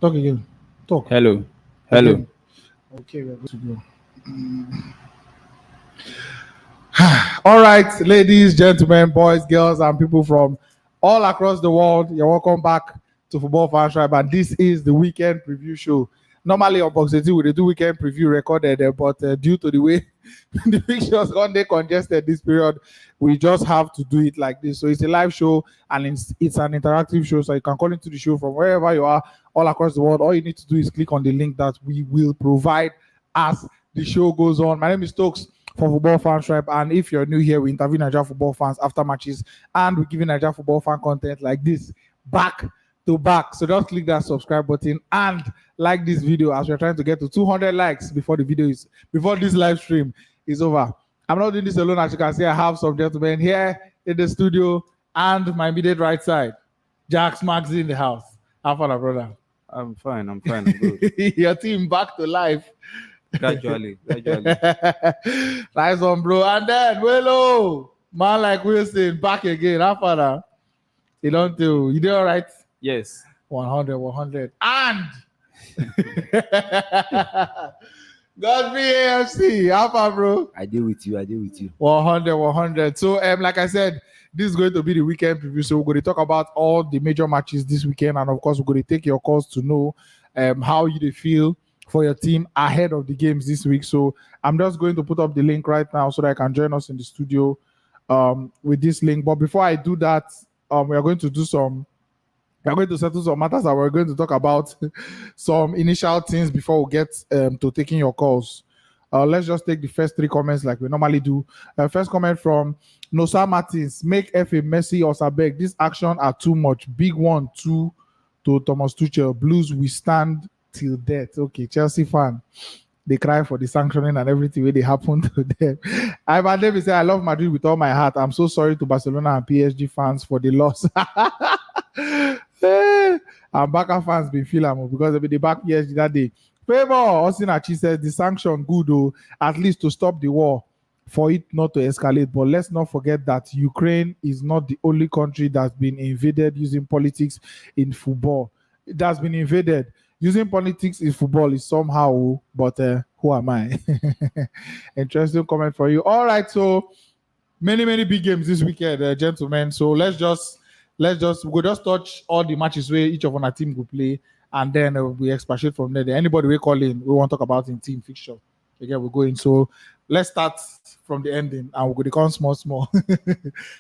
Talk again. Talk Hello. Hello. again. Okay, we're good to go. All right, ladies, gentlemen, boys, girls, and people from all across the world, you're welcome back to Football Fan Tribe. And this is the weekend preview show. Normally on Box 18, we do weekend preview recorded, but due to the way the pictures gone they congested this period, we just have to do it like this. So it's a live show and it's an interactive show. So you can call into the show from wherever you are, all across the world. All you need to do is click on the link that we will provide as the show goes on. My name is Stokes for Football Fan Tribe, and if you're new here, we interview Nigeria football fans after matches, and we give you Nigeria football fan content like this back to back. So just click that subscribe button and like this video as we're trying to get to 200 likes before this live stream is over. I'm not doing this alone. As you can see, I have some gentlemen here in the studio and my immediate right side, JaxMaxy in the house. How far, brother? I'm fine. I'm good. Your team back to life. Gradually. Nice one, bro. And then, Willow, man like Wilson, back again. How far? You don't do. You do all right? Yes. 100. And Godfrey AFC. How far, bro? I deal with you. 100. So, like I said, this is going to be the weekend preview. So we're going to talk about all the major matches this weekend, and of course, we're going to take your calls to know how you feel for your team ahead of the games this week. So I'm just going to put up the link right now so that I can join us in the studio with this link. But before I do that, we are going to settle some matters that we're going to talk about some initial things before we get to taking your calls. Let's just take the first three comments like we normally do. First comment from Nosa Martins. Make F a Messi or Sabek. This action are too much. Big 1-2 to Thomas Tuchel. Blues, we stand till death. Okay, Chelsea fan. They cry for the sanctioning and everything where they happen to them. Ivan Davis said, I love Madrid with all my heart. I'm so sorry to Barcelona and PSG fans for the loss. And Barca fans been feeling because they back PSG that day. Favor Osinachi says the sanction good though, at least to stop the war, for it not to escalate. But let's not forget that Ukraine is not the only country that's been invaded using politics in football. It has been invaded. Using politics in football is somehow, but who am I? Interesting comment for you. All right, so many big games this weekend, gentlemen. So we'll just touch all the matches where each of our team will play, and then we expatiate from there. Anybody we call in, we want to talk about in team fixture. Again, we're going. So let's start from the ending, and we're going to come small.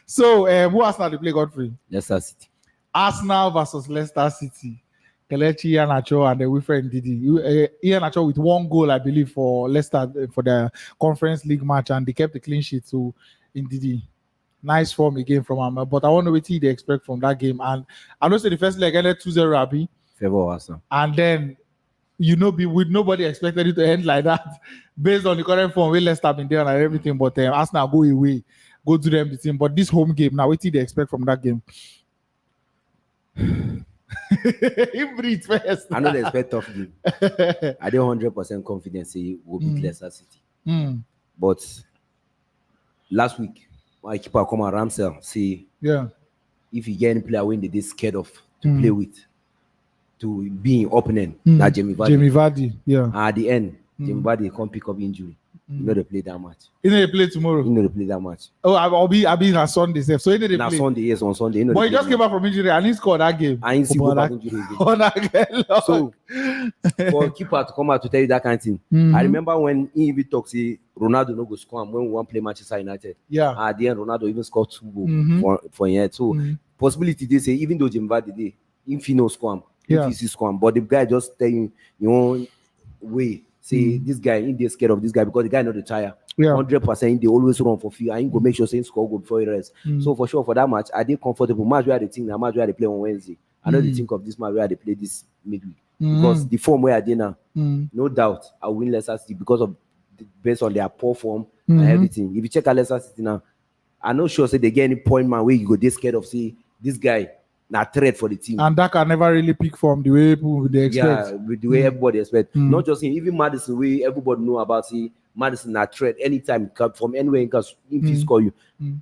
So who Arsenal they play, Godfrey? Leicester City. Arsenal versus Leicester City. Kelechi Iheanacho and the Wilfred Ndidi. Iheanacho with one goal, I believe, for Leicester for the Conference League match, and they kept the clean sheet. So Ndidi, nice form again from him. But I want to know what they expect from that game. And I know say the first leg ended 2-0 Abi. Favor Arsenal. And then with nobody expected it to end like that, based on the current form, where Leicester been there and everything. But Arsenal go away, go to them the team. But this home game now, what do they expect from that game? He breathes first. I know they expect tough game. I don't 100% confidence say we'll beat Leicester City. But last week, my keeper come around say, if you get any player when they scared of to play with, to be in opening, that Jamie Vardy, at the end, Jamie Vardy can't pick up injury. You know they play that match. You know they play tomorrow. You know they play that match. Oh, I'll be on Sunday. So you know they play. Sunday, yes, on Sunday. You know but he just came back from injury and he scored that game. And he go back injury again. So for keeper to come out to tell you that kind of thing. I remember when he even talks, say Ronaldo no go score when we want play Manchester United. Yeah. At the end, Ronaldo even scored 2 goals for him. So possibility they say even though Jamie Vardy if he no score, if he score, but the guy just tell you know way. Say this guy, in they scared of this guy because the guy not the tire. 100% they always run for few. I ain't go make sure saying score goal before he rest. So for sure for that match, I did comfortable. Match where they think that match where they play on Wednesday. I know they think of this match where they play this midweek. Because the form where I did now, no doubt I'll win Leicester City because of based on their poor form and everything. If you check out Leicester City now, I'm not sure say they get any point man where you go this scared of say this guy na threat for the team. And that can never really pick from the way people they expect. Yeah, with the way everybody expect. Not just him, even Madison, way everybody know about see Madison na threat anytime from anywhere because if he score you,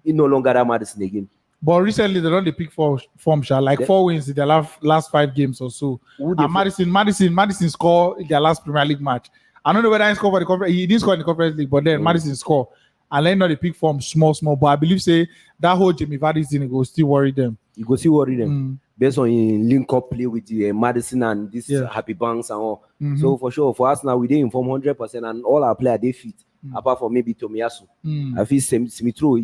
he no longer that Madison again. But recently they don't they pick form, like 4 wins in their last 5 games or so. And Madison score in their last Premier League match. I don't know whether he scored for the conference. He didn't score in the Conference League, but then Madison score. And then they pick form small. But I believe say that whole Jamie Vardy thing will still worry them. You go still worry them based on link up play with Madison and this Happy Banks and all. So for sure, for us now, we didn't inform 100% and all our players they fit. Apart from maybe Tomiyasu. I feel Smithrow.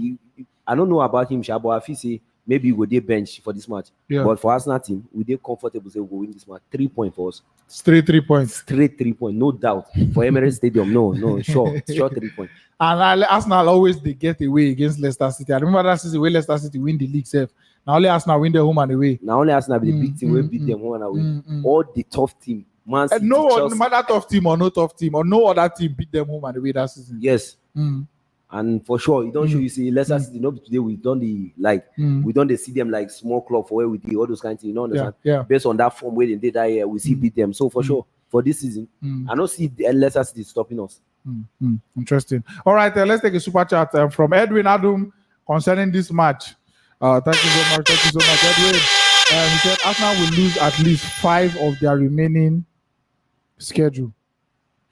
I don't know about him, but I feel say maybe we will bench for this match. But for us, team, we did comfortable say we will win this match. 3 points for us. Straight 3 points. Straight 3 points, no doubt. For Emirates Stadium, no, sure 3 points. And Arsenal always they get away against Leicester City. I remember that season where Leicester City win the league safe. Now only Arsenal win their home and away. Now only Arsenal be the big team will beat them home and away. All the tough team. Man City, no matter tough team or no tough team or no other team beat them home and away that season. Yes. And for sure, you don't show you see Leicester City. Not today we don't we don't see them like small club for where we did all those kinds of things. You know, understand? Yeah. Based on that form where they did that year, we see beat them. So for sure, for this season, I don't see Leicester City stopping us. Interesting. All right, let's take a super chat from Edwin Adum concerning this match. Thank you so much, Edwin. He said Arsenal will lose at least 5 of their remaining schedule.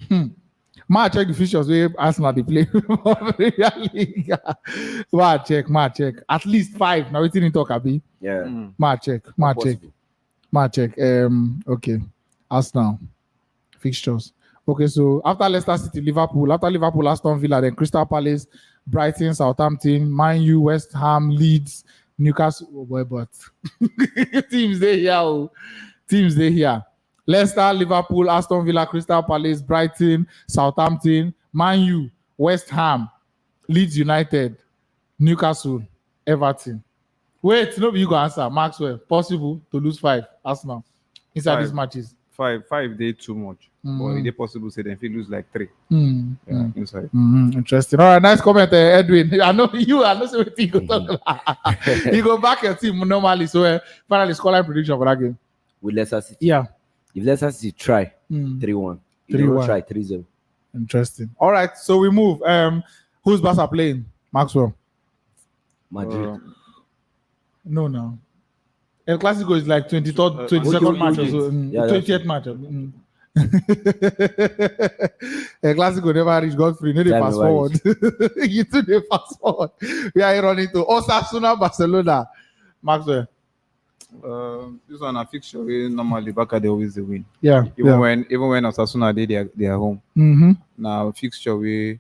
Check the fixtures where Arsenal they play Premier League. check. At least 5. Now we didn't talk about. Yeah. Check. Okay. Arsenal fixtures. Okay, so after Leicester City, Liverpool, Aston Villa, then Crystal Palace, Brighton, Southampton, Man U, West Ham, Leeds, Newcastle. Oh boy, but teams they here. Leicester, Liverpool, Aston Villa, Crystal Palace, Brighton, Southampton, Man U, West Ham, Leeds United, Newcastle, Everton. Wait, no, you go answer. Maxwell, possible to lose 5 Arsenal inside these matches. 5 they too much. But is it possible to say if you lose like 3? Inside. Interesting. All right, nice comment, Edwin. I know say what you go talk about. You go back your team normally. So finally scoreline prediction for that game. With Leicester City. Yeah. If Leicester City try 3-1. If they don't try 3-0. Interesting. All right, so we move. Who's Barca playing? Maxwell. Madrid. No. El Clasico is like 22nd match or so. 20th match. El Clasico never reach Godfrey. No, they fast forward. You too, they fast forward. We are running to Osasuna, Barcelona. Maxwell. This one a fixture where normally Barca they always win. Yeah. Even when Osasuna they are home. Now fixture where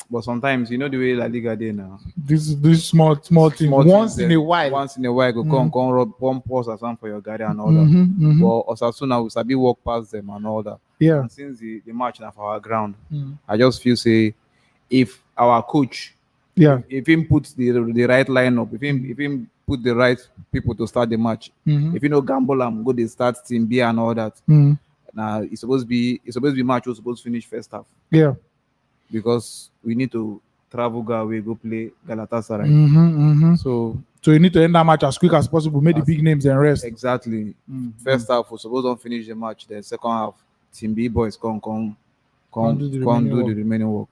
but sometimes you know the way La Liga they now. This small team. Once in a while go come rub one pause or something for your guy and all that. But Osasuna will sabi walk past them and all that. Yeah. And since the match now for our ground, I just feel say if our coach, if him put the right lineup, if him put the right people to start the match, if you know gamble and go they start team B and all that. Now it's supposed to be match was supposed to finish first half. Yeah. Because we need to travel go away, go play Galatasaray. So you need to end that match as quick as possible, make the big names and rest. Exactly. First half was supposed to finish the match. Then second half, Team B boys come do the remaining work.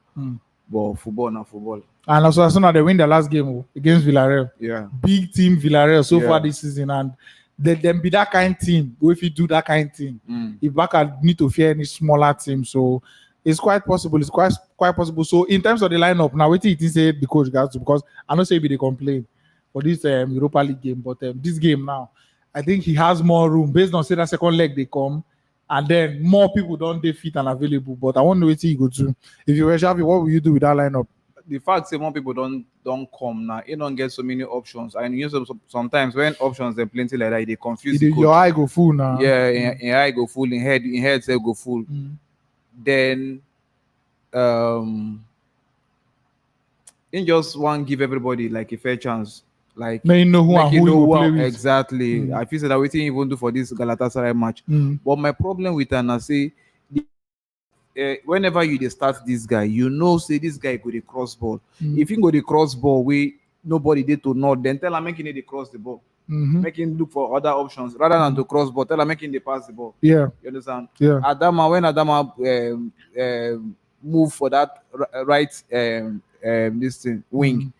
But football na football. And also as soon as they win the last game against Villarreal. Yeah. Big team Villarreal so far this season, and them be that kind of team. Go if you do that kind of thing. If Barca need to fear any smaller team, so it's quite possible. It's quite possible. So in terms of the lineup, now wait till you say the coach got to, because I know say they complain for this Europa League game, but this game now, I think he has more room based on say that second leg they come, and then more people don't they fit and available. But I want to wait till you go to. If you were Xavi, what will you do with that lineup? The fact say more people don't come now, you don't get so many options, and you know sometimes when options are plenty like that, they confuse the coach. Your eye go full now. Yeah, in eye go full, in head say go full. Then in just one give everybody like a fair chance, like may you know who you will play with. Exactly. I feel that waiting even do for this Galatasaray match. But my problem with Anna say whenever you start this guy, you know say this guy go the cross ball. If you go the cross ball we nobody did to nod, then tell him making it cross the ball. Make him look for other options rather than to cross ball. Tell him making the pass the ball. Yeah, you understand? Yeah. When Adama move for that right this thing wing,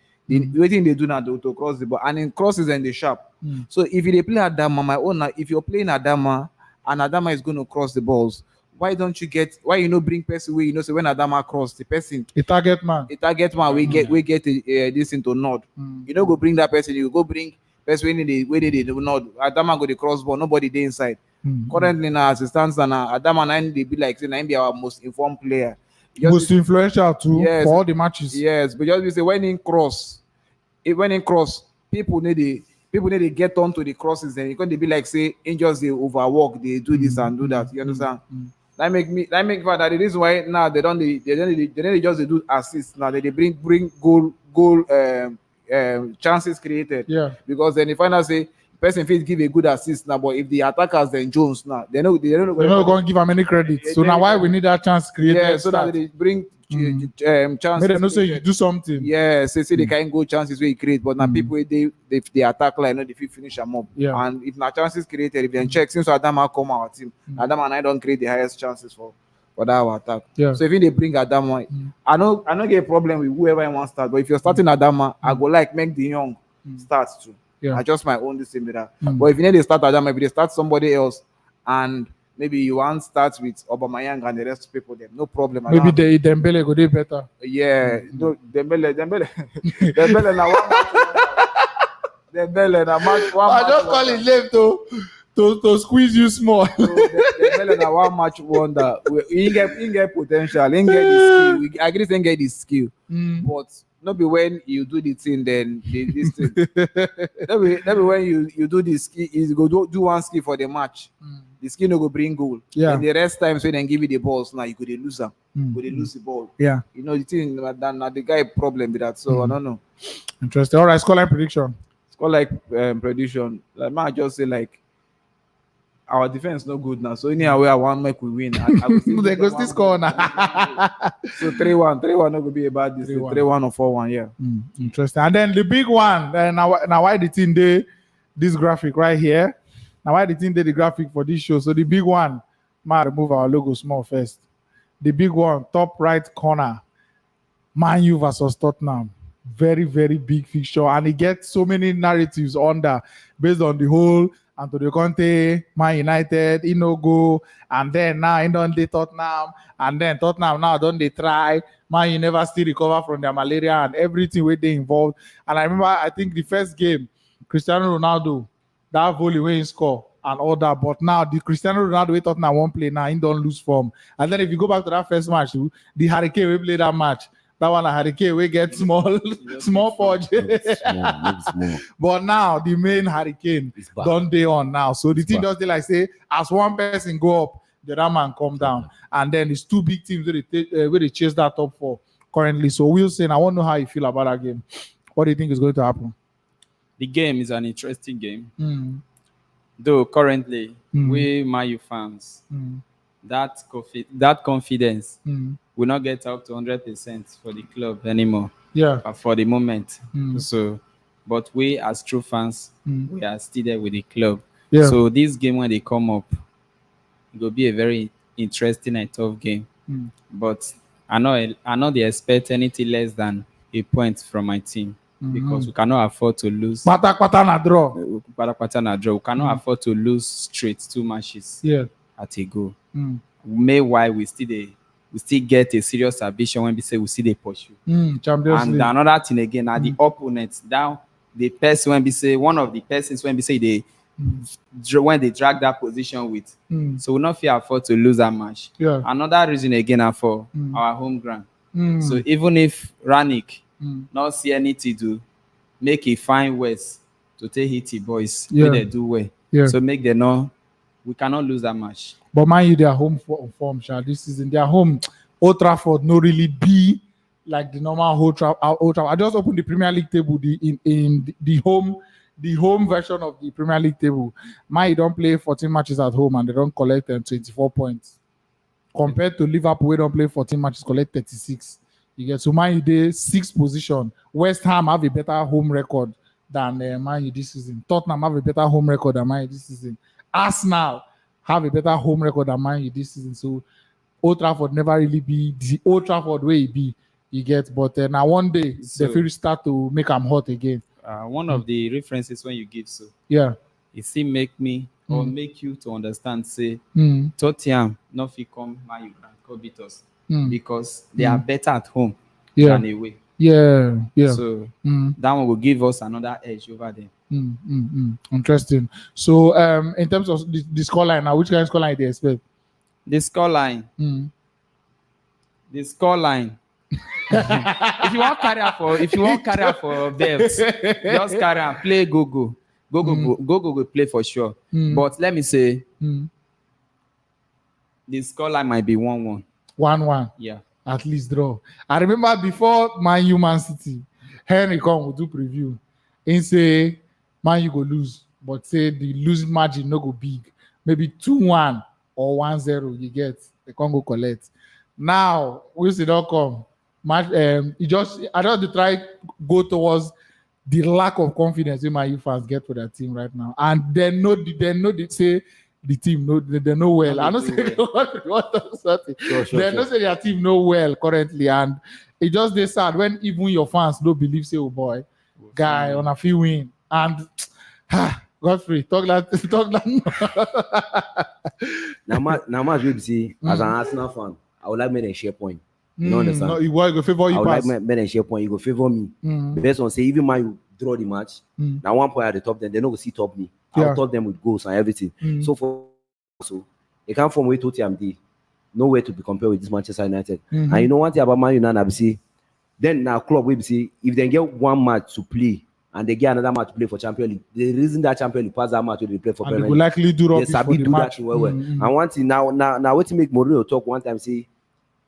waiting they do now to cross the ball, and in crosses and the sharp. So if they play Adama, my own, if you're playing Adama and Adama is going to cross the balls, why you know bring person where you know, so when Adama cross the person, a target man we get this into nod. You know, go bring that person, you go bring person when they do nod. Adama go the cross ball, nobody there inside. Currently now, as it stands now, Adama and they be like saying be our most informed player. Most influential too, yes, for all the matches. Yes, but just we say when in cross, people need to get onto the crosses, and because they be like say angels they overwork, they do this and do that. You understand? That make that the reason why now they don't just do assists now. They bring goal chances created. Yeah. Because then if I now say person fit give a good assist now, but if the attackers then Jones now, they're not going to give him any credit. So now why we need that chance created? Yeah, so that they bring chances. Maybe say you do something. Yeah, say they can't go chances where you create, but now people they attack like no, they finish them up. Yeah. And if now chances created, if they check since Adama come our team, Adama and I don't create the highest chances for that our attack. Yeah. So if they bring Adama, I don't get a problem with whoever I want to start, but if you're starting Adama, I go like make the young start too. Yeah. I just my own the same with that. But if you need to start Adama, maybe they start somebody else, and maybe you want to start with Aubameyang and the rest of people, then no problem. Maybe the Dembele go do better. Yeah, no, Dembele now one match. Dembele now match one. I just call it late to squeeze you small. So Dembele now one match wonder. He get potential. He get the skill. I agree, he get the skill, but. Not be when you do the thing, then this thing. Not be when you do the ski, is go do one ski for the match. The ski no go bring goal. Yeah. And the rest times when they give you the balls, now you could lose them. Could they lose the ball? Yeah. You know the thing that the guy problem with that. So I don't know. Interesting. All right, scoreline prediction. Prediction. Like man, just say like our defense no good now. So anyhow, I want make we win. They go still score now. So 3-1 not gonna be a bad this 3-1 or 4-1, yeah. Interesting. And then the big one, now why the team did this graphic right here? Now why the team did the graphic for this show? So the big one, might remove our logo small first. The big one, top right corner, Man U versus Tottenham. Very, very big fixture, and it gets so many narratives under based on the whole Antonio Conte, Man United, he no go, and then now he don't dey Tottenham, and then Tottenham now don't they try. Man, you never still recover from their malaria and everything where they involved. And I remember, I think the first game, Cristiano Ronaldo, that volley where he score and all that. But now the Cristiano Ronaldo way Tottenham won't play now, he don't lose form. And then if you go back to that first match, the Hurricane we play that match. That one a Hurricane we get small pudge. Small. But now the main Hurricane don't they on now. So the team just like say, as one person go up, the other man come down. And then it's two big teams where they chase that top four currently. So Wilson, I want to know how you feel about that game. What do you think is going to happen? The game is an interesting game. Though currently we Man U fans, that confidence will not get up to 100% for the club anymore. Yeah. For the moment. So, but we as true fans, we are still there with the club. Yeah. So this game when they come up, it will be a very interesting and tough game. But I know they expect anything less than a point from my team. Because we cannot afford to lose. Pata na draw. We cannot afford to lose straight 2 matches at a go. Meanwhile, we still get a serious ambition when we say we see the pursue. Champions and League. Another thing again, are the opponents down the person when we say one of the persons when we say they when they drag that position with. So we not feel afford to lose that match. Yeah. Another reason again are for our home ground. So even if Ranić not see anything to make a fine West to take hit the boys, they do well. Yeah. So make them know we cannot lose that match. But mind you, they are home form, this season. They are home. Old Trafford no really be like the normal Old Trafford. I just opened the Premier League table, in the home version of the Premier League table. Man, you don't play 14 matches at home and they don't collect 24 points. Compared to Liverpool, we don't play 14 matches, collect 36. You get so Man U dey 6th position. West Ham have a better home record than Man U this season. Tottenham have a better home record than Man U this season. Arsenal have a better home record than Man U this season. So Old Trafford never really be the Old Trafford where it be You get, but now one day So- the feel start to make them hot again. One of the references when you give so Yeah. it still make me or make you to understand say Mm. Tottenham not fit come Man U and go beat us because they are better at home Yeah. than away. Yeah. Yeah. So Mm. that one will give us another edge over them. Interesting. So, in terms of the scoreline now, which kind of scoreline do you expect? The scoreline. The scoreline. if you want carry out for belts, just carry and play go. Go will play for sure. But let me say the scoreline might be 1-1. 1-1. Yeah. At least draw. I remember before Man City, Henry come will do preview. He say Man U go lose, but say the losing margin no go big. Maybe 2-1 or 1-0 you get. They can't go collect. Now we see don't come. I just try go towards the lack of confidence in Man U fans get for that team right now, and they say the team they know well. I don't say they know say their team know well currently, and it just they sad when even your fans don't believe say, oh boy, guy on a few win and Godfrey talk that. Now much we see as an Arsenal fan, I would like me to share point. You know understand? No, you go favor you I would pass. like me to share point. You go favor me. Based on say even my you draw the match. Now 1 point at the top, then they no go see top me. I'll top them with goals and everything. So they can't form way Tottenham day. Nowhere to be compared with this Manchester United. And you know one thing about Man United, I see. Then now club we see if they get one match to play and they get another match to play for Champions League, the reason that Champions League pass that match they play for And Premier they will League. likely do rubbish They sabi for the do match. that well. And one thing now what to make Mourinho talk one time say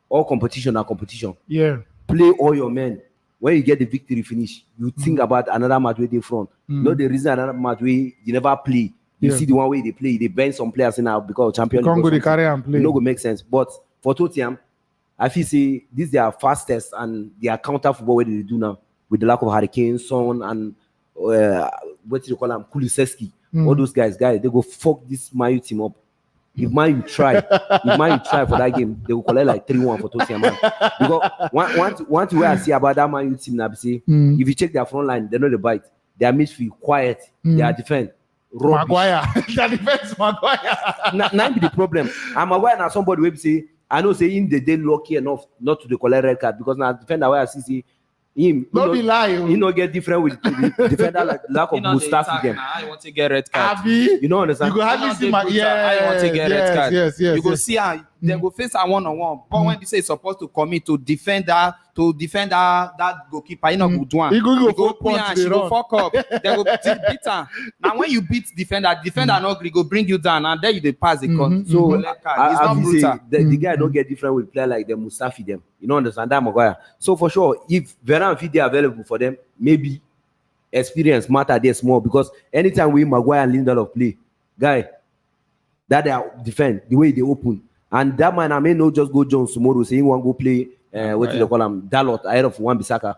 all competition are competition. Yeah. Play all your men. When you get the victory finish, you think about another match where they from. Not the reason another match where you never play. You see the one way they play, they bend some players now because of Champions League. Congo they carry and play. It no go make sense. But for Tottenham, I feel say this their fastest and their counter football where they do now with the lack of Hurricane, Son and what do you call them, Kulusevski. All those guys, they go fuck this Man U team up. If Man U try for that game, they will collect like 3-1 for Tottenham. Man. Because one thing where I see about that Man U team now, say if you check their front line, they know the bite. Their midfield quiet. They are defend. Rubbish. Maguire. The defense Maguire. Now be the problem. I'm aware now somebody will say, I know saying they lucky enough not to collect red card because now defender where I see him. Don't be lying. He not get different with the defender like lack of Mustafi them. I want to get red card. Abi, You know understand? you go hardly see my I want to get red card. Yes. You go see how they go face a one-on-one. But when they say it's supposed to commit to defend that goalkeeper, you know go do one. He go go punch, punch, they she go run. fuck up. They go beat her. Now when you beat defender not agree, go bring you down, and then you dey pass the con. So red card. It's not I feel say brutal. the guy don't get different with player like the Mustafi them. You know understand that Maguire. So for sure, if Varane fit dey available for them, maybe experience matter there small because anytime we Maguire and Lindelof play, guy, that they defend the way they open. And that man I may not just go Jones tomorrow saying one go play what do they call him Dalot ahead of Wan-Bissaka.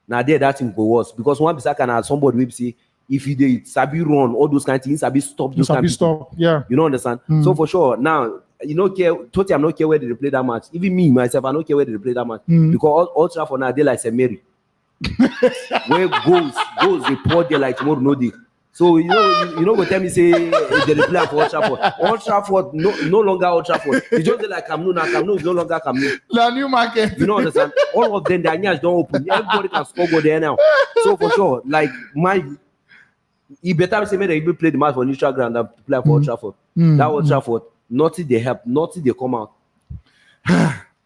Now there that thing go worse because Wan-Bissaka now somebody will say if he did Sabi run all those kind of things, Sabi stop those kind of stop. Yeah. you know understand? So for sure now you don't care totally I'm not care where they play that match. Even me myself I don't care where they play that match because all Trafford now they like St. Mary. Where goals they pour there like tomorrow no day. So you know go tell me say they play for Old Trafford. Old Trafford no longer Old Trafford. It's just like Camp Nou now. Camp Nou is no longer Camp Nou. The new market. You know understand? All of them their ears don't open. Everybody can score goal there now. So for sure, like he better say maybe he play the match for neutral ground than play for Old Trafford. That Old Trafford, nothing they help, nothing they come out.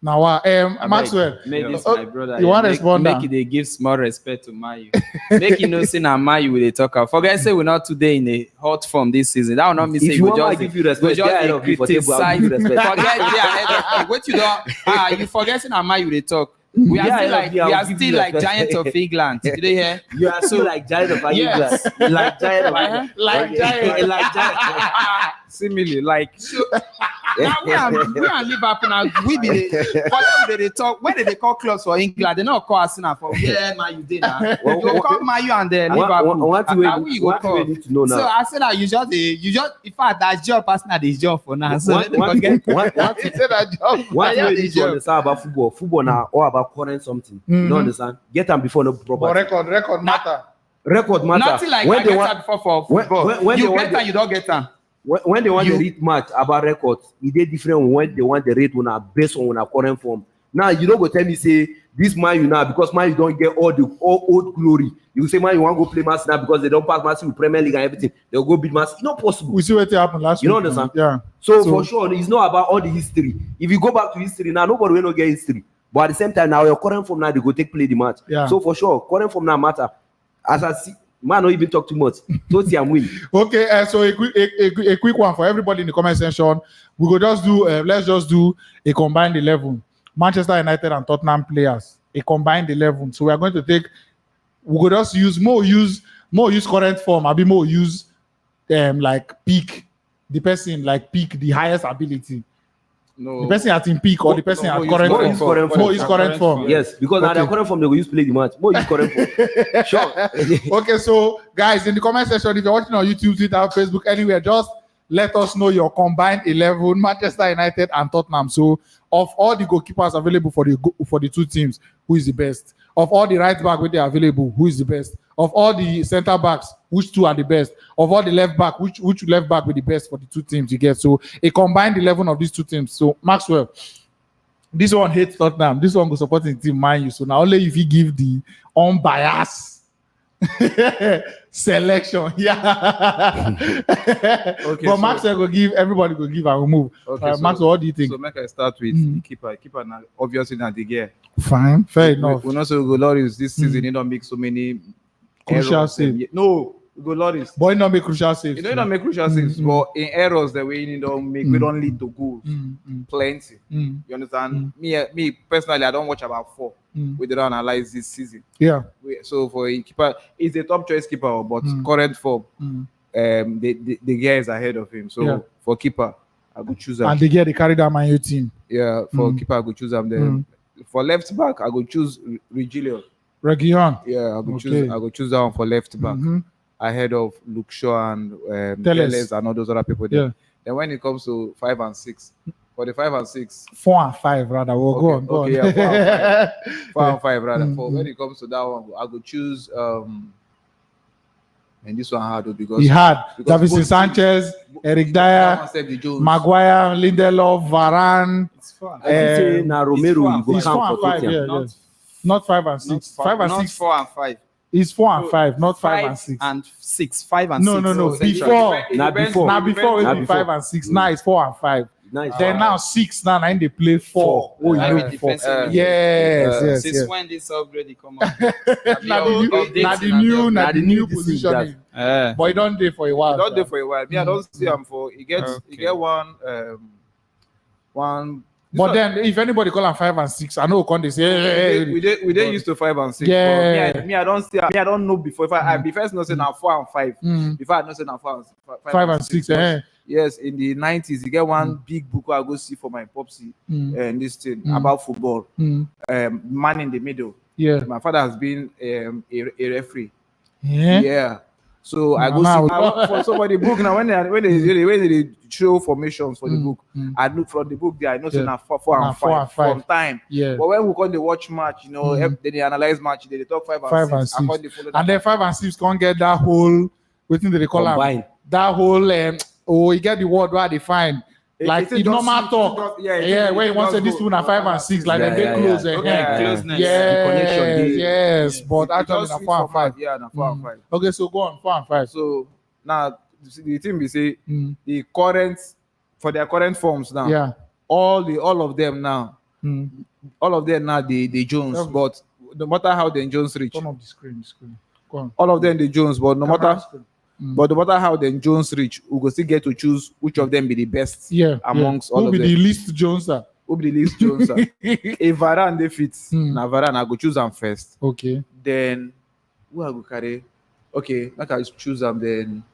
Now, Maxwell, Make this my brother. you want to make, respond make now? it they give small respect to Mayu. Make you know say na Mayu we dey talk about. Forget say we're not today in a hot form this season. That will not mean say If you we want just to give you respect, we get ahead just of me for table, I'll criticize. give you respect. Forget they ahead of me. Wait you don't you forget say na Mayu they talk. We are Yeah, still like yeah, we I'll are give still you like respect. giants of England. Did you hear? You are so like giant of Yes. England. Like giant of England. Like Okay. giant. Like giant. Similarly, like so, now we are Liverpool now. We be for they talk when they call clubs for England, they not call Arsenal for man you did now. You call Man U and Liverpool. What need to know now? So I said that you just in fact that job Arsenal is job for now. So let them forget. What you need to understand about football? Football now all about current something. You don't understand? Get them before no property. Record matter. Record matter. Nothing like when they want before for football. When you get them, you don't get them. When they want the rate match about records, it is different when they want the rate on a based on a current form. Now you don't go tell me say this man you now because man you don't get all old glory. You say man you want to go play match now because they don't pass match with Premier League and everything. They'll go beat match. It's not possible. We see what happened last week. You know understand? Yeah. So for sure, it's not about all the history. If you go back to history now, nobody will not get history. But at the same time, now your current form now they go play the match. Yeah. So for sure, current form now matter. As I see. Man, not even talk too much. Totally, I'm winning. Okay, so a quick one for everybody in the comment section. We go just do let's just do a combined 11. Manchester United and Tottenham players. A combined 11. So we are going to take. We go just use current form. Maybe more use like peak the person like peak the highest ability. No. The person at in peak or the person at current form. More use current form. Yes, because now the current form they will use play the match. More use current form. Sure. Okay, so guys, in the comment section, if you're watching on YouTube, Twitter, Facebook, anywhere, just let us know your combined 11, Manchester United and Tottenham. So, of all the goalkeepers available for the two teams, who is the best? Of all the right back which they are available, who is the best? Of all the center backs, which two are the best? Of all the left back, which left back will be the best for the two teams you get? So a combined 11 of these two teams. So Maxwell, this one hates Tottenham. This one goes supporting team Man U. So now only if you give the unbiased selection, yeah. Okay, but Maxwell will give everybody will give and remove. Okay, so, Maxwell, what do you think? So make I start with the keeper. Keeper now obviously not the gear. Fine, fair enough. We also go Loris this season. He don't make so many crucial saves. No, we go Loris. But he don't make crucial saves. You know, he don't make crucial saves, but in errors the way he don't make, we don't lead to goals. Plenty. You understand? Me personally, I don't watch about 4. We don't analyze this season. Yeah. So for a keeper, he's a top choice keeper, but current form, the guy is ahead of him. So for keeper, I would choose him. And they carry that Man U team. Yeah, for keeper, I would choose him there. For left back, I would choose Regilio. Reguilon. Yeah, I would choose that one for left back ahead of Luke Shaw and Teles and all those other people there. Yeah. Then when it comes to 5 and 6, for the 5 and 6, 4 and 5 rather. We'll go on. Okay, yeah, 4 and 5 rather. For when it comes to that one, I would choose. And this one hard because he had Davison Sanchez, Eric Dyer, Maguire, Lindelof, Varane. It's fun. Romero. He's 4 and 5. Yeah, not 5 and 6. 5 and 6. 4 and 5. It's 4 and 5, not 5 and 6. And 6, 5 and 6. No. Before it be 5 and 6. Now it's 4 and 5. Then now 6 now and they play 4. Oh, you 4. Yes. Since when this upgrade come up? Now the new positioning. But it don't do for a while. Don't do for a while. Me, I don't see him for. He get one. But then, if anybody call him 5 and 6, I know they say, we did used to 5 and 6. Yeah. But me, I don't see. I don't know before. If I be first, not say now 4 and 5. Before I not say now 5 and 6. Yes, in the 90s, you get one big book I go see for my popsy and this thing about football. Man in the middle. Yeah. My father has been a referee. Yeah. So I go see for somebody book now when they show formations for the book. I look from the book there. I know now 4 and 5 from time. Yeah. But when we call the watch match, you know, then they analyze match. They talk 5 and 6. And then 5 and 6 can't get that whole. Waiting they call them that whole. You get the word where they find. Like in normal talk, when you want to say this one are 5 and 6, like they close closeness. Yes, but actually na 4 and 5. Yeah, na 4 and 5. Okay, so go on 4 and 5. So now the thing we say the current for their current forms now. Yeah, all of them now, they Jones, but no matter how the Jones reach, turn off the screen. Go on. All of them the Jones, but no matter. But no matter how then Jones reach, we go still get to choose which of them be the best amongst all of them. Who be the least Jones? Who be the least Jones? If Varane they fit, now Varane I go choose them first. Okay. Then who I go carry? Okay, like I choose them then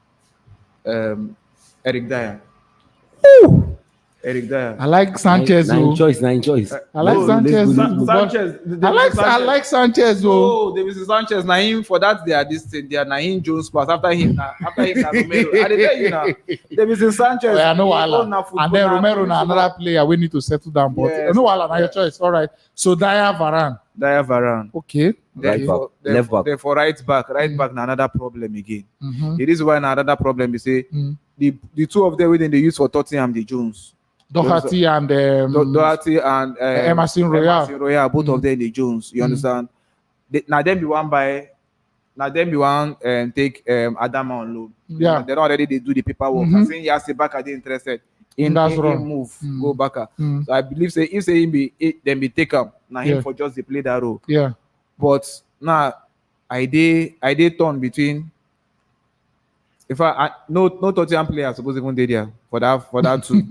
Eric Dyer. Eric Dyer. I like Sanchez. Nine oh. choice. I like No, Sanchez. let's go. Sanchez. I like Sanchez. Oh. No, David Sanchez. Now him for that they are this thing. They are Naim Jones pass after him. Na Romero. I dey tell you now. David Sanchez. Oh, yeah, no he own wahala. na football, And then na Romero na football. another player we need to settle down. But Yes. no wahala, na your choice. All right. So Dyer, Varane. Dyer Varane. Okay. Then Right for, back, then, left back. Then for right back na another problem again. Mhm. It is why na another problem. You say the two of them within they use for Tottenham, the Jones. Doherty and Doherty and Emerson Royal. both of them the Jones. You understand? Now them be one by. Now them be one take Adama on loan. Yeah. They don't already they do the paperwork. I think Yassi are they interested in That's wrong. move go back. Mm. So I believe say if say him be then be take up now him Yeah. for just to play that role. Yeah. But now I did torn between. If I no Tottenham player supposed even dey there for that too.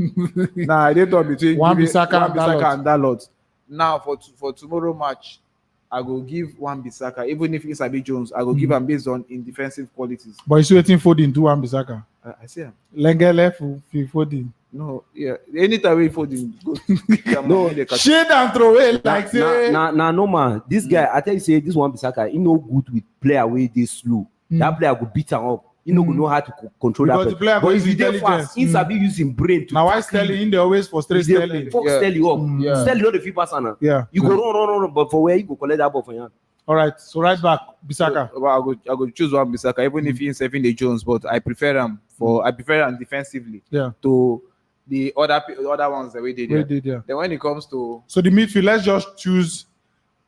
Now I did torn between Wan-Bissaka and Dalot. Now for tomorrow match, I go give Wan-Bissaka even if it's Abi Jones, I go give him based on in defensive qualities. But you still waiting for the two Wan-Bissaka. I see him. Lengele for the. No, yeah. Anytime we for the go. No, Shade and throw away like say. No man. This guy, I tell you, say this one Bissaka, he no good with player way they slow. That player go beat him up. He no go know how to control Because that. the player But go if he dey intelligence. fast, he sabi using brain to. Now why tackle you. Sterling? They always frustrate Sterling. Fuck Yeah. Sterling up. Yeah. Sterling not the fit pass now. Yeah. You go run, but for where you go collect that ball for you. All right. So right back, Bissaka. Well, I go choose Wan-Bissaka even if he's saving the Jones, but I prefer him defensively Yeah. to the other ones that we did. We There. did, yeah. Then when it comes to So the midfield, let's just choose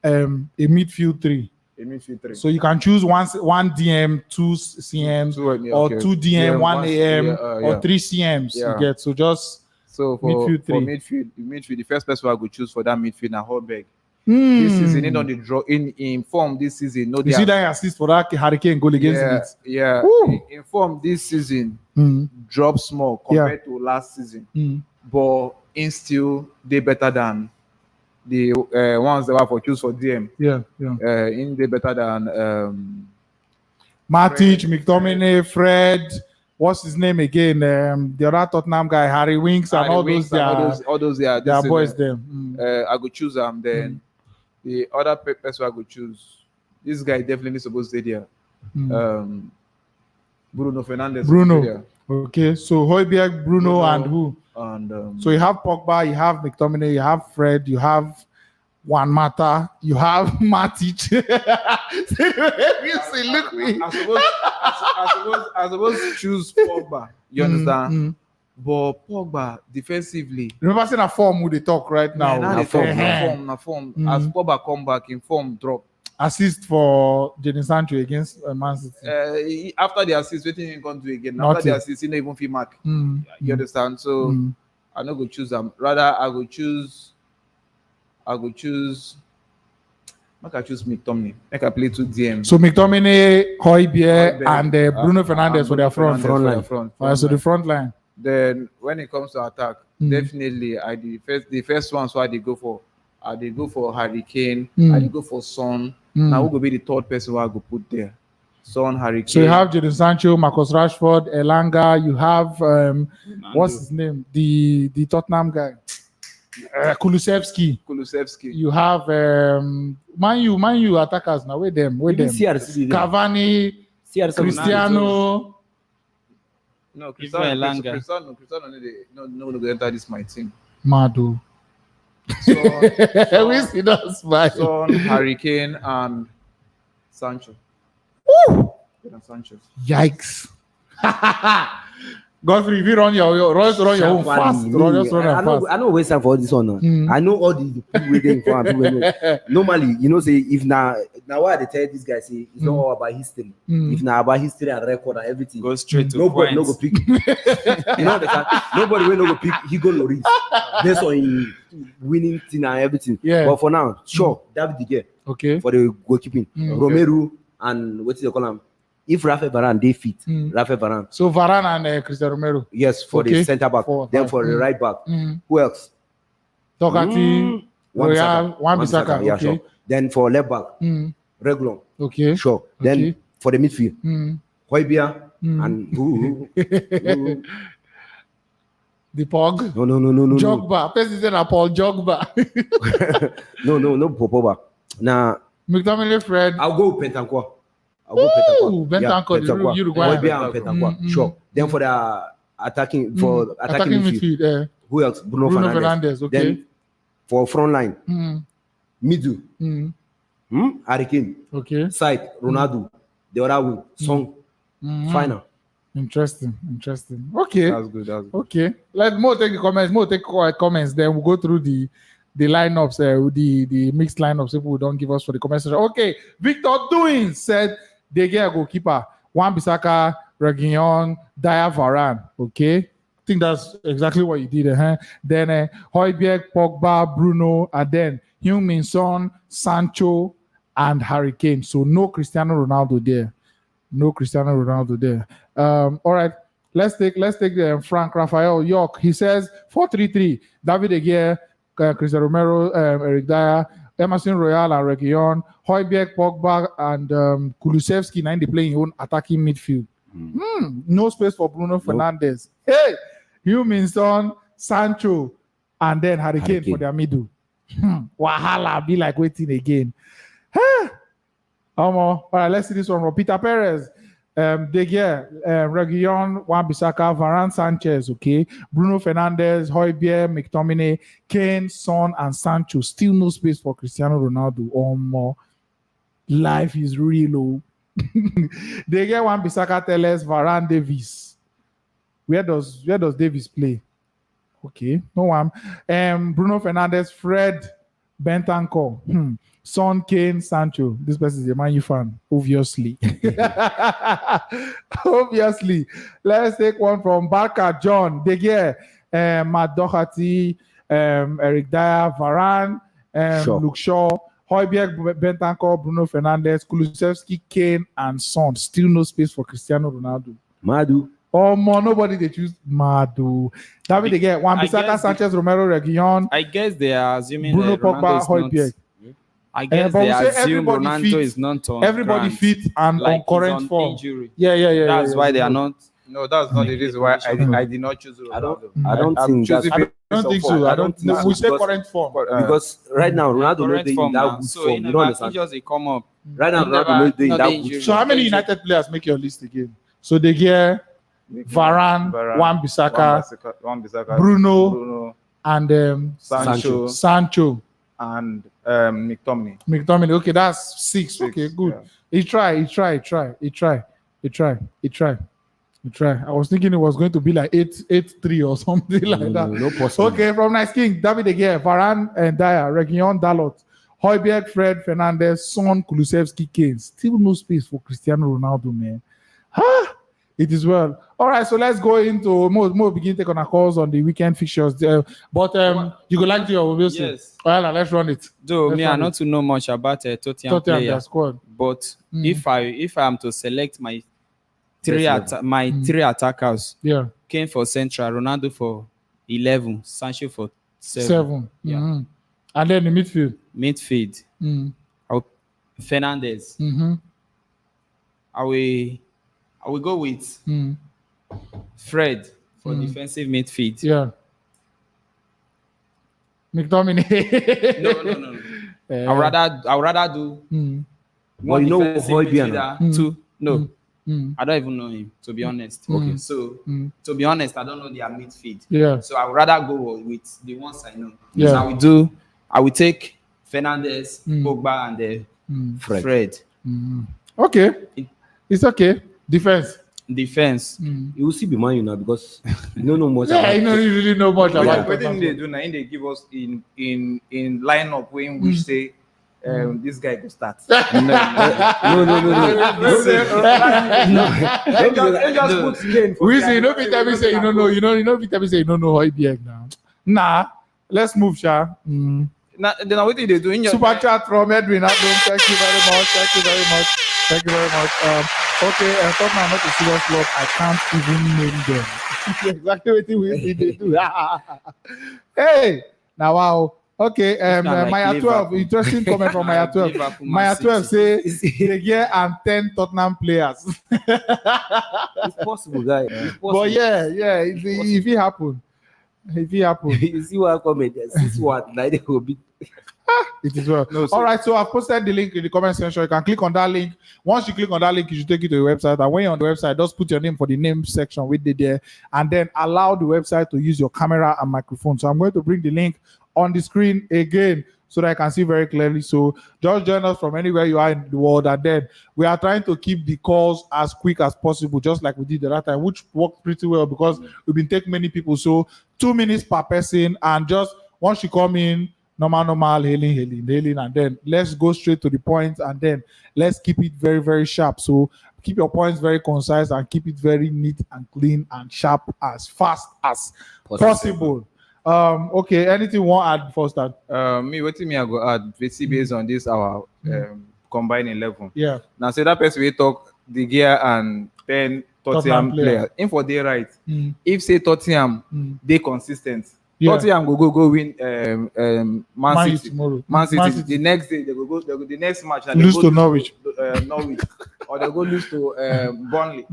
a midfield three. a midfield three, So you can choose one DM, two CMs, or two DM, one AM, or three CMs. Yeah. You get so just so for midfield three. midfield, the first person I go choose for that midfield na Holberg. This season, he on the draw in form this season. No, You see that assist for that Hurricane goal against Leeds. yeah. Woo. In form this season, Mm. drop small compared to last season, but in still they better than the ones that were for choose for DM. Yeah. In they better than Matic, McTominay, Fred. What's his name again? The other Tottenham guy, Harry Winks, and all those. all those they are Their this boys. season. Them. I go choose them. Then the other person I go choose. This guy definitely supposed to stay there. Bruno Fernandes. Bruno. Stay there. Okay, so Højbjerg, Bruno, and who? And So you have Pogba, you have McTominay, you have Fred, you have Juan Mata, you have Matic. See, look me. I suppose choose Pogba. You understand? But Pogba defensively. Remember saying a form who they talk right now. Now they talk na form. As Pogba come back in form drop. Assist for Jadon Sancho against Man City. After the assist, what he going to do again? Nothing. After the assist, he not even feel mark. You understand? So I'm not going to choose them. Rather, I go choose. Make I choose McTominay. Make I play 2 DM. So McTominay, Højbjerg, and Bruno Fernandes for their front line. So the front line. Then when it comes to attack, definitely the first one. So I did go for. Harry Kane. I did go for Son. Now who will be the third person who I go put there? Son, Harry Kane. So you have Jadon Sancho, Marcus Rashford, Elanga. You have what's his name? The Tottenham guy, Kulusevski. You have Man U attackers now. With them. CRC. Cavani, CRC. Cristiano. No, Elanga. Cristiano no go enter this my team. Madu. We see that smile. Son, Harry Kane, and Sancho. Sanchez. Yikes. Godfrey, if you run your own fast, I know waste time for this one. I know all the people waiting for and normally, say if now why they tell this guy say it's not all about history. If now about history and record and everything, Go straight to nobody no points. go pick. Nobody will no go pick. He go no reach based on him winning thing and everything. Yeah. But for now, sure, David De Gea Okay. for the goalkeeping, Romero and what is the call him? If Rafael Varane they fit, Rafael Varane. So Varane and Cristiano Romero. Yes, for the center back. Then for the right back. Who else? Doherty, Royal, Wan-Bissaka. Yeah, Okay. sure. Then for left back, Reguilon. Okay. Sure. Then for the midfield, Højbjerg and The Pog. No. Jogba. Person said Paul Jogba. No, Popoba. Nah, McTominay, Fred. I'll go Bentancur. Ooh, Bentancur, the Bentancur. Uruguayan. Hojbjerg and Bentancur. Sure. Then for the attacking midfield, who else? Bruno Fernandes. Okay. Then for front line, middle, Harry Kane. Okay. Side, Ronaldo. The other wing, Song. Final. Interesting. Okay. That's good. Okay. Let Mo take the comments. Mo take comments. Then we'll go through the lineups, the mixed lineups. People don't give us for the comment section. Okay. Victor Doing said they get a goalkeeper. Wan-Bissaka, Reguilon, Dyer, Varane. Okay. I think that's exactly what you did. Then Hojbjerg, Pogba, Bruno, and then Heung-min Son, Sancho, and Harry Kane. So no Cristiano Ronaldo there. All right. Let's take Frank Raphael York. He says 4-3-3. David De Gea, Cristiano Romero, Eric Dyer, Emerson Royal and Reguilon, Hojbjerg, Pogba, and Kulusevski. Now they playing your own attacking midfield. No space for Bruno Fernandes. Hey, Heung-min Son, Sancho, and then Harry Kane for their middle. Wahala be like waiting again. All right, let's see this one from Peter Perez. De Gea, Reguilon, Wan-Bissaka, Varane, Sanchez, okay. Bruno Fernandes, Hojbjerg, McTominay, Kane, Son, and Sancho. Still no space for Cristiano Ronaldo. Life is real. De Gea, Wan-Bissaka, Teles, Varane, Davies. Where does Davies play? Okay, no one. Bruno Fernandes, Fred, Bentancur. Son, Kane, Sancho. This person is a Man U fan, obviously. Obviously. Let's take one from Barca, John. De Gea, Matt Doherty, Eric Dyer, Varane, Luke Shaw, Hojbjerg, Bentancur, Bruno Fernandes, Kulusevski, Kane, and Son. Still no space for Cristiano Ronaldo. Madu. Oh, more nobody they choose Madu. David De Gea, Wan-Bissaka, Sanchez, Romero, Reguilon. I guess they are assuming Bruno, that Pogba, Ronaldo Hojbjerg. is not. I guess they assume Ronaldo is not on. Everybody fit and like on current on form. Injury. Yeah. That's why they are not. No, that's not the reason why I did not choose Ronaldo. I don't think that's. I don't think so. I don't think so. We say current form. Because right now Ronaldo not in that good so form. You don't understand. Injuries come up. Right now Ronaldo not in that good So how many United players make your list again? So De Gea, Varane, Wan-Bissaka, Bruno, and Sancho. And McTominay. Okay, that's six. Okay, good. Yeah. He tried. I was thinking it was going to be like 8-3 or something like that. No possible. Okay, from Nice King, David De Gea, Varane and Dyer, Reguilon, Dalot, Hojbjerg, Fred, Fernandes, Son, Kulusevski, Kane. Still no space for Cristiano Ronaldo, man. It is well. All right, so let's go into more begin take on our calls on the weekend fixtures. But you go like your Wilson. Yes. Well, let's run it. Though me, I not to know much about Tottenham player, squad. but if I am to select my three attackers, Kane for central, Ronaldo for 11, Sancho for 7. Yeah. Mm-hmm. And then the midfield. Fernandes. Mm-hmm. I will go with Fred for defensive midfield. Yeah. McTominay. No. I'd rather do one defensive midfielder. Two. No. I don't even know him, to be honest. Okay. So to be honest, I don't know their midfield. Yeah. So I would rather go with the ones I know. Yeah. So I will take Fernandes, Pogba, and Fred. Okay. It's okay. Defense. You will see be Man U now because you don't know much. Yeah, you don't really know much about what they do now? They give us in lineup when we say this guy will start. No. They just put Kane for we say, you know, tell me say you don't know. You know, tell me say you don't know Hojbjerg now. Nah, let's move, Sha. Then what did they do? Super chat from Edwin. Thank you very much. Okay, Tottenham not a serious club. I can't even name them. Exactly what we do. Hey, now wow. Okay, Maya 12. Interesting comment from Maya 12. Maya 12 say De Gea and 10 Tottenham players. It's possible, guys. But yeah, if it happen. If it happen, You see what comment? This one, like they will be. it is well. No, so- All right, so I've posted the link in the comment section. You can click on that link. Once you click on that link, it should take you to the website. And when you're on the website, just put your name for the name section with the there, and then allow the website to use your camera and microphone. So I'm going to bring the link on the screen again so that I can see very clearly. So just join us from anywhere you are in the world, and then we are trying to keep the calls as quick as possible, just like we did the last time, which worked pretty well because we've been taking many people. So 2 minutes per person, and just once you come in, normal, hailing, and then let's go straight to the point, and then let's keep it very, very sharp. So keep your points very concise and keep it very neat and clean and sharp as fast as possible. Okay, anything you want to add before start? What me I go add based on this our combined 11. Yeah. Now say that person we talk the gear and 10 Tottenham player. In for day right. If say Tottenham they consistent. Yeah. Tottenham go win Man City tomorrow. Man City. Man City. The next day they go the next match and Lose they go to Norwich. Norwich or they go lose to Burnley.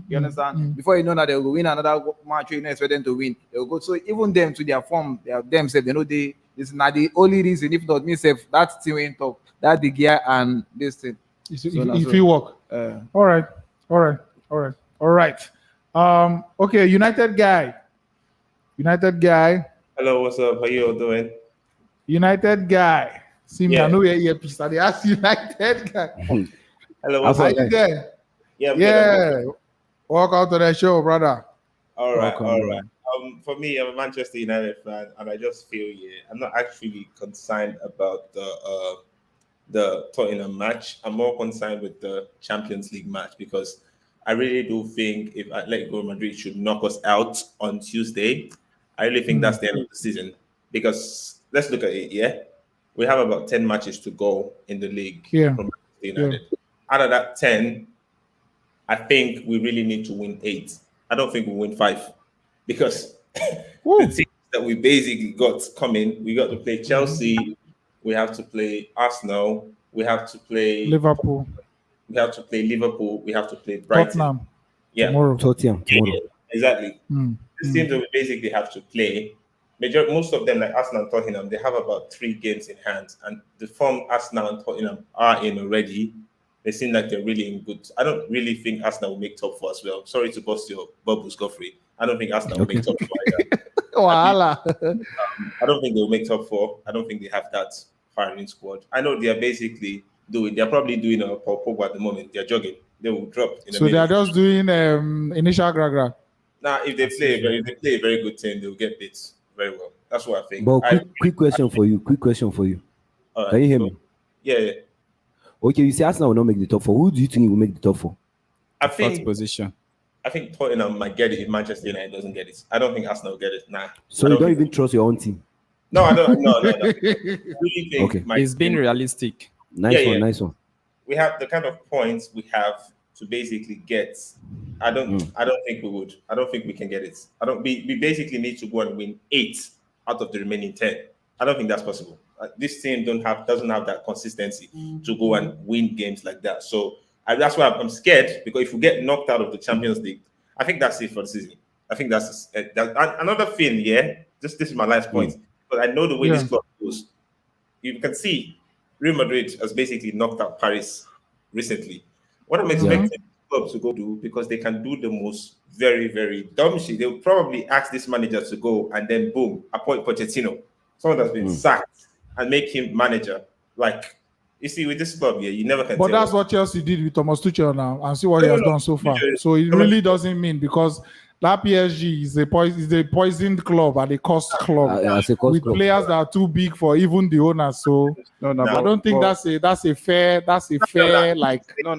You understand? Before you know that they will win another match you expect them to win. They will go. So even them to their form, themselves, they know this is not the only reason. If not me, self that team went top. That the gear and this thing. If you work. All right. Okay, United guy. Hello, what's up? How you all doing? United guy. See me, I Yeah. know you're earpiece. I ask United guy. Hello, what's How up? you there? Yeah, I'm good, I'm Yeah. good. Welcome to the show, brother. All right, Welcome, all bro. right. For me, I'm a Manchester United fan, and I just feel I'm not actually concerned about the Tottenham match. I'm more concerned with the Champions League match because I really do think if Atletico Madrid should knock us out on Tuesday, I really think that's the end of the season. Because let's look at it. Yeah, we have about 10 matches to go in the league Yeah. from Manchester United. Out of that 10, I think we really need to win 8. I don't think we'll win 5 because the teams that we basically got coming, we got to play Chelsea, we have to play Arsenal, we have to play Liverpool, we have to play Liverpool, we have to play Brighton. Tottenham, Yeah, tomorrow. Tottenham tomorrow. yeah, exactly. Mm. These teams that we basically have to play, most of them, like Arsenal and Tottenham, they have about 3 games in hand, and the form Arsenal and Tottenham are in already, they seem like they're really in good. I don't really think Arsenal will make top 4 as well. Sorry to bust your bubbles, Godfrey. I don't think Arsenal will make top 4 either. Wahala. I don't think they'll make top 4. I don't think they have that firing squad. I know they are basically they're probably doing a Paul Pogba at the moment. They're jogging. They will drop in a So they are minute. just doing initial gra. Now, if they play a very good team, they'll get beat very well. That's what I think. But quick question for you. All right, Can you hear so- me? Yeah. Okay, you say Arsenal will not make the top 4. Who do you think will make the top 4? I Fourth think position. Tottenham might get it if Manchester United doesn't get it. I don't think Arsenal will get it. Nah. So I you don't think- even trust your own team. No, I don't. No. I really think Okay. my He's being team- realistic. Nice Yeah. one. we have the kind of points we have to basically get. I don't think we would. I don't think we can get it. We basically need to go and win 8 out of the remaining 10. I don't think that's possible. This team doesn't have that consistency to go and win games like that. So that's why I'm scared, because if we get knocked out of the Champions League, I think that's it for the season. I think that's another thing. Yeah, this is my last point. But I know the way this club goes. You can see Real Madrid has basically knocked out Paris recently. What I'm expecting the club to go do, because they can do the most very, very dumb shit. They'll probably ask this manager to go and then boom, appoint Pochettino, someone that's been sacked, and make him manager. Like, you see, with this club, you never can But tell. that's what Chelsea did with Thomas Tuchel now, and see what he has done so far. Yeah. So it really doesn't mean, because that PSG is a poisoned club and a cost club As a cost with club. players that are too big for even the owners. So No, I don't think that's a fair like. No,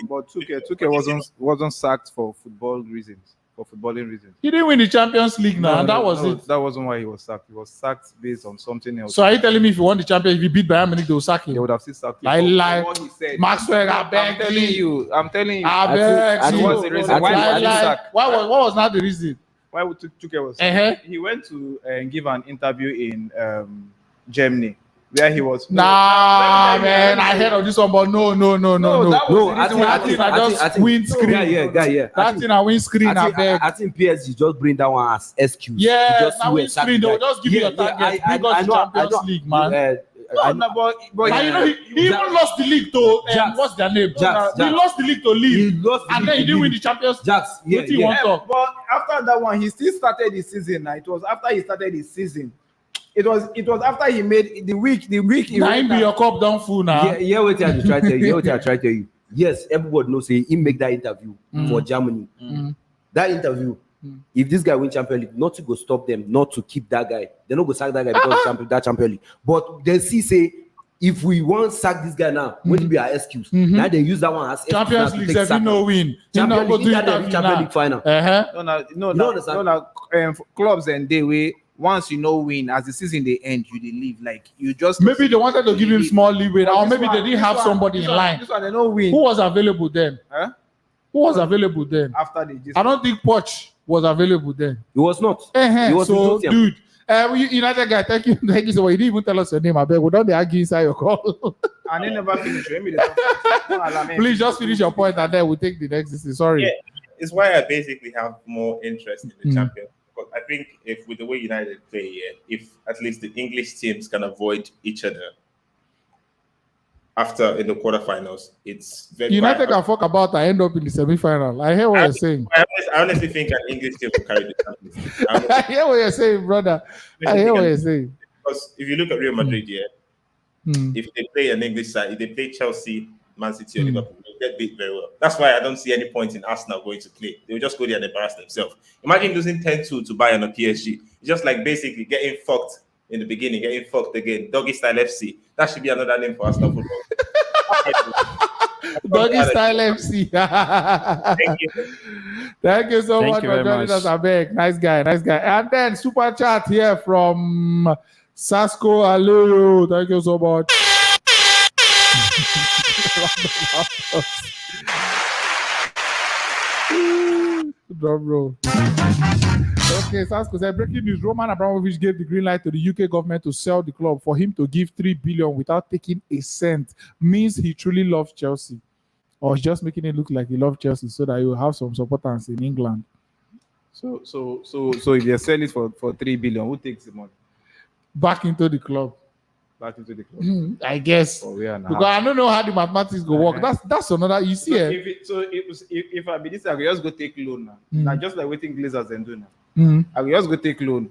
but Tuchel wasn't sacked for footballing reasons. He didn't win the Champions League now, and that was it. That wasn't why he was sacked. He was sacked based on something else. So are you telling me if you won the Champions, if you beat Bayern Munich, they will sack They him? would have still sacked him. Like What he said. Maxwell, I I'm beg telling you. I I beg think- you. what's the reason? Why Like, did he sack? what was not the reason? Why would Tuchel was? Uh-huh. He went to give an interview in Germany, where he was. Nah, man, I heard of this one, but no. I think windscreen. Yeah. That thing a windscreen, I beg. I think PSG just bring that one as excuse. Yeah, now windscreen, they'll just give you a target. Bring us Champions League, man. But And you know, he even lost the league to what's their name? He lost the league to Lille, and then he didn't win the Champions League. But after that one, he still started his season. It was after he started his season. It was after he made the week. Now he be your cup down full now. Yeah, what I try to tell you. Yes, everybody knows he make that interview for Germany. That interview, if this guy win Champions League, not to go stop them, not to keep that guy. They not go sack that guy because that Champions League. But they say if we want sack this guy now, what will be our excuse? Now they use that one as Champions League. If you no win, Champions League final. No, clubs and they way. Once you know win, as the season they end, you leave. Like you just maybe they wanted to give him small leeway, or maybe they didn't have somebody in line. This one they don't win. Who was available then? Huh? Who was available then? After they just I don't think Poch was available then. He was not. He was so, dude. United guy, thank you so much. You didn't even tell us your name. I beg. We don't argue inside your call. And they never finish. Please just finish your point, and then we'll take the next. Sorry. Yeah, it's why I basically have more interest in the champion. But I think if with the way United play, if at least the English teams can avoid each other after in the quarterfinals, it's very United can fuck about and end up in the semi-final. I hear what you're saying. I honestly think an English team will carry the Champions League. I hear what you're saying, brother. I hear what you're saying. Because if you look at Real Madrid, if they play an English side, if they play Chelsea, Man City, or Liverpool, they'll get beat very well. That's why I don't see any point in Arsenal going to play. They'll just go there and embarrass themselves. Imagine losing 10-2 to Bayern or PSG. It's just like basically getting fucked in the beginning, getting fucked again. Doggy style FC. That should be another name for Arsenal football. Doggy style FC. Thank you. Thank you so much for joining us, Abeg. Nice guy. And then super chat here from Sasko Alero. Thank you so much. Drum roll. Okay, Sasko said breaking news. Roman Abramovich gave the green light to the UK government to sell the club. For him to give $3 billion without taking a cent means he truly loves Chelsea, or he's just making it look like he loves Chelsea so that he will have some supporters in England. So if they sell it for $3 billion, who takes the money? Back into the club. I guess. Because I don't know how the mathematics go work. That's another. You see, if I be this, I will just go take loan now. Now just like waiting Glazers and do now. I will just go take loan,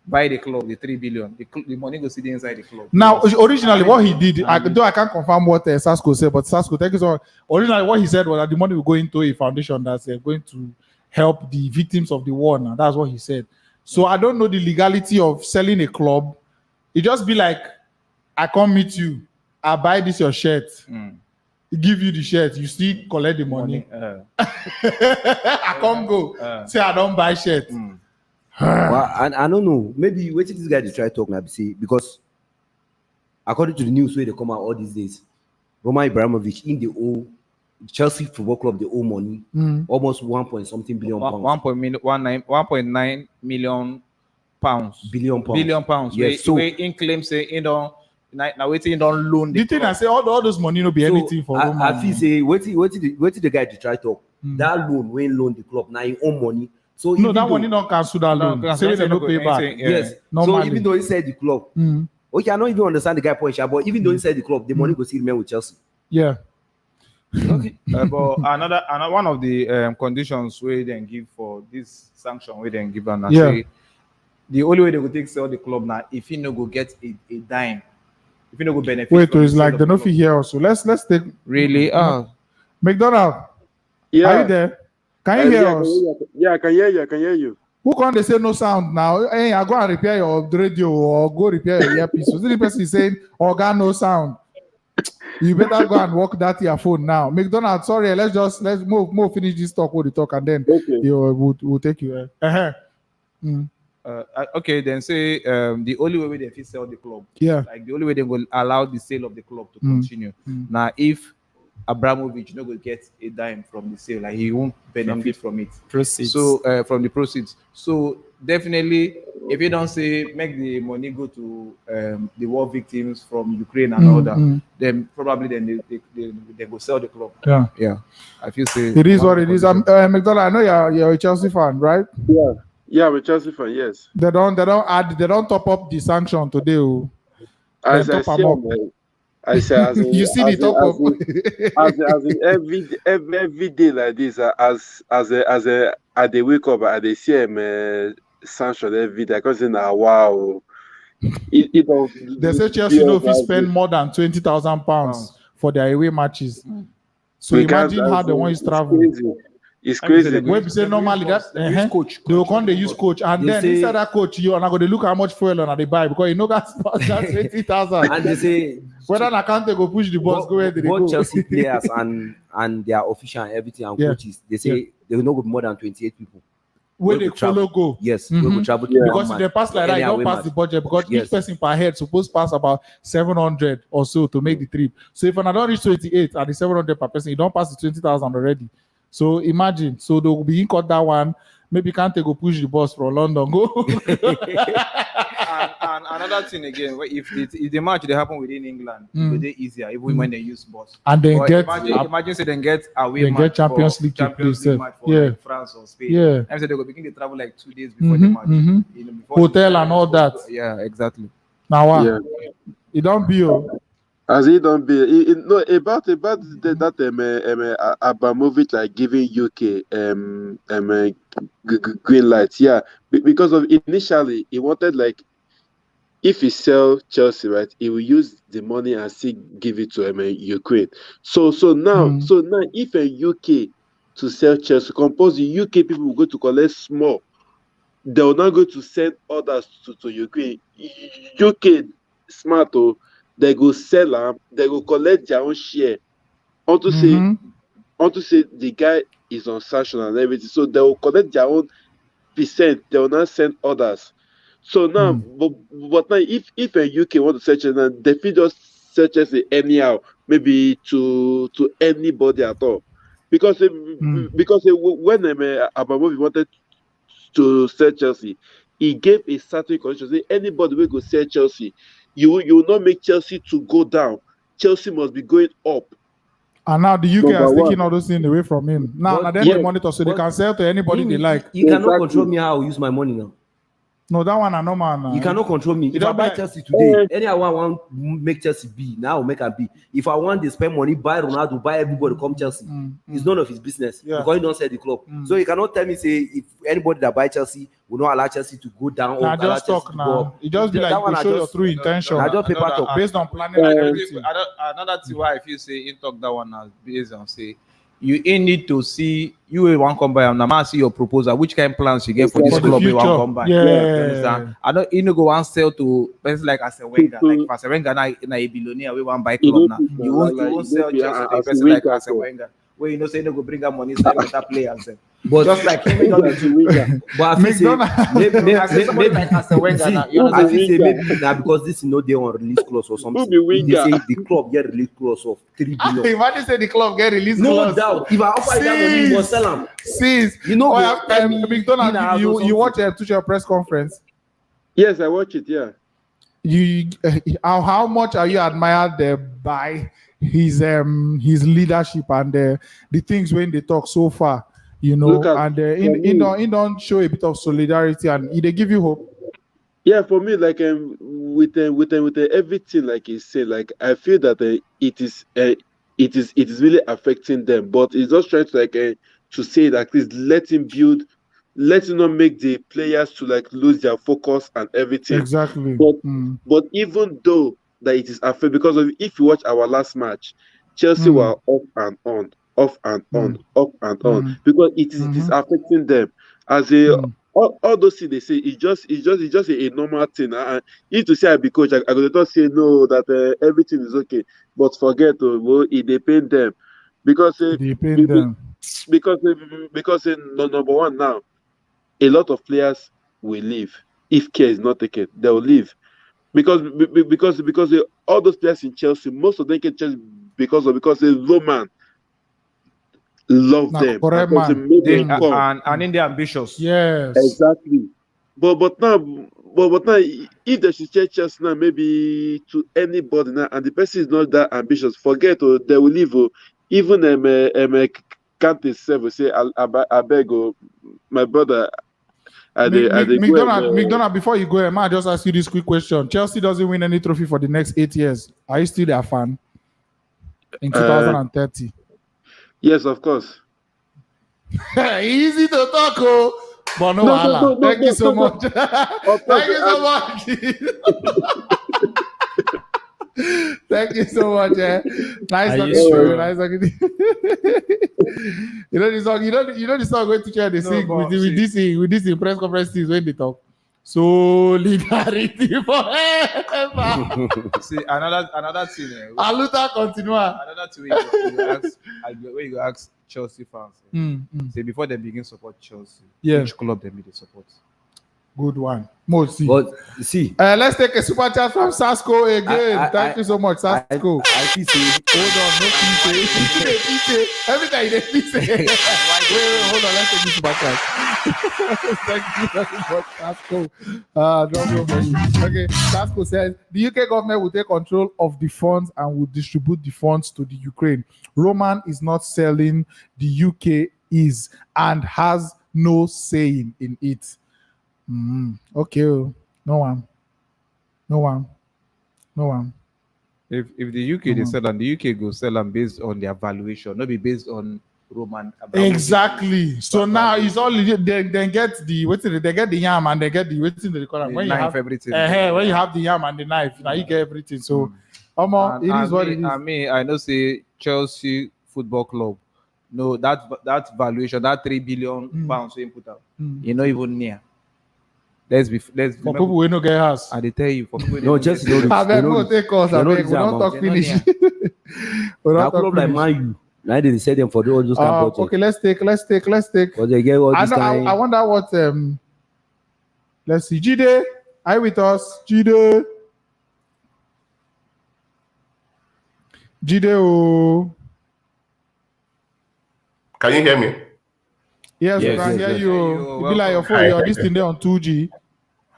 buy the club, the $3 billion. The money go sit inside the club. Now, originally, what he did, though I can't confirm what Sasko said, but Sasko, thank you so much. Originally, what he said was that the money will go into a foundation that's going to help the victims of the war. Now, that's what he said. So I don't know the legality of selling a club. It just be like, I come meet you, I buy this your shirt, give you the shirt, you still collect the money. I come go, say I don't buy shirt. Well, I don't know. Maybe wait till this guy to try talk now, because according to the news where they come out all these days, Roman Abramovich in the old Chelsea Football Club, they owe money, almost 1.something billion pounds. 1.9 million pounds. Billion pounds. Yes. So in claim say now waiting don't loan the thing I say all those money no be anything for Roman. I feel say wait till the guy to try talk. That loan when loan the club now he own money. So no, that money don't cancel that loan. Say they no pay back. Yes. So even though inside the club, okay, I don't even understand the guy point, but even though inside the club, the money go still remain with Chelsea. Yeah. Okay. But another one of the conditions where they give for this sanction where they give and say the only way they will take sell the club now if he no go get a dime. If you no go benefit. Wait, it's like the no fee here also. Let's take really McDonald. Yeah. Are you there? Can you hear us? Yeah, I can hear you. Who can they say no sound now? Hey, I go and repair your radio or go repair your earpiece. So the person is saying, got no sound. You better go and work that your phone now. McDonald, sorry, let's move finish this talk with the talk and then we'll take you. Okay, then say the only way they fit sell the club. Yeah. Like the only way they will allow the sale of the club to continue. Now, if Abramovich no go get a dime from the sale, like he won't benefit from it. Proceeds. So from the proceeds. So definitely, if you don't say make the money go to the war victims from Ukraine and all that, then probably then they go sell the club. Yeah. I feel say it is what it is. McDonald, I know you're a Chelsea fan, right? Yeah, I'm a Chelsea fan. Yes. They don't top up the sanction today. As I say, as in, you see the top up. as in every day like this, as they wake up, they see him sanction every day. I can say now, wow. They say Chelsea know if you spend more than £20,000 for their away matches. So Because imagine how they want to travel. It's crazy. When we say normally that they will come, they use coach, and then inside that coach, you are not going to look how much fuel on they buy because you know that's 20,000. And they say whether an account they go push the boss, go where they go. Both Chelsea players and their official and everything and coaches, they say they will not go more than 28 people. Where they follow go. Yes, we will travel because if they pass like that, you don't pass the budget because each person per head supposed to pass about 700 or so to make the trip. So if I don't reach 28 and the 700 per person, you don't pass the 20,000 already. So imagine, so they will be in cut that one. Maybe can't they go push the bus from London? Go. and another thing again, if the match they happen within England, it will be easier even when they use bus. And then imagine say they get away they match get Champions League match for like France or Spain. Yeah. And so they go begin to travel like 2 days before the match. Before hotel and all that. Yeah, exactly. Now it don't be as it don't be no about that Abramovich like giving UK green light, because of initially he wanted like if he sell Chelsea, right, he will use the money and still give it to Ukraine. So now if a UK to sell Chelsea, compose the UK people will go to collect small. They will not go to send others to Ukraine. UK smart they go sell them, they go collect their own share. Onto say the guy is on sanction and everything. So they will collect their own percent, they will not send others. So now, but now if a UK want to search it, then they feel just search it anyhow, maybe to anybody at all. Because when Abramovich wanted to sell Chelsea, he gave a certain condition. Say anybody will go sell Chelsea, you will not make Chelsea to go down. Chelsea must be going up. And now the UK is taking all those things away from him. Now they monitor so they can sell to anybody they like. You cannot control me how I use my money now. No, that one I know, man. You cannot control me. If I buy Chelsea today, anyone want make Chelsea B, now I'll make a B. If I want to spend money, buy Ronaldo, buy everybody come Chelsea. It's none of his business because he don't sell the club. So you cannot tell me say if anybody that buy Chelsea will not allow Chelsea to go down or allow just talk now. You just be like you show your true intention. I just paper talk based on planning and everything. Another thing why if you say in talk that one as based on say you need to see you will want come by and now see your proposal which kind of plans you get for this club you want come by. I don't you know go and sell to places like Arsene Wenger like if Arsene Wenger na a billionaire we want buy club now you won't sell Chelsea to a person like Arsene Wenger where you know say no go bring that money sell better players but just like him don't but I feel say maybe like Arsene Wenger now I feel say maybe now because this is not there on release clause or something they say the club get release clause of 3 billion. Imagine say the club get release clause. No doubt if I offer that money you will sell them. You know McDonald you watch your press conference? Yes, I watch it. Yeah. You how much are you admired by his leadership and the things when they talk so far, you know, and he don't show a bit of solidarity and they give you hope. Yeah, for me, like with everything like he said, like I feel that it is really affecting them, but he's just trying to like to say that please let him not make the players to like lose their focus and everything. Exactly. But even though that it is affected because of if you watch our last match, Chelsea were up and on, because it is affecting them as a all those things they say it's just a normal thing. If to say I be coach, I could not say no that everything is okay, but forget it depends them because number one now a lot of players will leave if care is not taken. They will leave. Because all those players in Chelsea, most of them can Chelsea because Roman love Nah, them correct, because they man. made them come. And in they're ambitious. Yes. Exactly. But now, if they should change Chelsea now, maybe to anybody now, and the person is not that ambitious, forget, they will leave. Even Kante self will say, I beg, my brother, McDonald, before you go, I just ask you this quick question. Chelsea doesn't win any trophy for the next 8 years. Are you still their fan in 2030? Yes, of course. Easy to talk, but no, Allah. Thank you so much. Thank you so much. Thank you so much. Nice talking to you. Nice talking to you. You know the song. You know the song when teacher they sing with this press conference things when they talk. Solidarity forever. See another thing. Aluta continua. Another thing where you ask Chelsea fans. Say before they begin support Chelsea, which club they need to support. Good one. Mosi. But see, let's take a super chat from Sasko again. Thank you so much, Sasko. I see. Hold on, no please. Every time they please say. Wait, hold on. Let's take this super chat. Thank you very much, Sasko. Okay, Sasko says the UK government will take control of the funds and will distribute the funds to the Ukraine. Roman is not selling. The UK is and has no saying in it. Okay, no one. If the UK they sell and the UK go sell them based on their valuation, not be based on Roman. Exactly. So now it's all they get the they get the yam and they get the they call when you have everything. When you have the yam and the knife, now you get everything. So it is what it is. I know say Chelsea Football Club. No, that valuation, that 3 billion pounds we put out, you're not even near. Let's for people who no get house. I tell you for people. No, just don't take us. We don't talk finish. We don't talk like Man. Now they say them for all those kind of okay, let's take. Because they get all this I wonder what let's see. Jide, are you with us? Jide, Can you hear me? Yes, we can hear you. It be like your phone, you're this thing there on 2G.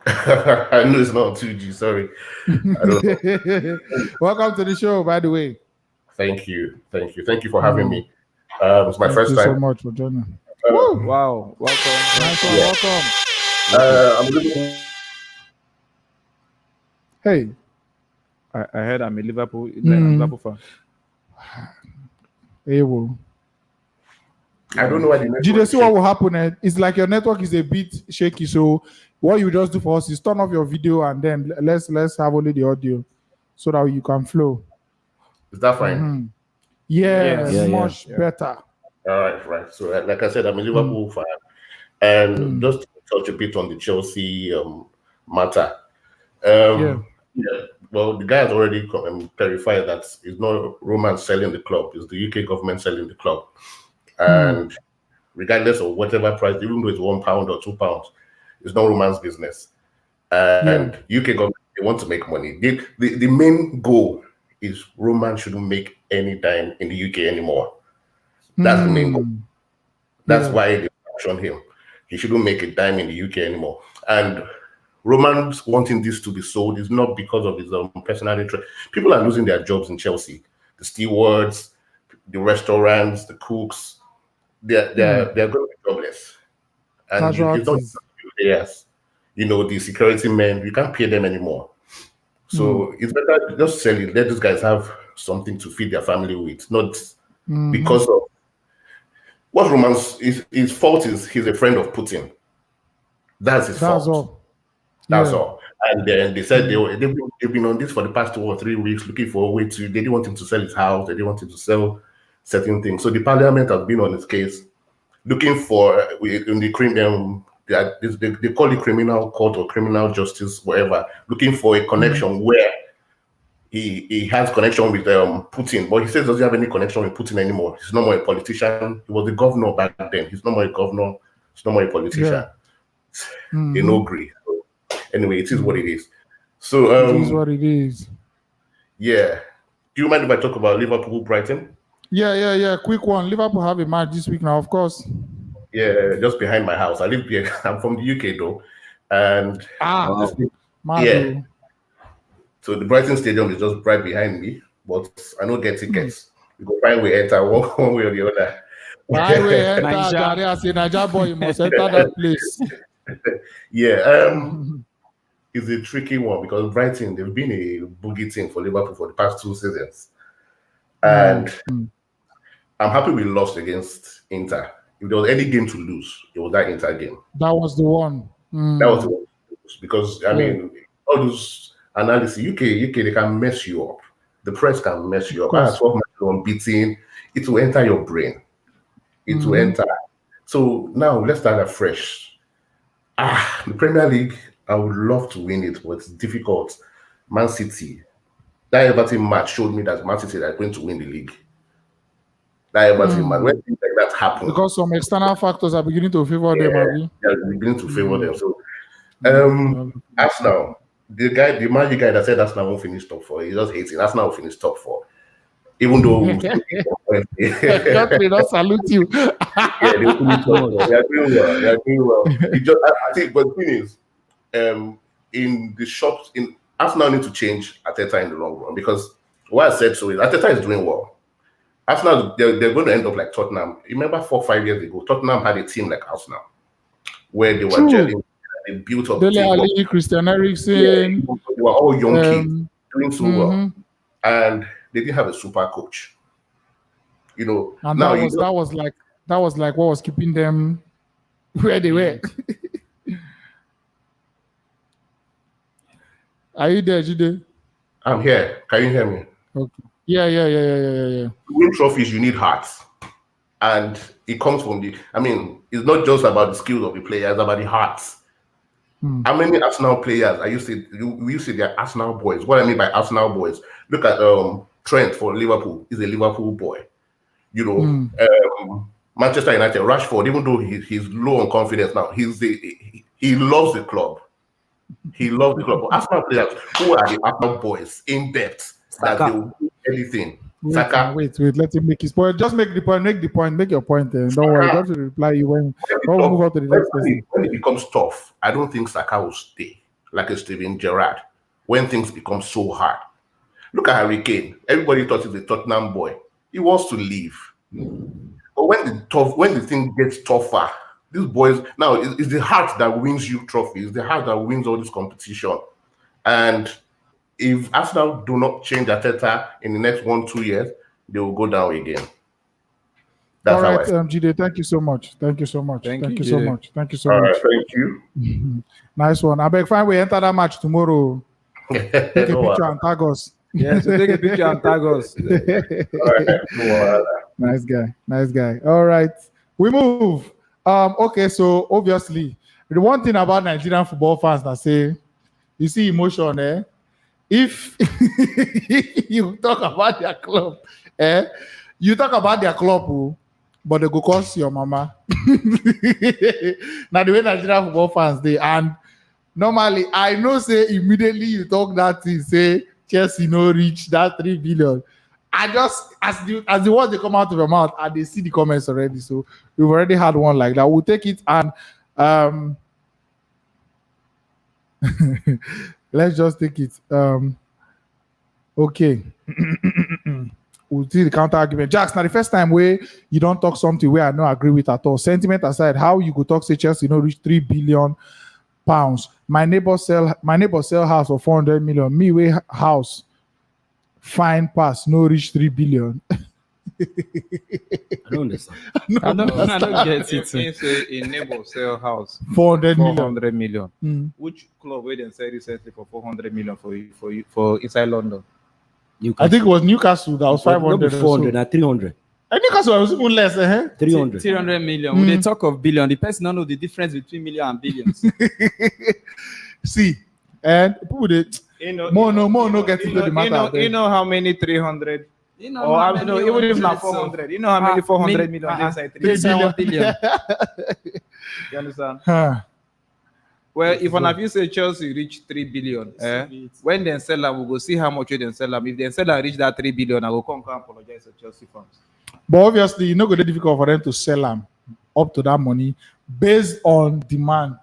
I know it's not on 2G, sorry. Welcome to the show, by the way. Thank you for having me. It's my first time. Thank you so much for joining. Wow, welcome. Nice one, welcome. I'm looking. Hey, I heard I'm a Liverpool fan. Hey, well. I don't know why the network. Did you see what will happen? It's like your network is a bit shaky. So what you just do for us is turn off your video and then let's have only the audio so that you can flow. Is that fine? Yes, much better. All right. So like I said, I'm a Liverpool fan, and just to touch a bit on the Chelsea matter. Well, the guy has already clarified that it's not Roman selling the club; it's the UK government selling the club. And regardless of whatever price, even though it's £1 or £2, it's not Roman's business. And UK government, they want to make money. The main goal is Roman shouldn't make any dime in the UK anymore. That's the main goal. That's why they auction him. He shouldn't make a dime in the UK anymore. And Roman's wanting this to be sold is not because of his personal interest. People are losing their jobs in Chelsea. The stewards, the restaurants, the cooks, they're going to be jobless. And the security men, you can't pay them anymore. So it's better just sell it. Let these guys have something to feed their family with, not because of what Roman's his fault is. He's a friend of Putin. That's his fault. That's all. And then they said they've been on this for the past 2 or 3 weeks, looking for a way to. They didn't want him to sell his house. They didn't want him to sell certain things. So the parliament has been on his case, looking for in the criminal. They call it criminal court or criminal justice, whatever. Looking for a connection where he has connection with Putin, but he says doesn't have any connection with Putin anymore. He's no more a politician. He was the governor back then. He's no more a governor. He's no more a politician. They no agree. So, anyway, it is what it is. So it is what it is. Yeah. Do you mind if I talk about Liverpool Brighton? Yeah. Quick one. Liverpool have a match this week now, of course. Yeah, just behind my house. I live here. I'm from the UK though, and Wow. yeah. So the Brighton Stadium is just right behind me, but I don't get tickets. We go find we enter one way or the other. Why we enter? Jare, as a Niger boy, you must enter that place. Yeah, it's a tricky one because Brighton, they've been a boogie team for Liverpool for the past 2 seasons. And I'm happy we lost against Inter. If there was any game to lose, it was that Inter game. That was the one. That was the one. Because, I mean, all those analysis, UK, they can mess you up. The press can mess you up. 12 matches unbeaten, it will enter your brain. It will enter. So now let's start afresh. The Premier League, I would love to win it, but it's difficult. Man City, that Everton match showed me that Man City are going to win the league. That Everton match, when things like that happen, because some external factors are beginning to favor them. They're beginning to favor them. So, Arsenal, the magic guy that said Arsenal won't finish top 4, he just hates it. Arsenal will finish top 4. Even though Godfrey don't salute you. Yeah, they will finish top 4. They are doing well. I think, but the thing is, in the shops, Arsenal need to change Arteta in the long run, because what I said so is Arteta is doing well. Arsenal, they're going to end up like Tottenham. Remember 4 or 5 years ago, Tottenham had a team like Arsenal, where they were gelling, they built up. Dele Alli, Christian Eriksen. They were all young kids doing so well, and they didn't have a super coach. You know, and that was like what was keeping them where they were. Are you there, Jide? I'm here. Can you hear me? Okay. Yeah. To win trophies, you need hearts. And it comes from it's not just about the skills of the players, it's about the hearts. How many Arsenal players we used to say they're Arsenal boys? What I mean by Arsenal boys, look at Trent for Liverpool. He's a Liverpool boy. You know, Manchester United, Rashford, even though he's low on confidence now, he loves the club. He loves the club. But Arsenal players, who are the Arsenal boys in depth, that they will do anything. Wait, let him make his point. Just make your point. Don't worry, don't reply you when we move on to the next person. When it becomes tough, I don't think Saka will stay like a Steven Gerrard when things become so hard. Look at Harry Kane. Everybody thought he's a Tottenham boy. He wants to leave. But when the thing gets tougher, these boys, now it's the heart that wins you trophies. It's the heart that wins all this competition. And if Arsenal do not change Arteta in the next 1-2 years, they will go down again. That's all right, Jide, thank you so much. Thank you so much. Thank you so much. All right, thank you. Nice one. I beg, fine, we enter that match tomorrow. Take a picture and tag us. Yeah, so take a picture and tag us. Nice guy. All right, we move. Okay, so obviously, the one thing about Nigerian football fans that say, you see emotion, if you talk about their club, you talk about their club, but they go cost your mama. Now the way Nigerian football fans they, and normally I know say immediately you talk that thing, say Chelsea no reach that 3 billion. I just as the words they come out of your mouth and they see the comments already. So we've already had one like that. We'll take it and let's just take it. Okay. We'll see the counter argument. Jax, now the first time where you don't talk something where I don't agree with at all. Sentiment aside, how you could talk say Chelsea reach 3 billion pounds. My neighbor sell house for 400 million. Me way house fine pass no reach 3 billion. I don't understand. I don't get it. Say a neighbor sell house 400 million. Which club where they sell recently for 400 million for inside London? I think it was Newcastle that was 500. 400 and 300. And Newcastle was even less. 300. 300 million. When they talk of billion, the person don't know the difference between million and billions. See, and people they more get into the matter. You know how many 300? You know, even if not 400, you know how many 400 million inside 3 billion. You understand? Well, if one of you say Chelsea reach 3 billion, when they sell them, we'll go see how much they sell them. If they sell and reach that 3 billion, I will come and apologize to Chelsea fans. But obviously, it's not going to be difficult for them to sell them up to that money based on demand.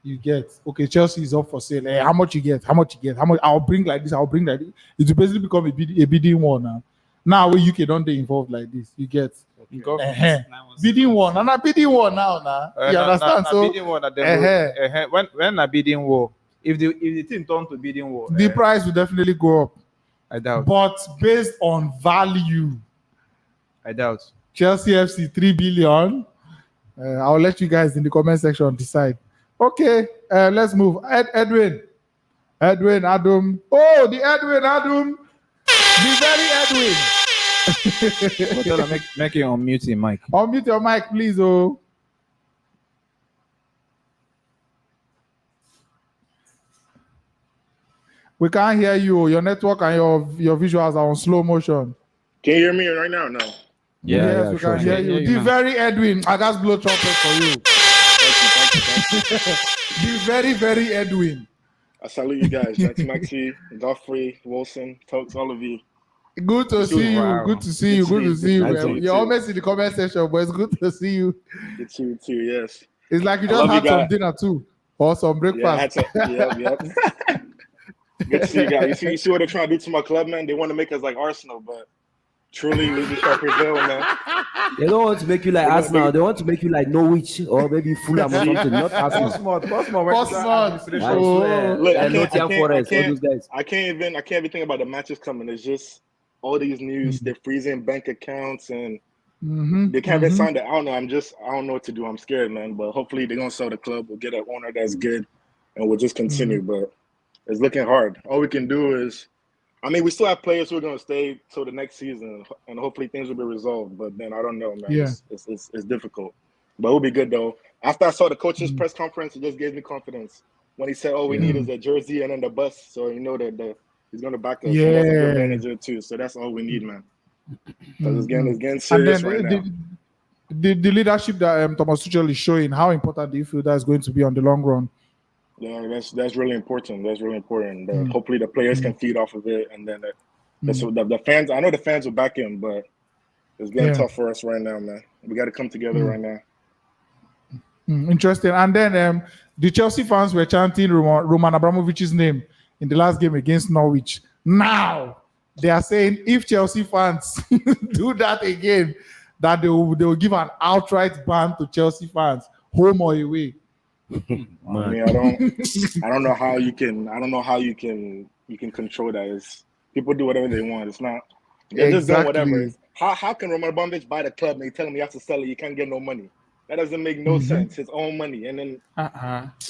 You get okay, Chelsea is up for sale. Hey, how much you get? How much you get? How much? I'll bring like this. I'll bring like this. It will basically become a bidding war now. Now, where UK don't they involved like this? You get bidding war. Now, bidding war now. You understand? So bidding war. When a bidding war, if the thing turn to bidding war, the price will definitely go up. I doubt. But based on value, I doubt. Chelsea FC 3 billion. I'll let you guys in the comment section decide. Okay, let's move. Edwin, Adam. Oh, the Edwin, Adam. The very Edwin. Make it unmute your mic. Unmute your mic, please. Oh. We can't hear you. Your network and your visuals are on slow motion. Can you hear me right now? No. Yes, we can hear you. The very Edwin. I just blow trumpet for you. Thank you. The very, very Edwin. I salute you guys. JaxMaxy, Godfrey, Wilson, Tokes, all of you. Good to see you. Good to see you. Good to see you. You're always in the comment section, but it's good to see you. Good to see you too, yes. It's like you just had some dinner too, or some breakfast. Yeah. Good to see you guys. You see what they're trying to do to my club, man? They want to make us like Arsenal, but truly, we just try to prevail, man. They don't want to make you like Arsenal. They want to make you like Norwich or maybe Fulham or something. Not Arsenal. Postmod. Look, I can't even think about the matches coming. It's just all these news. They're freezing bank accounts and they can't even sign it. I don't know. I don't know what to do. I'm scared, man. But hopefully they're gonna sell the club. We'll get an owner that's good, and we'll just continue. But it's looking hard. All we can do is. I mean, we still have players who are going to stay till the next season, and hopefully things will be resolved. But then I don't know, man. Yeah. It's difficult. But it'll be good, though. After I saw the coach's press conference, it just gave me confidence. When he said, all we need is a jersey and then the bus, so you know that he's going to back us. Yeah. That's a good manager, too. So that's all we need, man. Because it's getting serious right now. The leadership that Thomas Tuchel is showing, how important do you feel that's going to be on the long run? Yeah, that's really important. That's really important. Hopefully the players can feed off of it, and then the fans. I know the fans will back him, but it's getting tough for us right now, man. We got to come together right now. Interesting. And then the Chelsea fans were chanting Roman Abramovich's name in the last game against Norwich. Now they are saying if Chelsea fans do that again, that they will give an outright ban to Chelsea fans, home or away. I mean, I don't know how you can control that. People do whatever they want. It's not. They're just doing whatever. How can Roman Abramovich buy the club and you tell him you have to sell it? You can't get no money. That doesn't make no sense. His own money. And then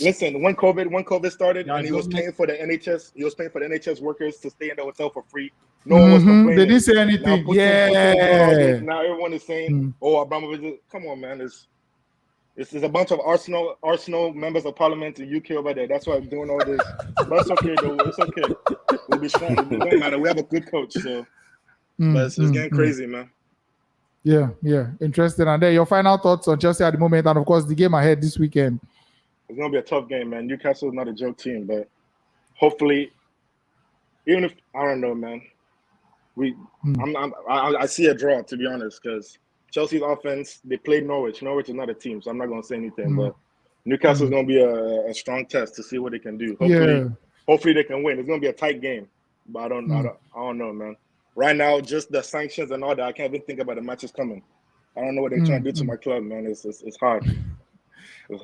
listen, when COVID started and he was paying for the NHS workers to stay in the hotel for free. No one was complaining. They didn't say anything. Now everyone is saying, "Oh, Abramovich, come on, man." It's a bunch of Arsenal members of parliament in UK over there. That's why I'm doing all this. But it's okay, though. It's okay. We'll be strong. It don't matter. We have a good coach, so. But it's getting crazy, man. Yeah. Interesting. And then your final thoughts on Chelsea at the moment, and of course the game ahead this weekend. It's gonna be a tough game, man. Newcastle is not a joke team, but hopefully, even if I don't know, man, I see a draw, to be honest, because. Chelsea's offense, they played Norwich. Norwich is not a team, so I'm not going to say anything. But Newcastle is going to be a strong test to see what they can do. Hopefully they can win. It's going to be a tight game, but I don't know, man. Right now, just the sanctions and all that, I can't even think about the matches coming. I don't know what they're trying to do to my club, man. It's hard.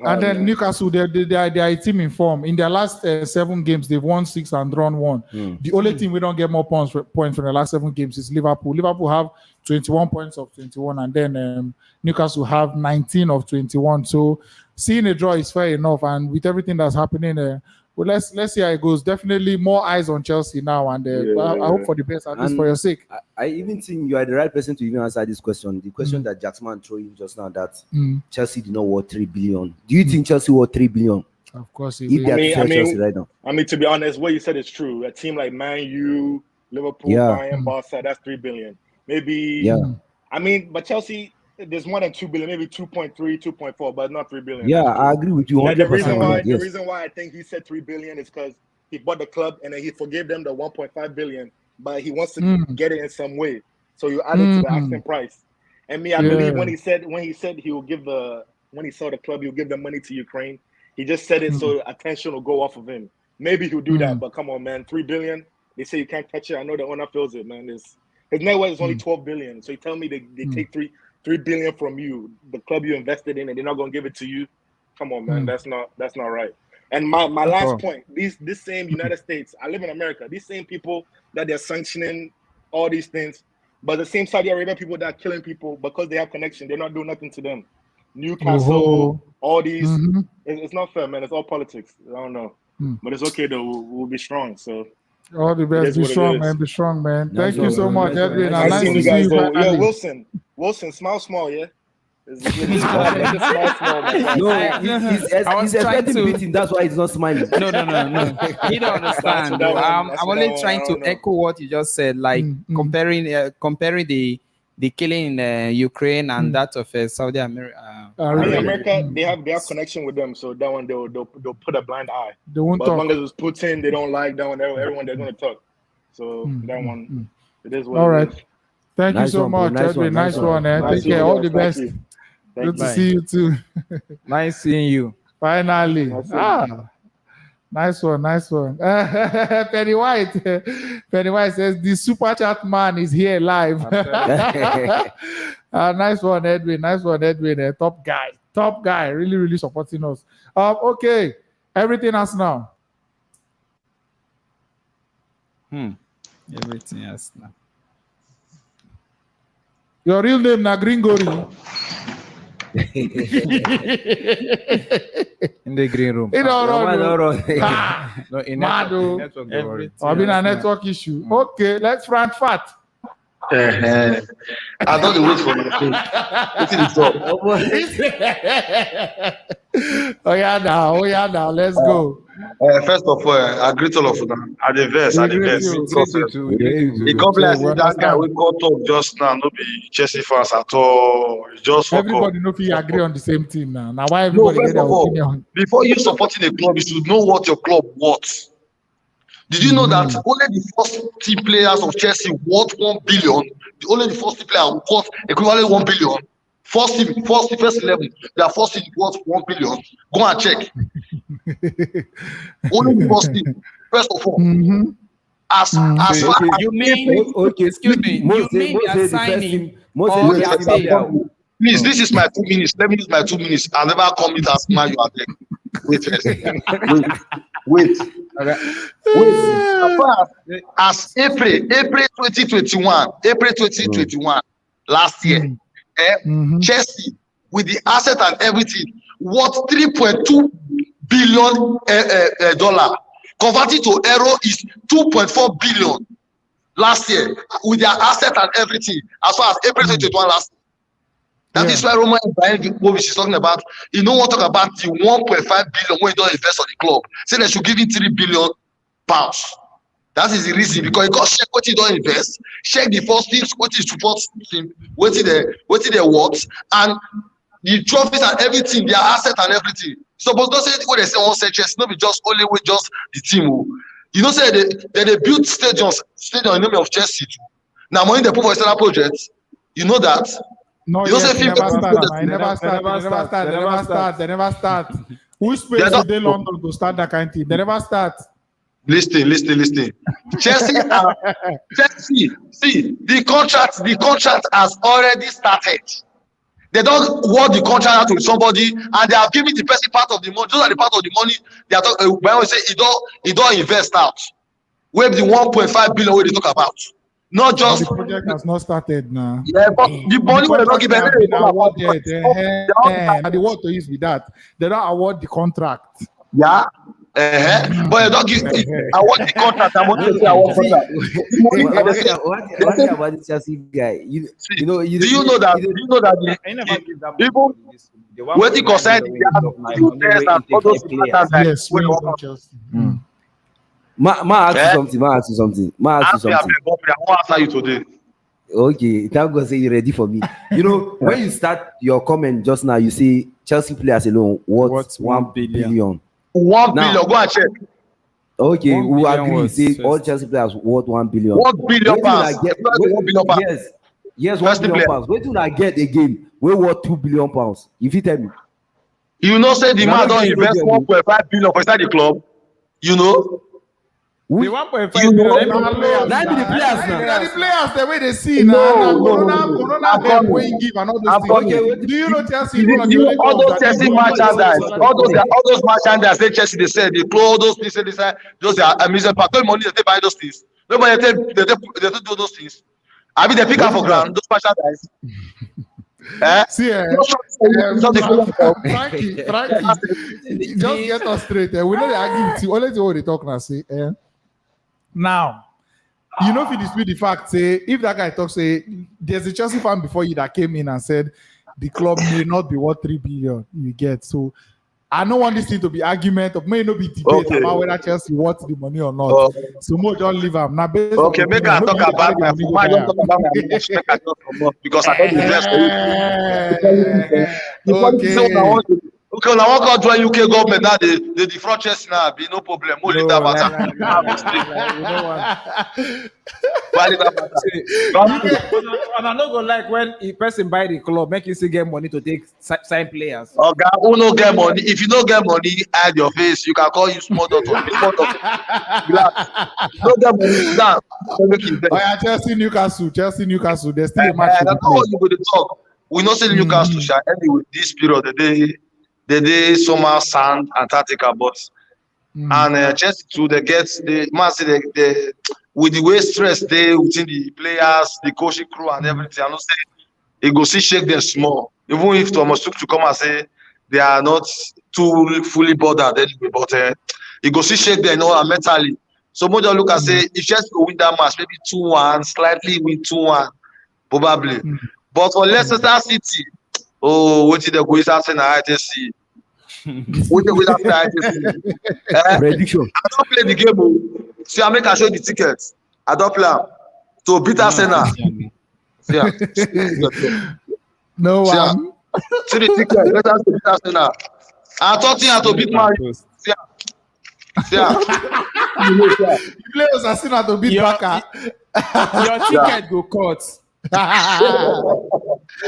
And then Newcastle, they are a team in form. In their last 7 games, they've won 6 and drawn 1. The only team we don't get more points from the last 7 games is Liverpool. Liverpool have 21 points of 21, and then Newcastle have 19 of 21. So seeing a draw is fair enough. And with everything that's happening, well, let's see how it goes. Definitely more eyes on Chelsea now, and I hope for the best, at least for your sake. I even think you are the right person to even answer this question. The question that JaxMan threw in just now, that Chelsea did not worth 3 billion. Do you think Chelsea worth 3 billion? Of course, if they are Chelsea right now. I mean, to be honest, what you said is true. A team like Man U, Liverpool, Bayern, Barca, that's 3 billion. Maybe. Yeah. I mean, but Chelsea, there's more than 2 billion, maybe 2.3, 2.4, but not 3 billion. Yeah, I agree with you 100%. The reason why I think he said 3 billion is because he bought the club and then he forgave them the 1.5 billion, but he wants to get it in some way. So you add it to the asking price. And me, I believe when he said he will give when he saw the club, he'll give the money to Ukraine. He just said it so attention will go off of him. Maybe he'll do that, but come on, man, $3 billion. They say you can't touch it. I know the owner feels it, man. His net worth is only $12 billion. So you tell me they take $3 billion from you, the club you invested in, and they're not gonna give it to you. Come on, man, that's not right. And my last point, this same United States, I live in America. These same people that they're sanctioning all these things, but the same Saudi Arabia people that are killing people because they have connection, they're not doing nothing to them. Newcastle, all these, it's not fair, man. It's all politics. I don't know, but it's okay though. We'll be strong. So all the best. Be strong, man. Be strong, man. Thank you so much, Edwin. Nice seeing you guys. Yo, Wilson, smile small, yeah. He's expecting beating. That's why he's not smiling. No. He don't understand. I'm only trying to echo what you just said, like comparing the killing in Ukraine and that of Saudi America. America, they have connection with them, so that one they'll put a blind eye. They won't but talk. as long as it's Putin, they don't like that one. Everyone they're going to talk. So that one, it is what all it right. is. Thank you so much, Edwin. Nice one. Take care. All the best. Good to see you too. Nice seeing you. Finally. Nice one. Penny White says the super chat man is here live. Nice one, Edwin. Top guy. Really supporting us. Okay. Everything else now. Everything else now. Your real name na Gringori. In the green room. I've been a network issue. Okay, let's run fat. I don't wait for my phone. Oh yeah, now. Let's go. First of all, I greet all of them. At the verse. The complex that guy we got up just now, no be Chelsea fans at all. Just everybody know if you agree on the same thing now. Now why everybody get their opinion? Before you supporting a club, you should know what your club worth. Did you know that only the first team players of Chelsea worth 1 billion? Only the first team player worth equivalent 1 billion. First 11, their first team worth 1 billion. Go and check. Only the first team. First of all, as far as you mean, excuse me, you mean we are signing? Please, this is my 2 minutes. Let me use my 2 minutes. I'll never come it as man you are there. Wait. As April 2021, last year, Chelsea with the asset and everything worth $3.2 billion dollar. Converted to euro is 2.4 billion last year with their asset and everything. As far as April 2021 last year. That is why Roman Ibrahimovic is talking about. You know what? Talk about the 1.5 billion when you don't invest on the club. Say they should give him 3 billion pounds. That is the reason, because you got check what you don't invest, check the first teams, what is support team, what is their worth, and the trophies and everything, their asset and everything. So, but don't say what they say on Chelsea, not be just only with just the team. You know, say they built stadium in the name of Chelsea. Now, money they put for external projects. You know that. No, you yes, they never start. Which place did they London to start that kind of thing? They never start. Listen. Chelsea, see, the contract has already started. They don't award the contract out to somebody, and they have given the person part of the money. Those are the part of the money they are talking. When we say he don't invest out, where the 1.5 billion we talk about. Not just the project has not started now. Yeah, but the money will not give awarded. The word to use with that. They don't award the contract. Yeah. But you don't give award the contract. I want to say award contract. What about this Chelsea guy? Do you know that people when they concern Ma ask you something. I won't answer you today. Okay, thank God say you're ready for me. You know, when you start your comment just now, you say Chelsea players alone worth 1 billion. 1 billion, go and check. Okay, we agree. Say all Chelsea players worth 1 billion. 1 billion pounds. Yes. Yes, £1 billion. Wait till I get again. We worth £2 billion. If you tell me. You know, say the man don't invest 1.5 billion for inside the club. You know. The 1.5 you know, billion. That be the players now. That the players the way they see No, Corona help when give and all those things. Okay, Do you know Chelsea? you know all those Chelsea merchandise, all those merchandise they Chelsea they sell, they clothes, those things they sell, those are amusement park. No money they buy those things. Nobody they do those things. I mean they pick up for ground those merchandise. See, Frankie, just get us straight. We know they argue with you. Only what they talk now. Say, now, you know, if you dispute the fact, say, if that guy talks, say, there's a Chelsea fan before you that came in and said the club may not be worth 3 billion you get. So, I don't want this thing to be argument or may not be debate about whether Chelsea worth the money or not. So, more don't leave them. Now, make I talk about my because I don't invest. Okay, now what God join UK government now they defraud Chelsea now be no problem. We'll leave that matter. And I not gonna like when a person buy the club, make you still get money to take sign players. Okay, who no get money? If you don't get money, hide your face. You can call you small doctor. Small doctor. No get money. Down. Chelsea, Newcastle. There's still a match. That's not what you go to talk. We know say Newcastle shall anyway this period the day summer sand Antarctica but and Chelsea too they get the man say they with the way stress they within the players, the coaching crew and everything. I know say it go see shake them small. Even if Thomas took to come and say they are not too fully bothered anyway, but it go see shake them, you know, mentally. So more just look and say if Chelsea go win that match, maybe 2-1, slightly win 2-1, probably. But for Leicester City, what did they go inside in the ITC? What did they go inside the ITC? Prediction. I don't play the game. See, I make I show the tickets. I don't play to beat Arsenal. Yeah. No one. See the ticket. Let us beat Arsenal. I thought you had to beat Man. Yeah. You play us Arsenal to beat Barca. Your ticket go cut.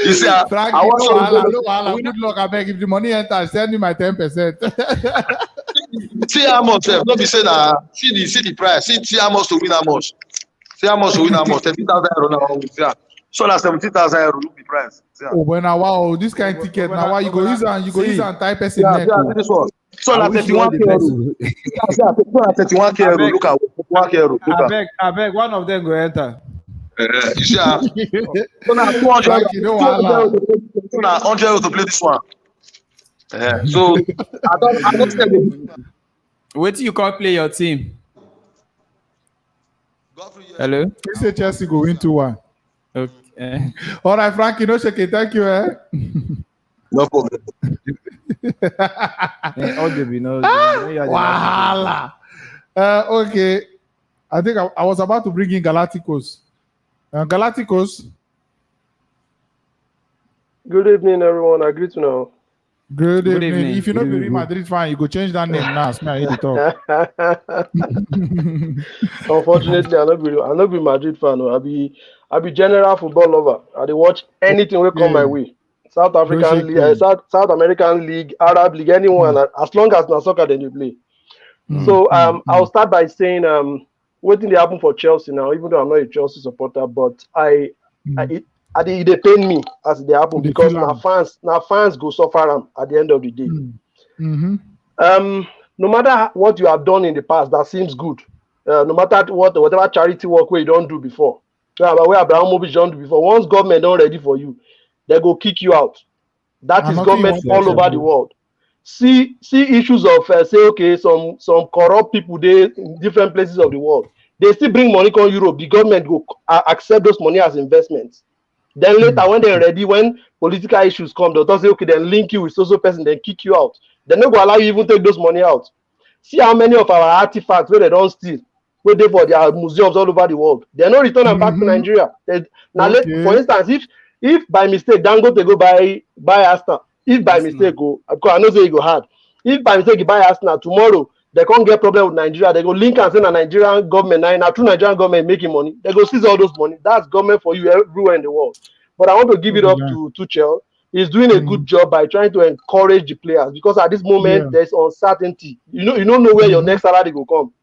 You see, Frank, I want good luck. I beg if the money enters, send me my 10%. See how much? Don't be saying see the price. See how much to win how much. See how much to win how much. 30,000 euro now. Yeah. So that's 70,000 euro. Look the price. Yeah. Oh, when wow, this kind of ticket now. Why you go use and type person? Yeah, this one. So that's 31 euro. 31 euro. Look at 1 euro. I beg, one of them go enter. You see, so now 200 to play this one. So I don't tell you. Wait till you can't play your team. Godfrey, Hello? You say Chelsea go win 2-1. Okay. All right, Frankie, no shaking. Thank you. No problem. Wahala. Okay. I think I was about to bring in Galacticos. Galacticos. Good evening, everyone. I greet you now. Good evening. If you know Real Madrid fan, you go change that name now. I hear the talk. Unfortunately, I not be Madrid fan. I be general football lover. I dey watch anything will come my way. South African League, South American League, Arab League, anyone. As long as na soccer, then you play. So I'll start by saying what did happen for Chelsea now? Even though I'm not a Chelsea supporter, but it dey pain me as they happen because now fans go suffer at the end of the day. No matter what you have done in the past, that seems good. No matter whatever charity work where you don't do before, where Abramovich don't do before. Once government don't ready for you, they go kick you out. That is government all over the world. See issues of some corrupt people there in different places of the world. They still bring money from Europe. The government go accept those money as investments. Then later, when they're ready, when political issues come, they'll say, okay, then link you with social person, then kick you out. They're not going to allow you even take those money out. See how many of our artifacts where they don't steal, where they for their museums all over the world. They're not returning them back to Nigeria. For instance, if by mistake Dangote go buy Aston, if by mistake because I know say you go hard. If by mistake you buy Aston tomorrow, they can't get problem with Nigeria. They go link and say na Nigerian government, now through Nigerian government making money. They go seize all those money. That's government for you everywhere in the world. But I want to give it up to Tuchel. He's doing a good job by trying to encourage the players, because at this moment there's uncertainty. You don't know where your next salary will come.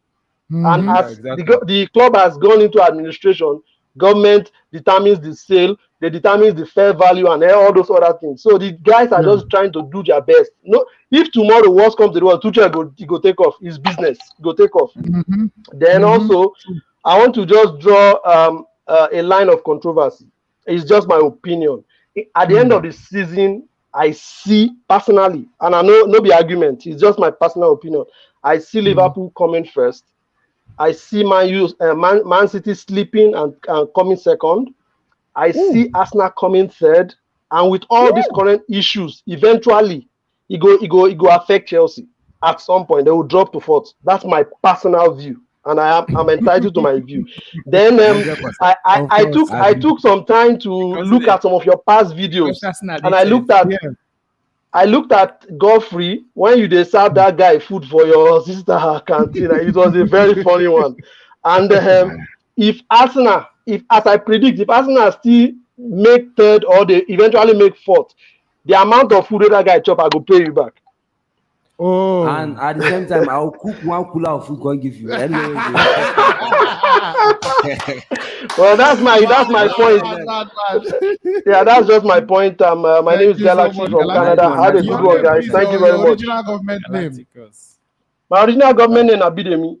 And as the club has gone into administration, government determines the sale, they determine the fair value and all those other things. So the guys are just trying to do their best. No, if tomorrow worst comes to the world, Tuchel go take off. His business go take off. Then also, I want to just draw a line of controversy. It's just my opinion. At the end of the season, I see personally, and I know no be argument, it's just my personal opinion. I see Liverpool coming first. I see Man City sleeping and coming second. I see Arsenal coming third. And with all these current issues, eventually it go affect Chelsea. At some point, they will drop to fourth. That's my personal view, and I'm entitled to my view. Then I took some time to look at some of your past videos, and I looked at Godfrey when you serve that guy food for your sister canteen. It was a very funny one. And if Arsenal still make third or they eventually make fourth, the amount of food that guy chop, I go pay you back. Oh, and at the same time, I'll cook one cooler of food and give you. Anyway, well, that's my point. Yeah, that's just my point. My name is Galaxy from Canada. Have a good one, guys. Thank you very much. Original government name. My original government name is Abidemi.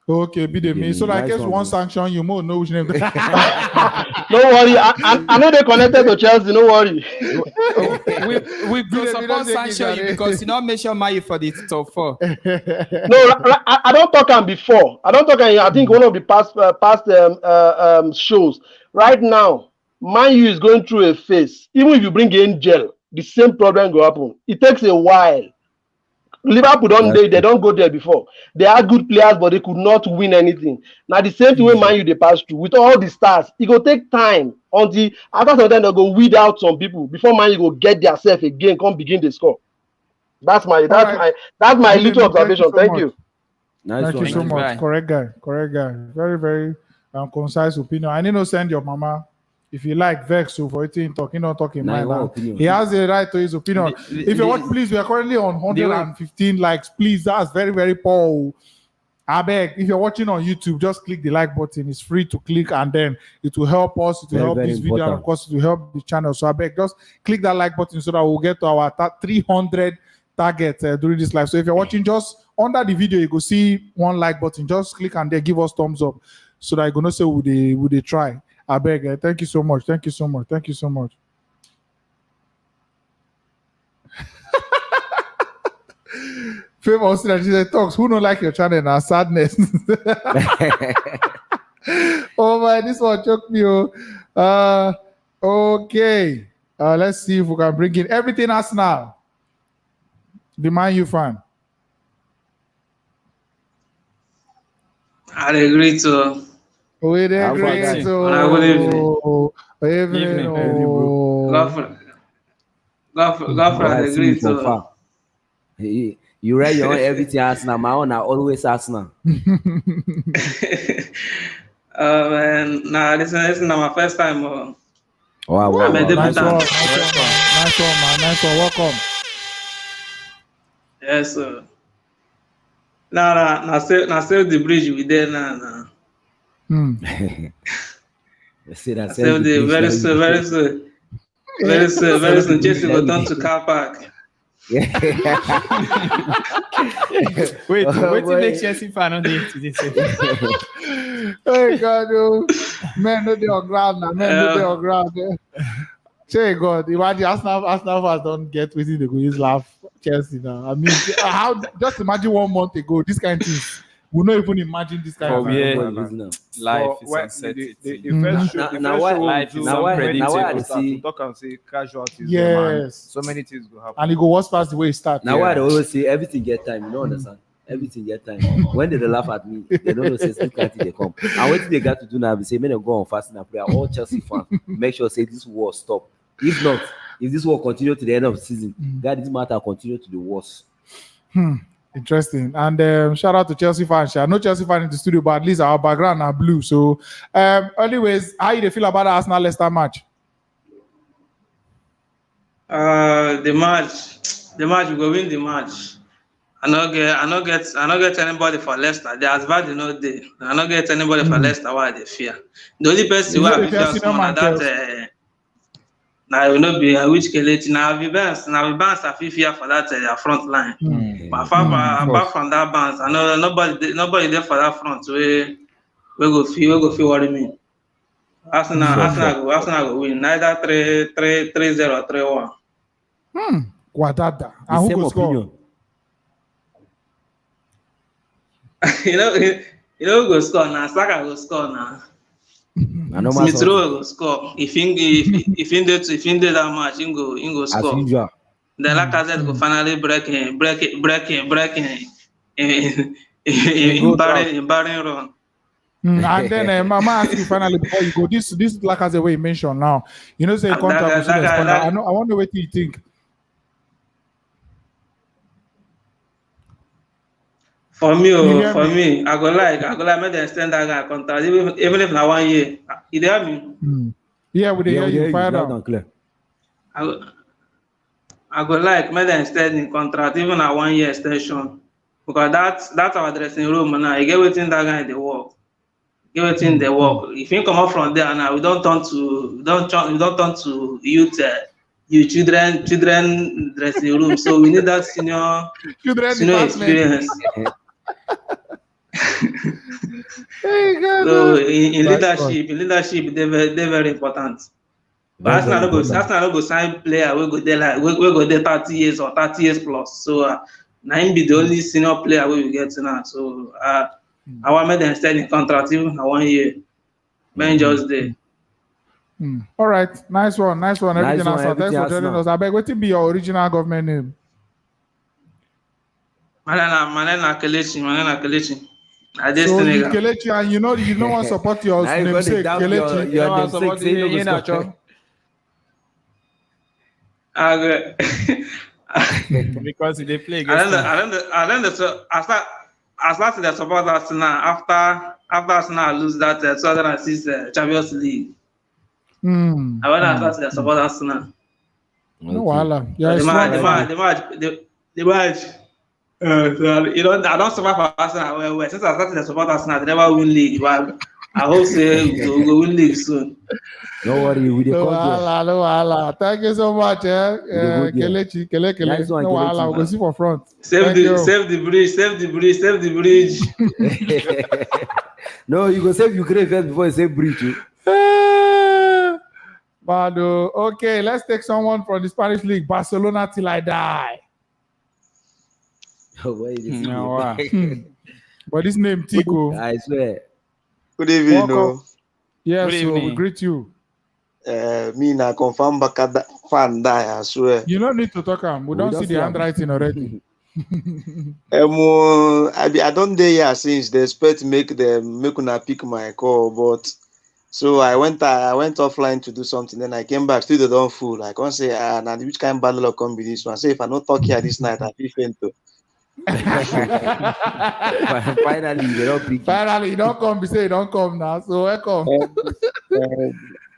Okay, Bidemi. So I guess one sanction you more know which name. Don't worry, I know they connected to Chelsea. No worry. we go support sanction you because you not mention money for the top 4. No, I don't talk on before. I think one of the past shows. Right now, Man U is going through a phase. Even if you bring Angel, the same problem will happen. It takes a while. Liverpool they don't go there before. They are good players, but they could not win anything. Now the same thing when Man U they pass through with all the stars, it will take time until after some time they go weed out some people before Man U go get themselves again, come begin the score. That's my little observation. Thank you. Thank you so much. Correct guy. Very, very concise opinion. I need to send your mama. If you like Vex for talking, not talking mind. He has the right to his opinion. If you want, please, we are currently on 115 likes. Please, that's very, very poor. I beg, if you're watching on YouTube, just click the like button. It's free to click, and then it will help us. It will help this video, and of course, it will help the channel. So I beg, just click that like button so that we'll get to our 300 target during this live. So if you're watching, just under the video, you go see one like button. Just click and then give us thumbs up so that you're gonna say would they try. I beg. Thank you so much. Thank you so much. Thank you so much. Famous that she said, talks. Who don't like your channel now? Sadness. Oh my, this one choked me. Okay. Let's see if we can bring in everything Arsenal. The Man U fan. I agree to. We agree to. Godfrey, I agree to. You write your own everything Arsenal. My own are always Arsenal. Man, nah, this is not my first time. Wow. I'm a debutant. Nice one, man. Nice one. Welcome. Yes, sir. Now, still the bridge we there now. Very soon. Jesse will turn to car park. Wait to make Chelsea fan on the today. Hey God, no. Man, no they on ground now. No they on ground. Say God, imagine Arsenal fans don't get within the go use laugh Chelsea now. I mean, how just imagine 1 month ago this kind of thing. We not even imagine this kind of thing. Life is uncertainty. Life is unpredictable. Talk and say casualties. Yes. So many things will happen. And it go worse past the way it starts. Now why they always say everything get time. You don't understand. Everything get time. When they laugh at me, they don't know say still can't they come. And what they got to do now? They say, "Men go on fasting and prayer." All Chelsea fans, make sure say this war stop. If not, if this war continue to the end of the season, God, this matter continue to the worst. Interesting. And shout out to Chelsea fans. I know Chelsea fan in the studio, but at least our background are blue. So, anyways, how you feel about the Arsenal Leicester match? The match we go win the match. I not get anybody for Leicester. They as bad no day. I not get anybody for Leicester why they fear. The only person who I fear small na that now will not be which Kelechi now we bounce I fear for that their front line. But apart from that bounce, I know nobody there for that front we go feel worry me. Arsenal go win neither 3-0 3-1. Guadada. And who go score? you know who go score now? Saka go score now. Smith Rowe go score. If he did that match, he go score. As usual. The Lacazette go finally break in barring run. And then Mama ask you finally before you go. This Lacazette way you mentioned now. You know, say contract. I wonder what you think. For me, I go like make them extend that guy contract even if na 1 year. You hear me? Yeah, we hear you. Fire down. I go like make them extend in contract even a 1 year extension because that's our dressing room now. You get within that guy they work. Get within the work. If you come up from there now, we don't turn to youth. You children dressing room. So we need that senior experience. So in leadership, they're very important. But Arsenal no go sign player we go there 30 years or 30 years plus. So now him be the only senior player we will get now. So I want make them extend in contract even for 1 year. Man just there. All right, nice one. Everything else. Thanks for joining us. I beg, what be your original government name? Manena Kelechi. So you Kelechi, and you know what support your namesake Kelechi. Your namesake, because they play against I started to support Arsenal after Arsenal lose that 2006 Champions League. I went to start to support Arsenal. No, wala. The match. I don't support for Arsenal. Well, since I started to support Arsenal, they never win league. But I hope we'll go win league soon. No worry, we no wala. Thank you so much, Kelechi. No wala, we'll go see for front. Save the bridge. No, you go save Ukraine first before you save bridge. But okay, let's take someone from the Spanish league, Barcelona till I die. No, but this name Tico. I swear. Good evening. No. Yes, so we greet you. Me na confirm Baka fan die, I swear. You don't need to talk. We don't see the handwriting already. I don't dare here since they expect make una pick my call, but so I went offline to do something. Then I came back, still they don't fool. I can't say now which kind of bad luck come be this one. Say if I not talk here this night, I feel faint too. Finally, you don't come. Be say you don't come now. So welcome.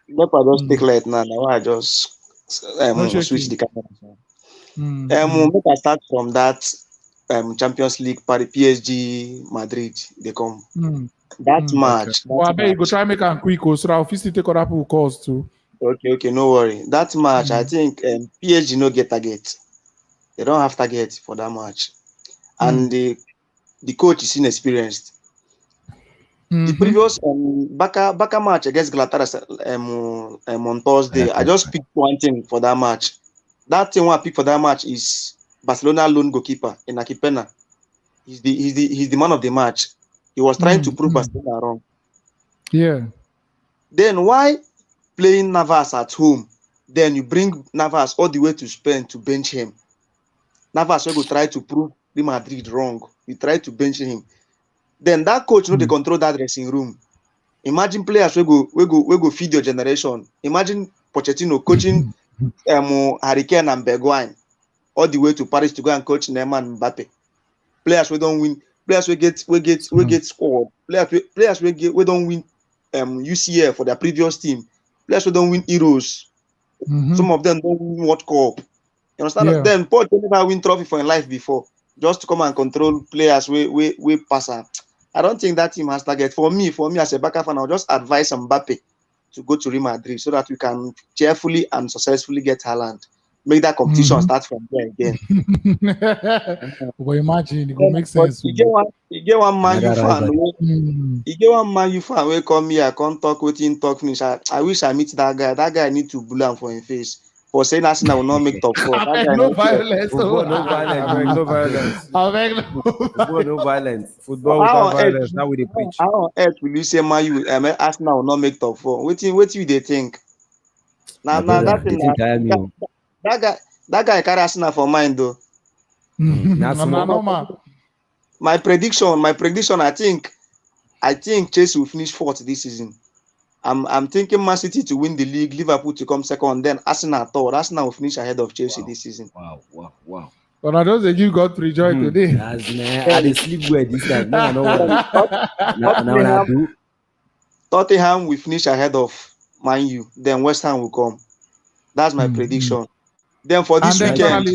Not I just take light now. Now I just switch the camera. Make I start from that Champions League party, PSG Madrid. They come. That match. Well, I bet you go try make a quick so I'll physically take other people calls too. Okay, no worry. That match, I think PSG no get target. They don't have target for that match. And the coach is inexperienced. The previous Baka match against Galatasaray on Thursday, I just picked one thing for that match. That thing I picked for that match is Barcelona lone goalkeeper in Akipena. He's the man of the match. He was trying to prove Barcelona wrong. Yeah. Then why playing Navas at home? Then you bring Navas all the way to Spain to bench him. Navas will try to prove Real Madrid wrong. You try to bench him. Then that coach they control that dressing room. Imagine players will go feed your generation. Imagine Pochettino coaching Harry Kane and Bergwijn all the way to Paris to go and coach Neymar and Mbappe. players we don't win, players we get scored, players we don't win UCL for their previous team, players we don't win Euros. Some of them don't win World Cup. You understand? Yeah. Then Paul never win trophy for in life before. Just to come and control players we pass her. I don't think that team has target. For me as a Barca fan, I'll just advise Mbappe to go to Real Madrid so that we can cheerfully and successfully get Haaland. Make that competition start from there again. But imagine it will make sense. You get one Man U fan. You get one Man U fan will come here, come talk with him, talk finish. I wish I meet that guy. That guy need to bully him for his face. For saying Arsenal will not make top 4. No violence. Football, no violence. No violence. Football, no violence. Football without violence. Now we preach. How on earth will you say Man U, Arsenal will not make top 4? What you they think? Now that guy carry Arsenal for mind though. My prediction. I think Chelsea will finish 4th this season. I'm thinking Man City to win the league, Liverpool to come second, then Arsenal third. Arsenal will finish ahead of Chelsea this season. Wow. But I don't think you got joy today. I did sleep well this time. No. Tottenham will finish ahead of Man U. Then West Ham will come. That's my prediction. Then for this weekend,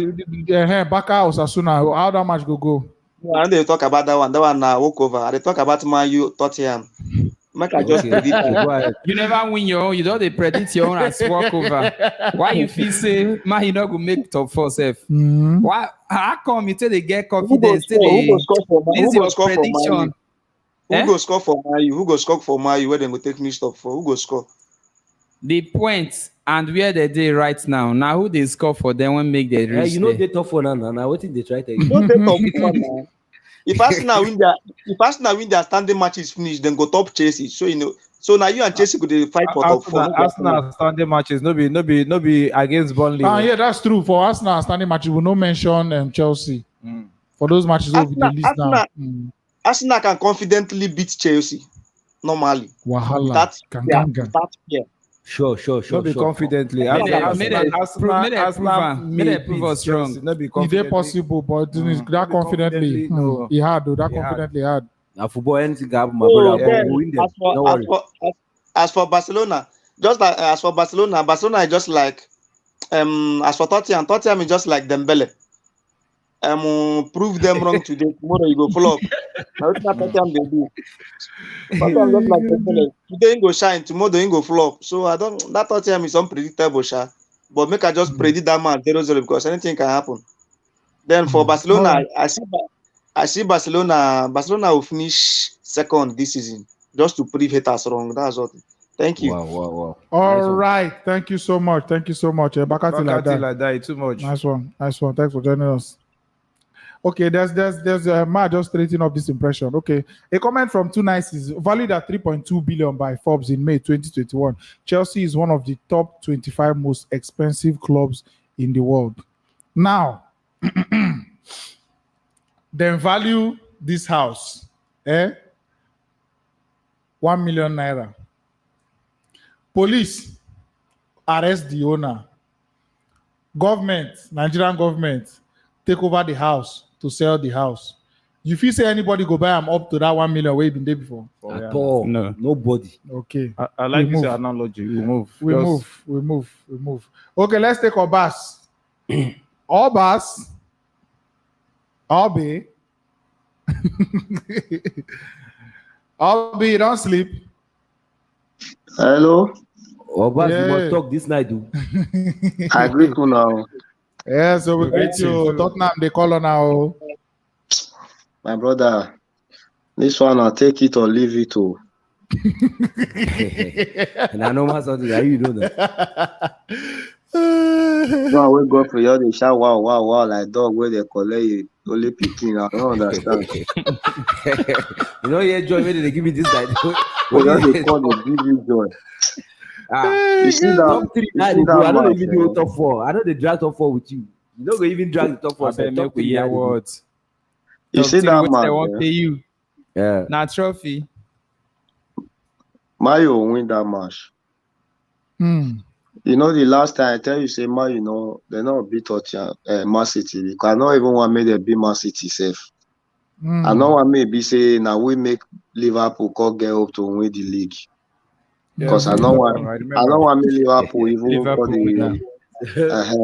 Barca or Osasuna, how that match go? And they talk about that one. That one walk over. They talk about Man U, Tottenham. Make I just predict. You never win your own. You don't predict your own as walk over. Why you feel say man you not go make top 4 safe? Why? How come you tell they get confidence? This is your prediction. Who go score for Man U? Who go score for Man U? Where they go take me top 4? Who go score? The points and where they dey right now. Now who they score for them when make the reach? You know they top 4 now. What did they try to? You know they top 4 now. If Arsenal win their standing matches finished, then go top Chelsea. So you know. So now you and Chelsea could fight for top 4. Arsenal standing matches, no be against Burnley. Yeah, that's true. For Arsenal standing matches, we will not mention Chelsea. For those matches, will be the list now. Arsenal can confidently beat Chelsea normally. Wahala. That's yeah. Sure. Not be confidently. Arsenal prove us wrong. Is it possible? But that confidently, he had. That confidently had. Now football anything happen, my brother. As for Barcelona, Barcelona is just like as for Tottenham is just like Dembele. Prove them wrong today. Tomorrow you go flop. That's what Tottenham they do. Tottenham just like Dembele. Today you go shine. Tomorrow you go flop. So that Tottenham is unpredictable, but make I just predict that man 0-0 because anything can happen. Then for Barcelona, I see Barcelona will finish second this season just to prove haters wrong. That's what. Thank you. Wow. All right. Thank you so much. Bakati like that. Too much. Nice one. Thanks for joining us. Okay, there's just straightening up this impression. Okay, a comment from Two Nice is valued at 3.2 billion by Forbes in May 2021. Chelsea is one of the top 25 most expensive clubs in the world. Now, then value this house, 1 million naira. Police arrest the owner. Nigerian government take over the house to sell the house. You feel say anybody go buy them up to that 1 million where you been there before? At all. No, nobody. Okay. I like this analogy. We move. We move. Okay, let's take Obas. Obas. Obi. Obi, don't sleep. Hello. Obas, you must talk this night, dude. I agree now. Yeah, so we greet you. Tottenham, they call on now. My brother, this one I'll take it or leave it to. And I know my son, how you know that? No, we go for you, they shout wow, like dog where they collect you. Only picking, I don't understand. You know, yeah, Joy, where did they give me this guy? What they call the give you joy. You see that? Top 3, I don't even do top 4. I know they drag top 4 with you. You don't even drag the top 4. I make we hear words. You see that man? They won't pay you. Yeah. Now trophy. Mayo win that match. You know, the last time I tell you, say Mayo, you know, they not beat Man City. You cannot even want me to beat Man City safe. I know what maybe say now we make Liverpool call get up to win the league. Because I know what Liverpool even for the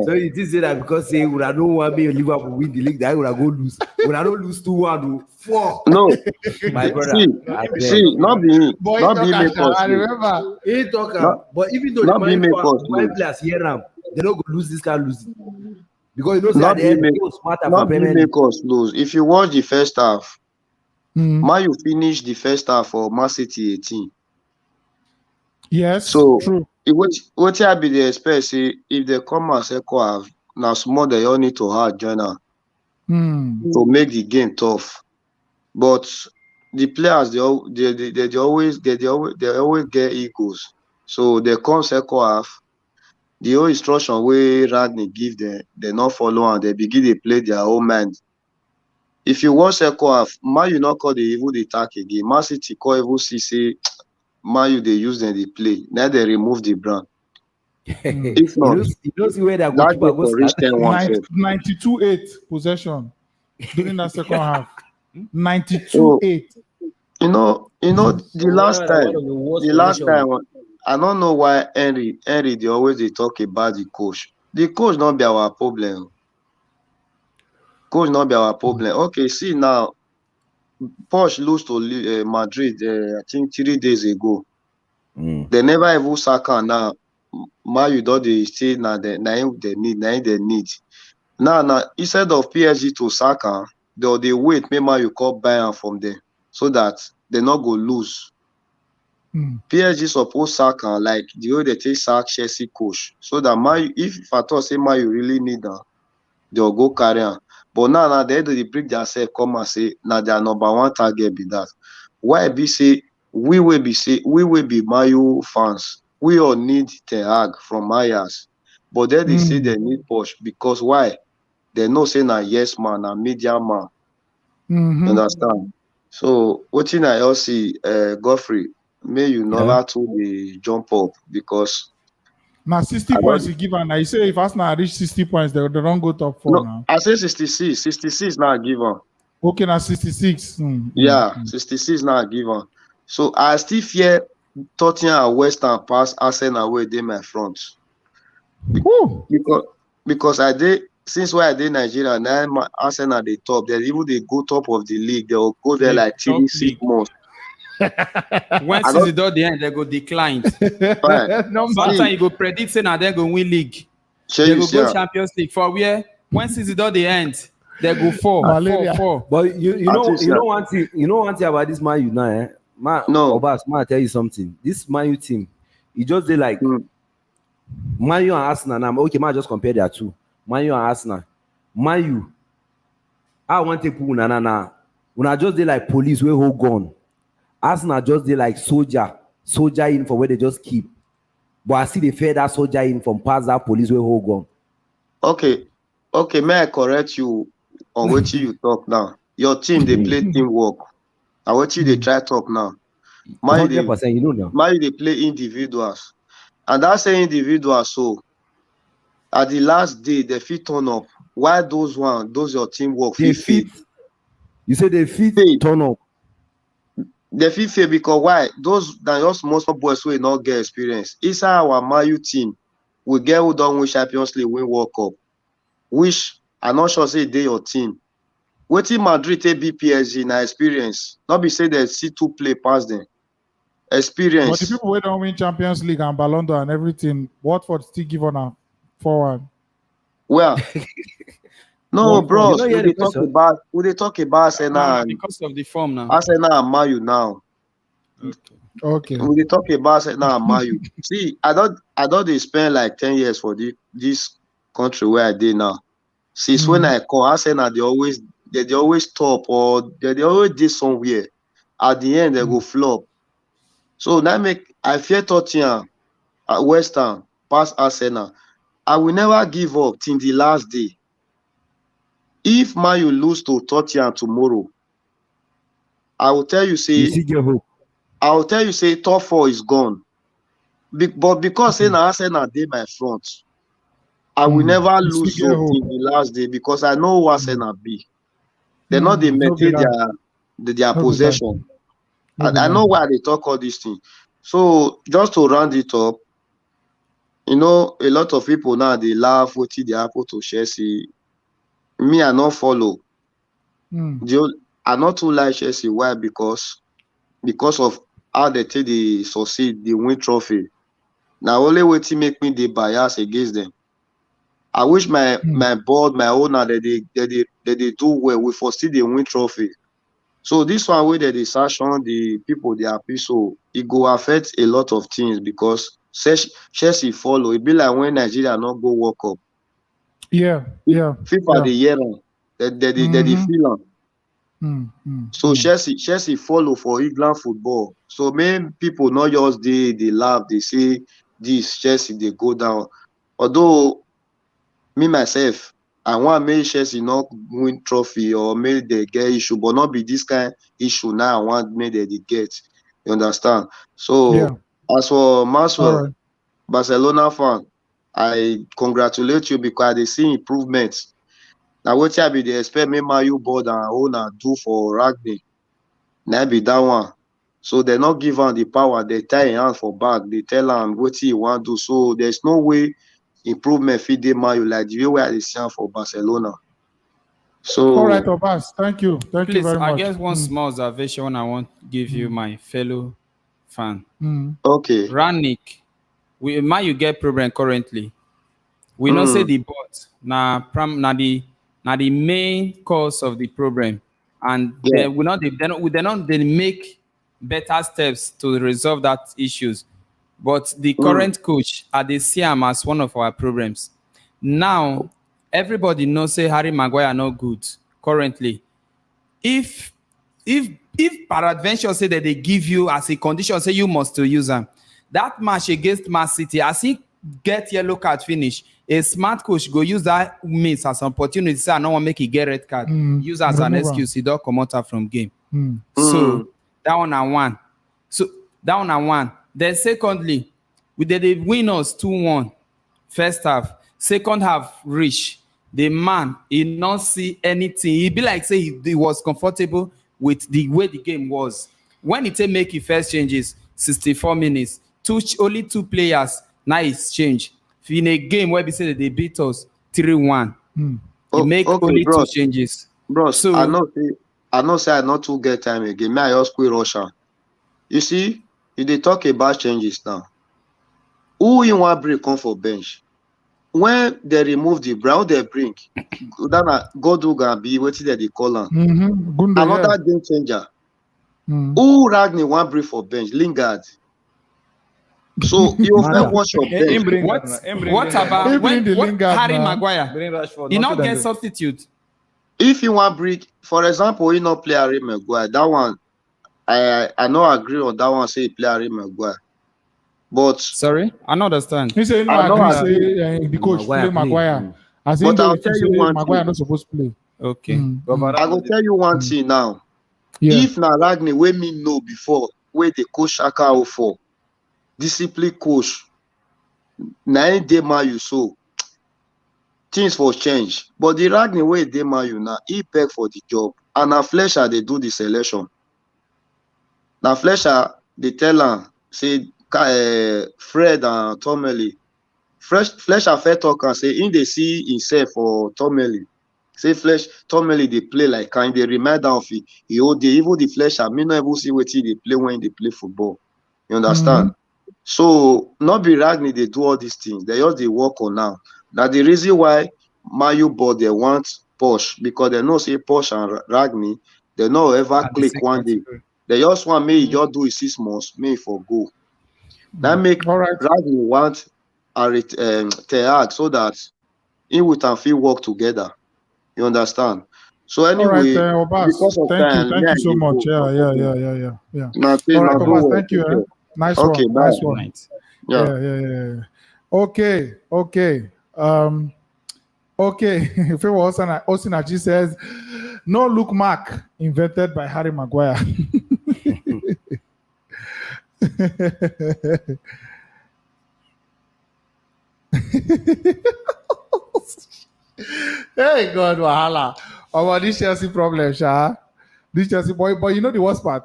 So it is that because say we don't want me Liverpool win the league, that we go lose. We don't lose 2-1 4. No, my brother. See, not be make us. I remember. He talk but even though the my players hear them, they don't go lose this guy lose. Because you know not be make us lose. If you watch the first half, you finish the first half for Man City 18. Yes. So true. What I be the expect say if they come as second half, now small they all need to hard joiner to make the game tough. But the players they always get egos. So they come second half. The whole instruction way Radney give them, they not follow and they begin to play their own mind. If you watch second half, you not call the evil attack again. Man City call evil say you they use them they play. Now they remove the brand. If not, you don't see where that goalkeeper goes. 92-8 possession during that second half. 92-8. You know the last time I don't know why Henry they always they talk about the coach. The coach not be our problem. Coach not be our problem. Okay, see now, Porsche lose to Madrid. I think 3 days ago. They never even sack her now. You don't they say now they need. Now instead of PSG to sack her, they wait. Maybe you call Bayern from them so that they not go lose. PSG suppose sack her like the way they take sack Chelsea coach, so that if I thought say you really need her, they'll go carry her. But now they do the break themselves come and say now their number one target be that. Why be say we will be Mayu fans. We all need Ten Hag from Myers. But then they say they need push because why? They know say na yes man, na media man. Understand? So what in I see Godfrey, may you never to the jump up because now 60 points you give her. Now you say if Arsenal reach 60 points, they don't go top 4 now. I say 66. 66 now given. Okay, now 66. 66 now given. So I still fear Tottenham and West Ham pass Arsenal where they my front. Because I did since where I did Nigeria, now Arsenal they top. They even they go top of the league. They will go there like 3-6 months. When season do the end, they go decline. Sometimes you go predict say now they go win league. They go Champions League for where when season do the end, they go 4. But you know one thing about this Man U now, Obas, I tell you something. This Man U team, it just they like Man U and Arsenal. Now, okay, man, just compare their two. Man U and Arsenal. Man U, I want to put na. When I just they like police we hold gun. Arsenal just they like soldier in for where they just keep. But I see they fed that soldier in from past that police we hold gun. Okay, may I correct you on what you talk now? Your team they play teamwork. And what you they try talk now? My they play individuals. And that's say individuals so at the last day they fit turn up. Why those your teamwork they fit? You say they fit turn up. They fit fail because why? Those that just most boys will not get experience. Inside our Mayu team, we get who don't win Champions League, win World Cup. Which I'm not sure say they your team. What in Madrid take PSG na experience. Not be say they see two play past them. Experience. But the people who don't win Champions League and Ballon d'Or and everything, Watford still give on a 4-1. Well, no, bro. We talk about Arsenal because of the form now. Arsenal and Mayu now. Okay. We talk about Arsenal and Mayu. See, I don't they spend like 10 years for this country where I did now. Since when I call Arsenal, they always top or they always did somewhere. At the end, they go flop. So that I fear Tottenham, West Ham, past Arsenal. I will never give up till the last day. If Man U lose to Tottenham tomorrow, I will tell you say top 4 is gone. But because Arsenal did my front, I will never lose hope till the last day because I know who Arsenal be. They not they No be maintain lie. their No be lie. possession. No be I lie. know why they talk all these things. So just to round it up, you know, a lot of people now they laugh what they happen to Chelsea. Me, I not follow. I not too like Chelsea. Why? Because of how they take they succeed, they win trophy. Now only way to make me the bias against them. I wish my board, my owner, that they do well. We foresee they win trophy. So this one way that they sanction the people they happy, so it go affect a lot of things because Chelsea follow. It be like when Nigeria not go World Cup. Yeah. FIFA the year on. They feel on. So Chelsea follow for England football. So many people not just they laugh, they say this Chelsea they go down. Although me myself, I want make Chelsea not win trophy or make they get issue, but not be this kind issue now. I want make they get. You understand? So as for Maxwell, Barcelona fan, I congratulate you because they see improvements. Now what I be they expect me Man U board and owner do for Ragni. Now be that one. So they not give am the power, they tie him hand for back, they tell him what he want to do. So there's no way improvement fit dey Man U like the way I dey see am for Barcelona. So all right, Obas, thank you. Thank you very much. I guess one small observation I want to give you, my fellow fan. Okay. Ranick, Man U get problem currently. We not say the bot na the main cause of the problem, and they not make better steps to resolve that issues. But the current coach, they see him as one of our problems. Now, everybody knows say Harry Maguire not good currently. If peradventure say that they give you as a condition, say you must to use them. That match against Man City, as he get yellow card finish, a smart coach go use that miss as an opportunity. Say I don't want to make it get red card. Use as an excuse. He don't come out from game. So that one and one. Then secondly, we did the winners 2-1 first half. Second half reach. The man, he not see anything. He be like say he was comfortable with the way the game was. When he make his first changes, 64 minutes, only two players, now it's changed. In a game where we say that they beat us 3-1, he make only two changes. Bros, so I know say I not too get time again. May I just quit Russia? You see, if they talk about changes now, who in one break come for bench? When they remove the brown, they bring God gonna be waiting that they call him. Another game changer. Who Ragni one break for bench? Lingard. So you often watch your bench. What about Harry Maguire? He not get substitute. If you want break, for example, you not play Harry Maguire. That one, I no agree on that one. Say play Harry Maguire. But sorry, I don't understand. He said the coach play Maguire. But I'll tell you one Maguire thing. not supposed to play. Okay. I will tell you one thing now. If na Ragni wey me know before, where the coach Shaka for discipline coach, na dey Man U so things for change. But the Ragni way dey Man U now, he beg for the job, and na Fletcher they do the selection. Now Fletcher they tell him say Fred and Tomeli. Fletcher fair talk and say in they see himself for Tomeli. Say Tomeli they play like kind. They remind of he even the Fletcher. Me not even see what they play when they play football. You understand? So not be Ragni they do all these things. They just they work on now. Now the reason why Man U board they want Posh because they know say Posh and Ragni they no ever click one day. They just want me just do it 6 months, me for go. That make Ragni want Tehag so that he would and feel work together. You understand? So anyway, because of thank you so much. Yeah. All right, Obas, thank you. Nice one. Nice one. Yeah. Okay. If it was Osinachi says, no look mark invented by Harry Maguire. Hey God, wahala. About this Chelsea problem, Sha. This Chelsea boy, but you know the worst part.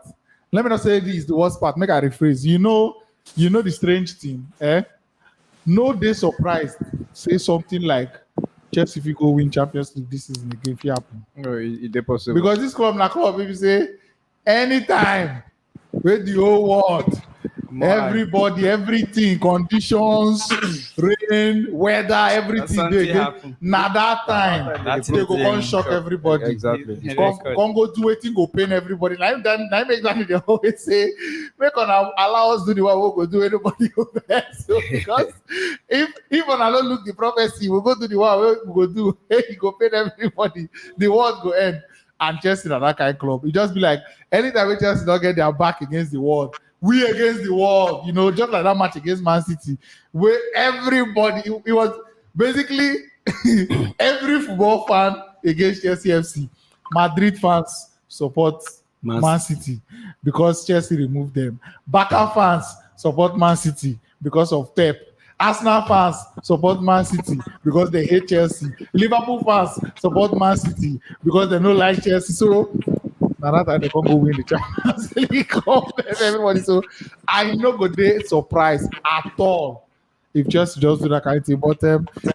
Let me not say this is the worst part. Make I rephrase. You know the strange thing, eh? No, they surprised. Say something like Chelsea if you go win Champions League this season again, if it happen. No, it's possible. Because this club, na club, if you say anytime with the whole world, everybody, everything, conditions, rain, weather, everything they get. Now that time, they go come shock everybody. Exactly. Come go do it, go pain everybody. Now make that they always say, make on allow us do the one we go do anybody go best. So because if on don't look the prophecy, we go do the one we go do. Hey, go pain everybody. The world go end. And Chelsea na that kind of club. It just be like anytime we Chelsea don't get their back against the wall, we against the wall, you know, just like that match against Man City, where everybody, it was basically every football fan against Chelsea FC. Madrid fans support Man City because Chelsea removed them. Barca fans support Man City because of Pep. Arsenal fans support Man City because they hate Chelsea. Liverpool fans support Man City because they don't like Chelsea. So now that time they can't go win the Champions League. Everybody. So I no go dey surprised at all if Chelsea just do that kind of thing. But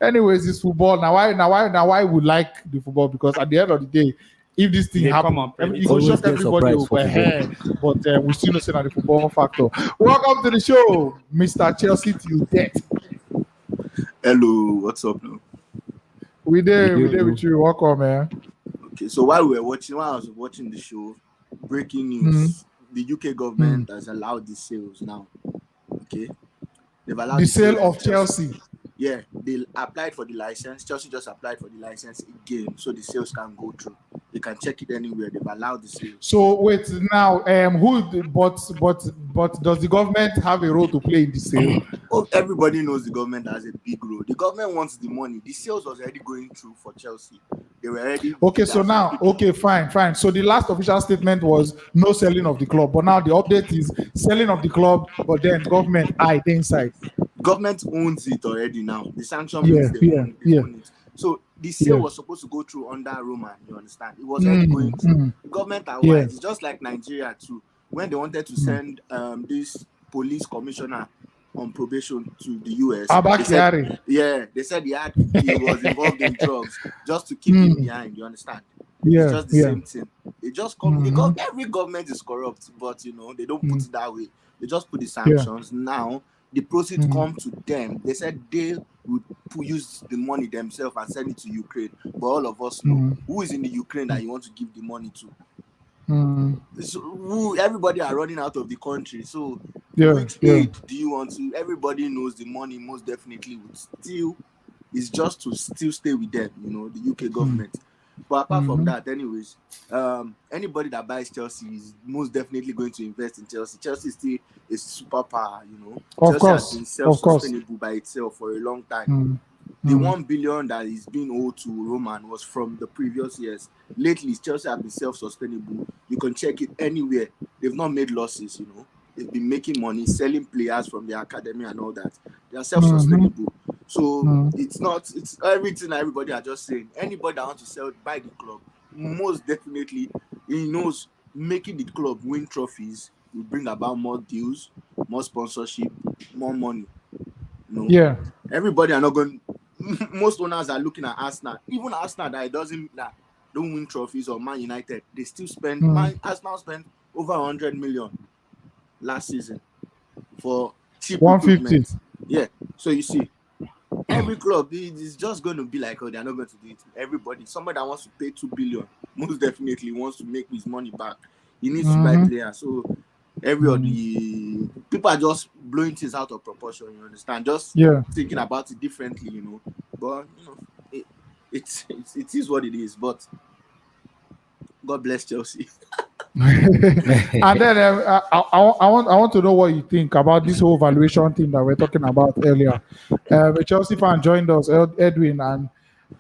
anyways, it's football. Now why we like the football? Because at the end of the day, if this thing happens, it will shock everybody over here. But we still not saying the football factor. Welcome to the show, Mr. Chelsea till death. Hello, what's up now? We there with you. Welcome, man. Okay, so while I was watching the show, breaking news: the UK government has allowed the sales now. Okay, they've allowed the sale of Chelsea. Yeah, they applied for the license. Chelsea just applied for the license again, so the sales can go through. You can check it anywhere. They've allowed the sales. So wait now, but does the government have a role to play in the sale? Oh, everybody knows the government has a big role. The government wants the money. The sales was already going through for Chelsea. They were already. Okay, so now, okay, fine. So the last official statement was no selling of the club, but now the update is selling of the club, but then government inside. Government owns it already now. The sanction means they own it. So the sale was supposed to go through under Roman, you understand? It was already going through. The government are wise. It's just like Nigeria too. When they wanted to send this police commissioner on probation to the US, they said he was involved in drugs just to keep him behind, you understand? It's just the same thing. They just come every government is corrupt, but you know, they don't put it that way. They just put the sanctions. Now the proceeds come to them. They said they would use the money themselves and send it to Ukraine. But all of us know who is in the Ukraine that you want to give the money to. So everybody are running out of the country. So which aid do you want to? Everybody knows the money most definitely would still is just to still stay with them, you know, the UK government. But apart from that, anyways, anybody that buys Chelsea is most definitely going to invest in Chelsea. Chelsea is still a superpower, you know. Chelsea has been self-sustainable by itself for a long time. The 1 billion that is being owed to Roman was from the previous years. Lately, Chelsea have been self-sustainable. You can check it anywhere. They've not made losses, you know. They've been making money, selling players from the academy and all that. They are self-sustainable. So it's everything everybody are just saying. Anybody that wants to buy the club, most definitely, he knows making the club win trophies will bring about more deals, more sponsorship, more money. You know? Everybody are not going. Most owners are looking at Arsenal. Even Arsenal that don't win trophies, or Man United, they still spend. Arsenal spent over 100 million last season for cheap 150. Yeah, so you see, every club is just going to be like, oh, they're not going to do it. Everybody, somebody that wants to pay 2 billion, most definitely wants to make his money back. He needs to buy players. So everybody, people are just blowing things out of proportion. You understand? Just thinking about it differently, you know. But you know, it is what it is. But God bless Chelsea. And then I want to know what you think about this whole valuation thing that we're talking about earlier. A Chelsea fan joined us, Edwin, and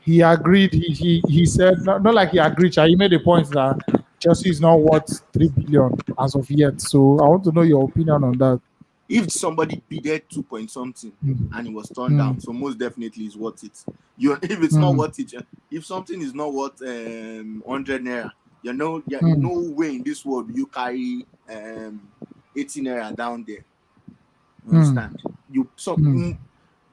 he agreed. He said not like he agreed. He made a point that Chelsea is not worth 3 billion as of yet. So I want to know your opinion on that. if somebody bidded 2 point something and it was turned down, so most definitely it's worth it. If it's not worth it, if something is not worth 100 naira, no way in this world you carry 80 naira down there. You understand?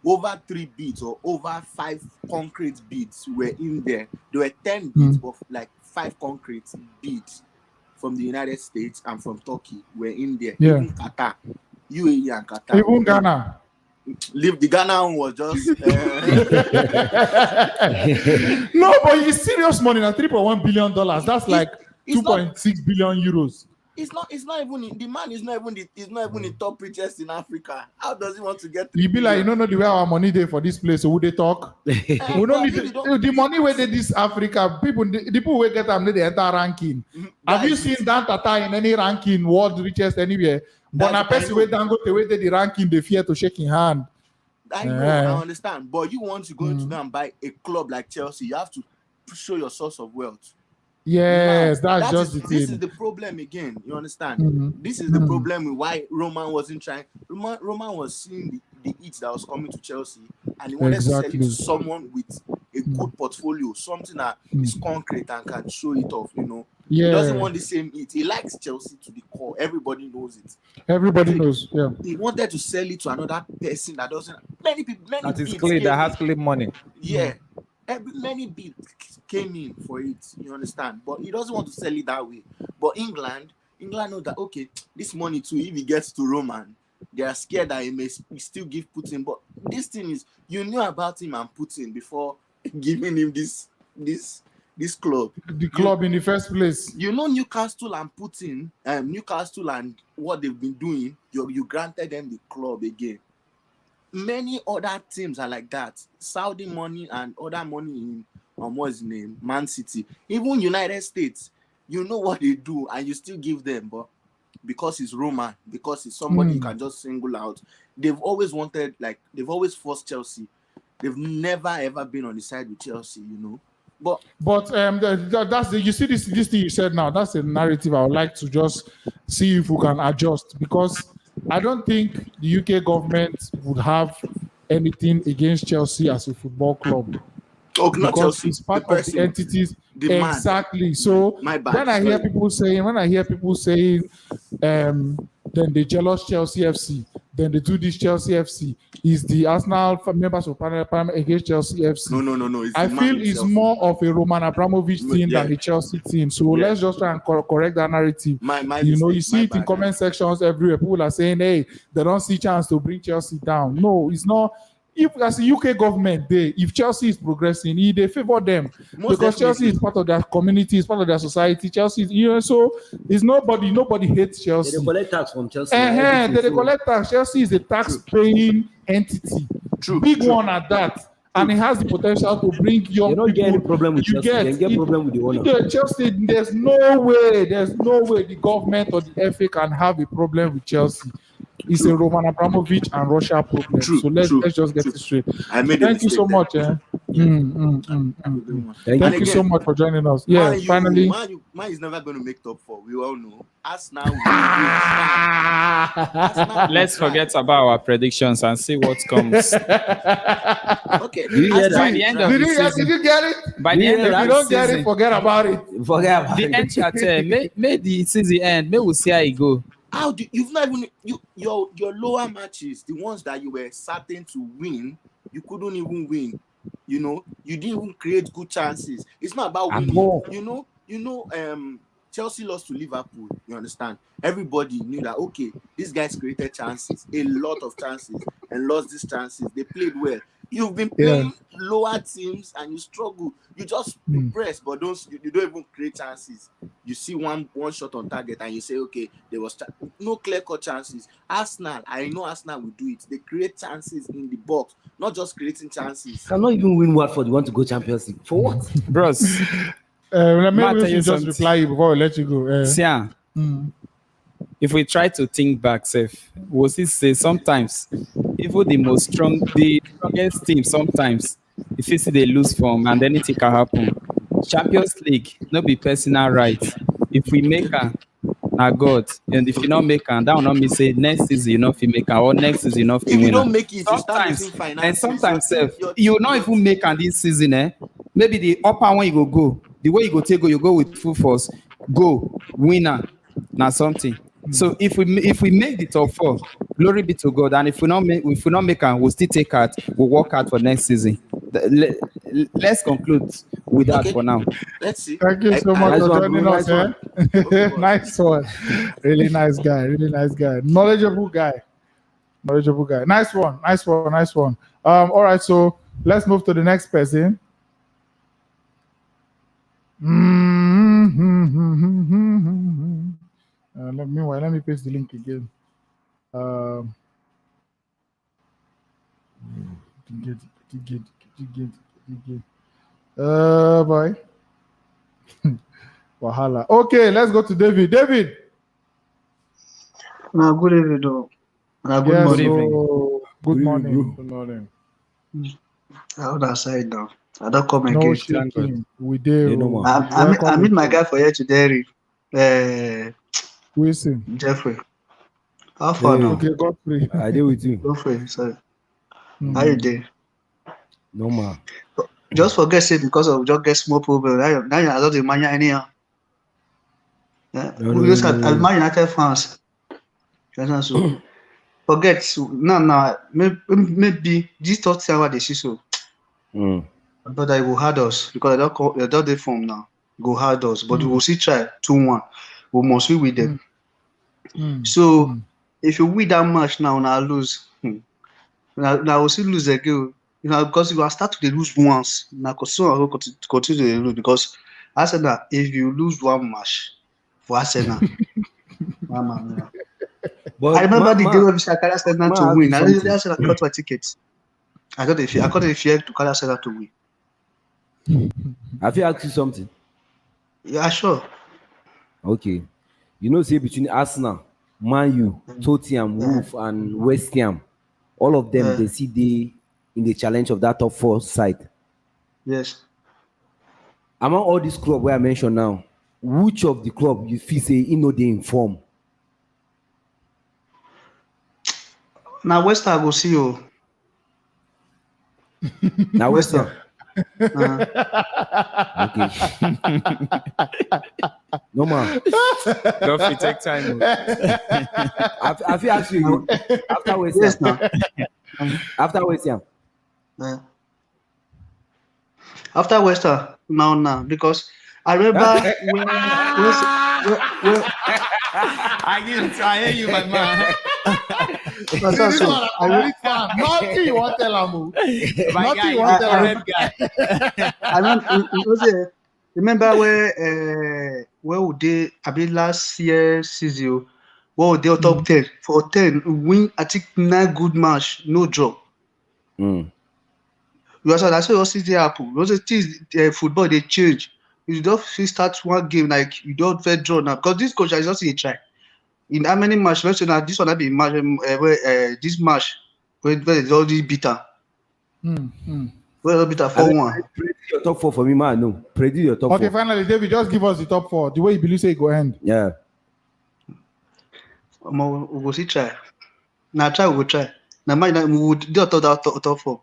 Over 3 bids or over 5 concrete bids were in there. There were 10 bids of like 5 concrete bids from the United States and from Turkey were in there. Yeah. Even Qatar, UAE and Qatar. Even Ghana. Leave the Ghana one was just no, but it's serious money now. $3.1 billion. That's like 2.6 billion euros. It's not even the man is not even the top richest in Africa. How does he want to get? You be like, you don't know the way our money there for this place, so would they talk? We don't need the money where they this Africa people. The people will get them they enter ranking. Have you seen Dan Tata in any ranking world richest anywhere? But a person where Dan go the way the ranking, they fear to shake in hand. I know, I understand. But you want to go into go and buy a club like Chelsea, you have to show your source of wealth. Yes, that's just the thing. This is the problem again. You understand? This is the problem with why Roman wasn't trying. Roman was seeing the heat that was coming to Chelsea, and he wanted to sell it to someone with a good portfolio, something that is concrete and can show it off. He doesn't want the same heat. He likes Chelsea to the core. Everybody knows it. Everybody knows. Yeah. He wanted to sell it to another person that doesn't. Many people. That is clean. That has clean money. Yeah. Many bids came in for it, you understand, but he doesn't want to sell it that way. But England knows that okay, this money too, if he gets to Roman, they are scared that he may still give Putin. But this thing is, you knew about him and Putin before giving him this club. The club in the first place. You know Newcastle and Putin, Newcastle and what they've been doing. You granted them the club again. Many other teams are like that. Saudi money and other money in what's his name? Man City. Even United States, you know what they do and you still give them, but because it's Roman, because it's somebody you can just single out. They've always forced Chelsea. They've never ever been on the side with Chelsea, But that's you see this thing you said now. That's a narrative I would like to just see if we can adjust, because I don't think the UK government would have anything against Chelsea as a football club. Oh, not Chelsea. It's part of the entities. Exactly. So when I hear people saying, then they jealous Chelsea FC, then they do this Chelsea FC. Is the Arsenal members of Parliament against Chelsea FC? No. I feel it's more of a Roman Abramovich team than a Chelsea team. So let's just try and correct that narrative. You see it in comment sections everywhere. People are saying, hey, they don't see chance to bring Chelsea down. No, it's not. If as a UK government, if Chelsea is progressing, they favor them because Chelsea is part of their community, is part of their society. Chelsea, so it's nobody hates Chelsea. They collect tax from Chelsea. They collect tax. Chelsea is a tax-paying entity, big one at that, and it has the potential to bring young people. You don't get any problem with Chelsea. You get problem with the owner. Chelsea, there's no way the government or the FA can have a problem with Chelsea. It's a Roman Abramovich and Russia problem. So let's just get it straight. Thank you so much. Thank you so much for joining us. Yeah, finally. Man is never going to make top 4. We all know. Arsenal. Let's forget about our predictions and see what comes. Okay. By the end of the season, did you get it? By the end of the season, if you don't get it, forget about it. The end chapter. May the season end. May we see how it go. How do you've not even your lower matches, the ones that you were certain to win, you couldn't even win. You didn't even create good chances. It's not about winning. Chelsea lost to Liverpool. You understand? Everybody knew that okay, these guys created chances, a lot of chances, and lost these chances. They played well. You've been playing lower teams and you struggle. You just press, but you don't even create chances. You see one shot on target and you say, okay, there was no clear-cut chances. Arsenal, I know Arsenal will do it. They create chances in the box, not just creating chances. Cannot even win Watford. You want to go Champions League for what, bros? Maybe we just reply you before we let you go. If we try to think back, we'll say sometimes even the strongest team sometimes if you see they lose form and anything can happen. Champions League, not be personal right. If we make na God. And if you not make am, that will not mean say next season you not fit make am or next season you not fit If you win am. don't make it, you start Sometimes losing and finances. sometimes Your sef, team- you will not even make am this season. Maybe the upper one you go, the way you go take go, you go with full force, go winner, na something. So if we make the top 4, glory be to God. And if we not make am, we'll still take out. We'll work out for next season. Let's conclude with that for now. Let's see. Thank you so much for joining us. Nice Nice one. Really nice guy. Really nice guy. Knowledgeable guy. Knowledgeable guy. Nice one. Nice one. Nice one. All right. So let's move to the next person. Let me paste the link again. Boy. Wahala. Okay, let's go to David. David. Nah, good evening, though. Good Yes, morning. Good morning. Good morning. How that side now? I don't come No again. shaking. We did. I meet my guy for here today. Wilson. Jeffrey. How far now? Okay, Godfrey. I deal with you. Godfrey, sorry. How you doing? Normal. Just forget say because of just get small problem. Now you don't demand anyhow. Yeah. We just had Man United fans. So forget now maybe this third hour they see so. But they will hard us because they don't they form now. Go hard us. But we will see try 2-1. We must win with them. So if you win that match now and I lose, now we'll still lose again. You know, because if I start to lose once, now I will continue to lose because Arsenal, if you lose one match for Arsenal, but I remember the day when we carry Arsenal to win. I really Arsenal cut my tickets. I got a fear to carry Arsenal to win. Have you asked you something? Yeah, sure. Okay. You know, say between Arsenal, Man U, Tottenham, Wolf, and West Ham, all of them, they see they in the challenge of that top 4 side. Yes. Among all these clubs where I mentioned now, which of the club you feel say you know they inform? Now West Ham go see you. Now West Ham. Okay. No man. Godfrey, take time. I feel actually after West Ham. Yes, now. After West Ham. After West Ham, now, because I remember when I hear you, my man. Nothing you want to tell him. Nothing you want to tell him. Remember where we did? I mean, last year season, where we did top 10 for 10 win. I think 9 good match, no draw. You also that's what also happen. Also, football they change. You don't start one game like you don't fair draw now because this coach is not a try. In how many matches? Let's say now this one have been match this match where it's already beaten. Well, beaten 4-1. Predict your top 4 for me, man. No, predict your top 4. Okay, finally, David, just give us the top 4. The way you believe say it go end. Yeah. We go see try. Now try we go try. Now we would do top 4.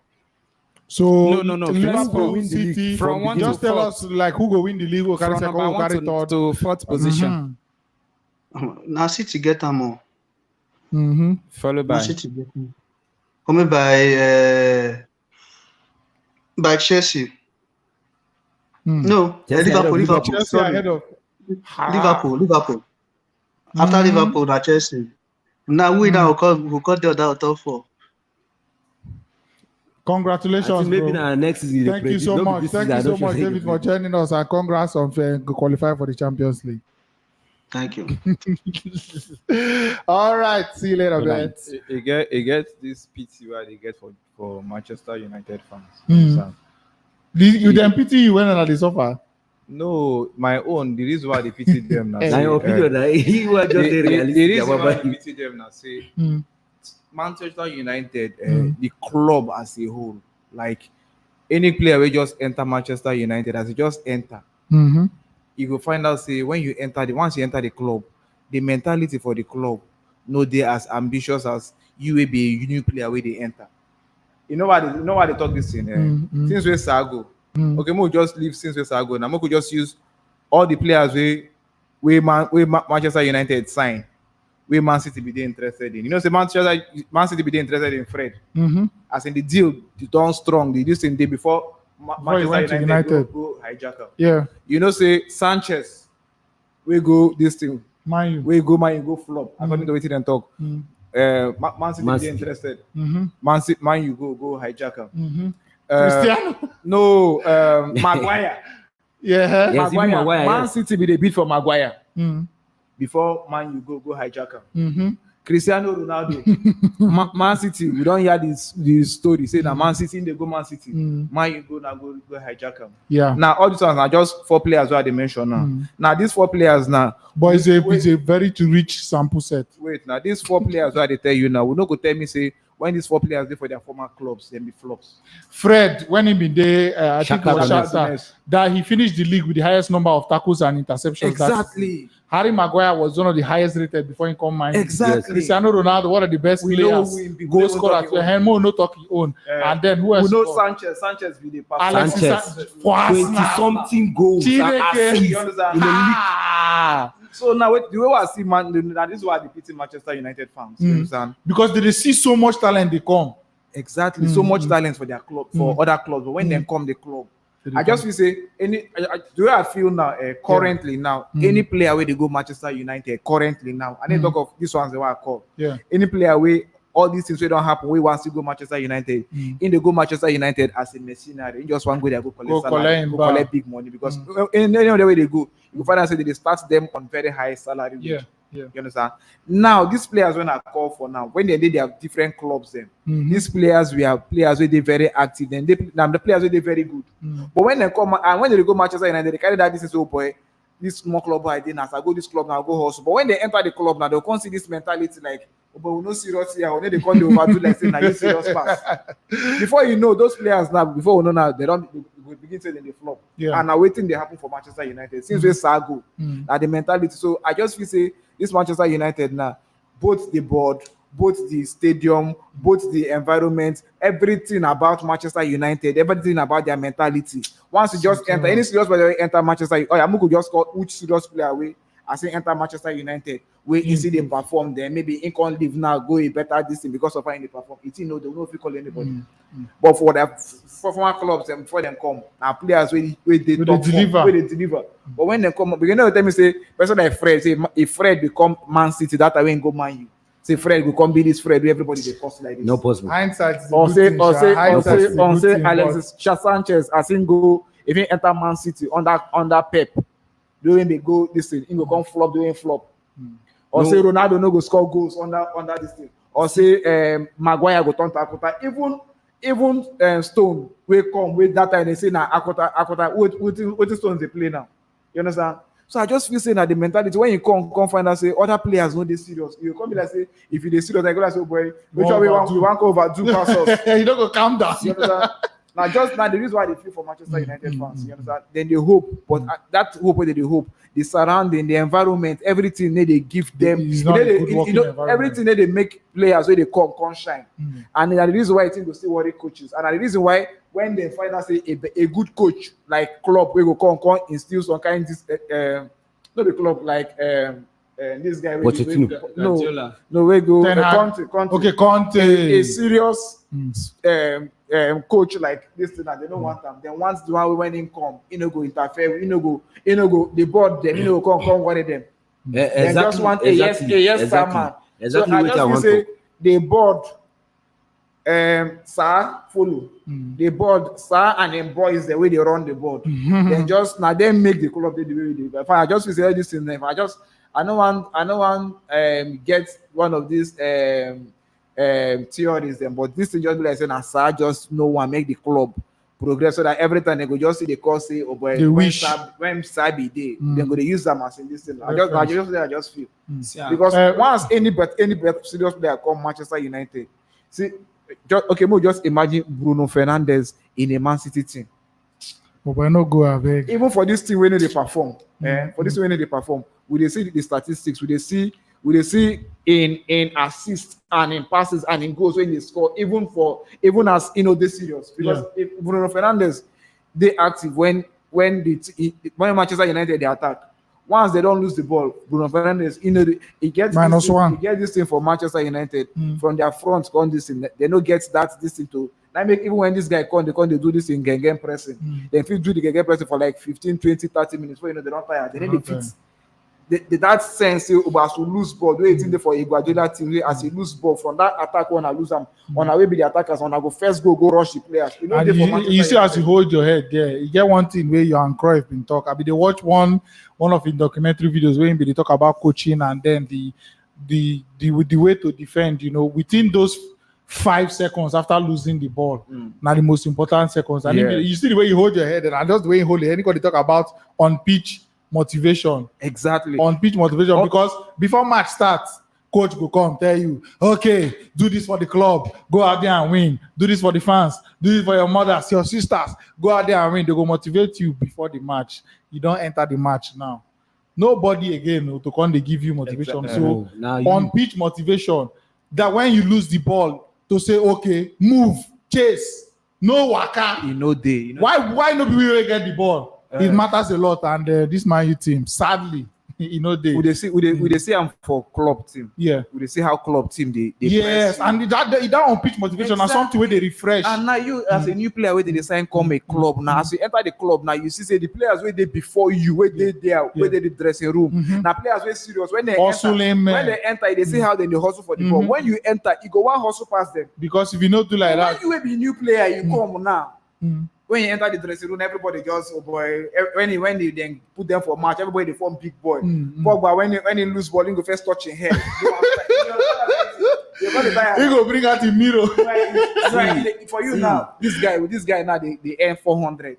So no. Liverpool win City City. from 1 just to tell 4th. us like who go win the league, who carry From second, number who carry 1 third. to 4th position. Now City get them more. Followed Now by City get them. Coming by Chelsea. No, Liverpool. Chelsea ahead of Liverpool. After Liverpool, now Chelsea. Now we now we got the other top 4. Congratulations, maybe bro. next season. Thank you so much. Thank you so much, David, for joining us. And congrats on qualifying for the Champions League. Thank you. All right. See you later, man. It gets this pity where they get for Manchester United fans. You then pity you when they suffer? No, my own. The reason why they pity them now. Now your opinion, you are just realistic. The reason why they pity them now say Manchester United, the club as a whole, like any player will just enter Manchester United as he just enter. You will find out say when you enter once you enter the club, the mentality for the club no they as ambitious as you will be a new player where they enter. You know why they talk this thing? Since we Sago, okay, we just leave since we Sago. Now we could just use all the players we Manchester United sign, we Man City be interested in. You know, say Man City be interested in Fred. As in the deal, the done strong. The this thing day before Manchester United go hijacker. Yeah. You know, say Sanchez, we go this thing. We go flop. According to what they talk. Man City be interested. Man you go hijacker. Cristiano. No, Maguire. Yeah. Yes, even Maguire, Man yes. City be the bid for Maguire before Man you go hijacker. Cristiano Ronaldo, Man City. We don't hear this story say that Man City they go Man City. Man you go now go hijacker. Yeah. Now all these ones are just 4 players where they mention now. Now these 4 players now. But it's a very rich sample set. Wait, now these 4 players where they tell you now. We not go tell me say when these 4 players they for their former clubs, then be flops. Fred, when he been there, I think it was Shakhtar Shakhtar, that he finished the league with the highest number of tackles and interceptions. Exactly. Harry Maguire was one of the highest rated before he come mine. Exactly. Cristiano Ronaldo, one of the best players. Goal scorer. Hemo no talk his own. And then who else? We know Sanchez be the pass. Alexis Sanchez. for 20-something goals. You understand? In the league. So now the way I see that this is why I defeating Manchester United fans. You understand? Because they see so much talent they come. Exactly. So much talent for their club, for other clubs. But when they come the club, I just will say the way I feel now, currently now, any player where they go Manchester United currently now, I need to talk of this one's the way I call. Yeah. Any player where all these things don't happen, we want to go Manchester United. In they go Manchester United as a mercenary, in just one go they go collect salary, go collect big money because in any other way they go, you find out say they start them on very high salary. Yeah. You understand? Now these players when I call for now, when they have different clubs, then these players we have players where they very active, then the players where they very good. But when they come and when they go Manchester United, they carry that this is oh boy, this small club I did as I go this club now I go hustle. But when they enter the club now, they'll come see this mentality like, oh, but we no serious here. When they call the overdo like saying now you serious pass. Before you know those players now, before we know now they don't they begin to in the flop. Yeah. And now waiting they happen for Manchester United since we Sago. Now the mentality. So I just feel say this Manchester United now, both the board, both the stadium, both the environment, everything about Manchester United, everything about their mentality. Once you just enter any serious player enter Manchester, I'm going to just call which serious player away. I say enter Manchester United, where you see them perform, then maybe in can live now, go a better distance because of how they perform. It's they don't know if you call anybody. But for the former clubs and before them come, now players where they deliver. But when they come, you know, tell me say person like Fred, say if Fred become Man City, that I ain't go Man U. Say Fred will come be this Fred where everybody they cost like this. No possible. Hindsight. Or say Alexis Sanchez as in go if he enter Man City under Pep. Doing they go this thing, he go come flop doing flop. Or say Ronaldo no go score goals under this thing. Or say Maguire go turn to Akota. Even Stone will come with that time they say now Akota what Stones they play now. You understand? So I just feel saying that the mentality when you come find out say other players know they serious. You come be like say if you they serious, I go like say oh boy, which one we want to overdo pass us. You don't go calm down. You understand? Now the reason why they feel for Manchester United fans, you understand? Then they hope, but that hope where they hope, the surrounding, the environment, everything they give them, everything they make players where they come shine. And the reason why I think they still worry coaches, and the reason why when they find out say a good coach like club we go come instill some kind this not the club like this guy no we go Conte. A serious coach like this thing that they don't want them. Then once the one when in come, go interfere, go the board them, come worry them. They just want a yes man. So I just will say the board sir follow the board sir and them boys the way they run the board. Then just now they make the club the way they do. I just will say this thing. I know one get one of these theories them, but this thing just be like saying sir just no one make the club progress so that every time they go just see the call say oh boy when Sabi day then go they use them as in this thing. I just feel because once any serious player come Manchester United see just imagine Bruno Fernandes in a Man City team. But we're not go away. Even for this team when they perform, for this team when they perform, we see the statistics, we see in assists and in passes and in goals when they score, even as they serious. Because if Bruno Fernandes, they active when Manchester United they attack. Once they don't lose the ball, Bruno Fernandes, he gets -1. He gets this thing for Manchester United from their front. This thing, they don't get this thing to. That make even when this guy they do this in game pressing. Then if you do the game pressing for like 15, 20, 30 minutes, where they don't tire, they defeat. That sense as to lose ball, the way it's for Iguadola team, as he lose ball from that attack when I lose them, on our way be the attackers, on I go first go rush the players. You see as you hold your head there, you get one thing where you and Cruyff been talk. I mean, they watch one of the documentary videos where they talk about coaching and then the way to defend. Within those 5 seconds after losing the ball, now the most important seconds. And you see the way you hold your head, and just the way you hold it. Anybody talk about on pitch motivation, exactly on pitch motivation, because before match starts, coach will come tell you, okay, do this for the club, go out there and win, do this for the fans, do this for your mothers, your sisters, go out there and win. They go motivate you before the match. You don't enter the match now. Nobody again to come they give you motivation. Exactly. So on pitch motivation, that when you lose the ball, to say, okay, move, chase, no waka. Why no people will get the ball? It matters a lot, and this Man U team, sadly, they. We say I'm for club team. Yeah. We see how club team they yes, press. And that on pitch motivation and something where they refresh. And now you as a new player where they sign come a club now. As you enter the club now, you see the players where they before you, where they there, where they the dressing room. Now players were serious when they enter, they see how they hustle for the ball. When you enter, you go one hustle past them. Because if you not do like that, when you will be new player, you come now. When you enter the dressing room, everybody just when they then put them for match, everybody they form big boy. But when he lose ball, he go first touch in head. He go bring out the mirror. For you now, this guy now they earn 400.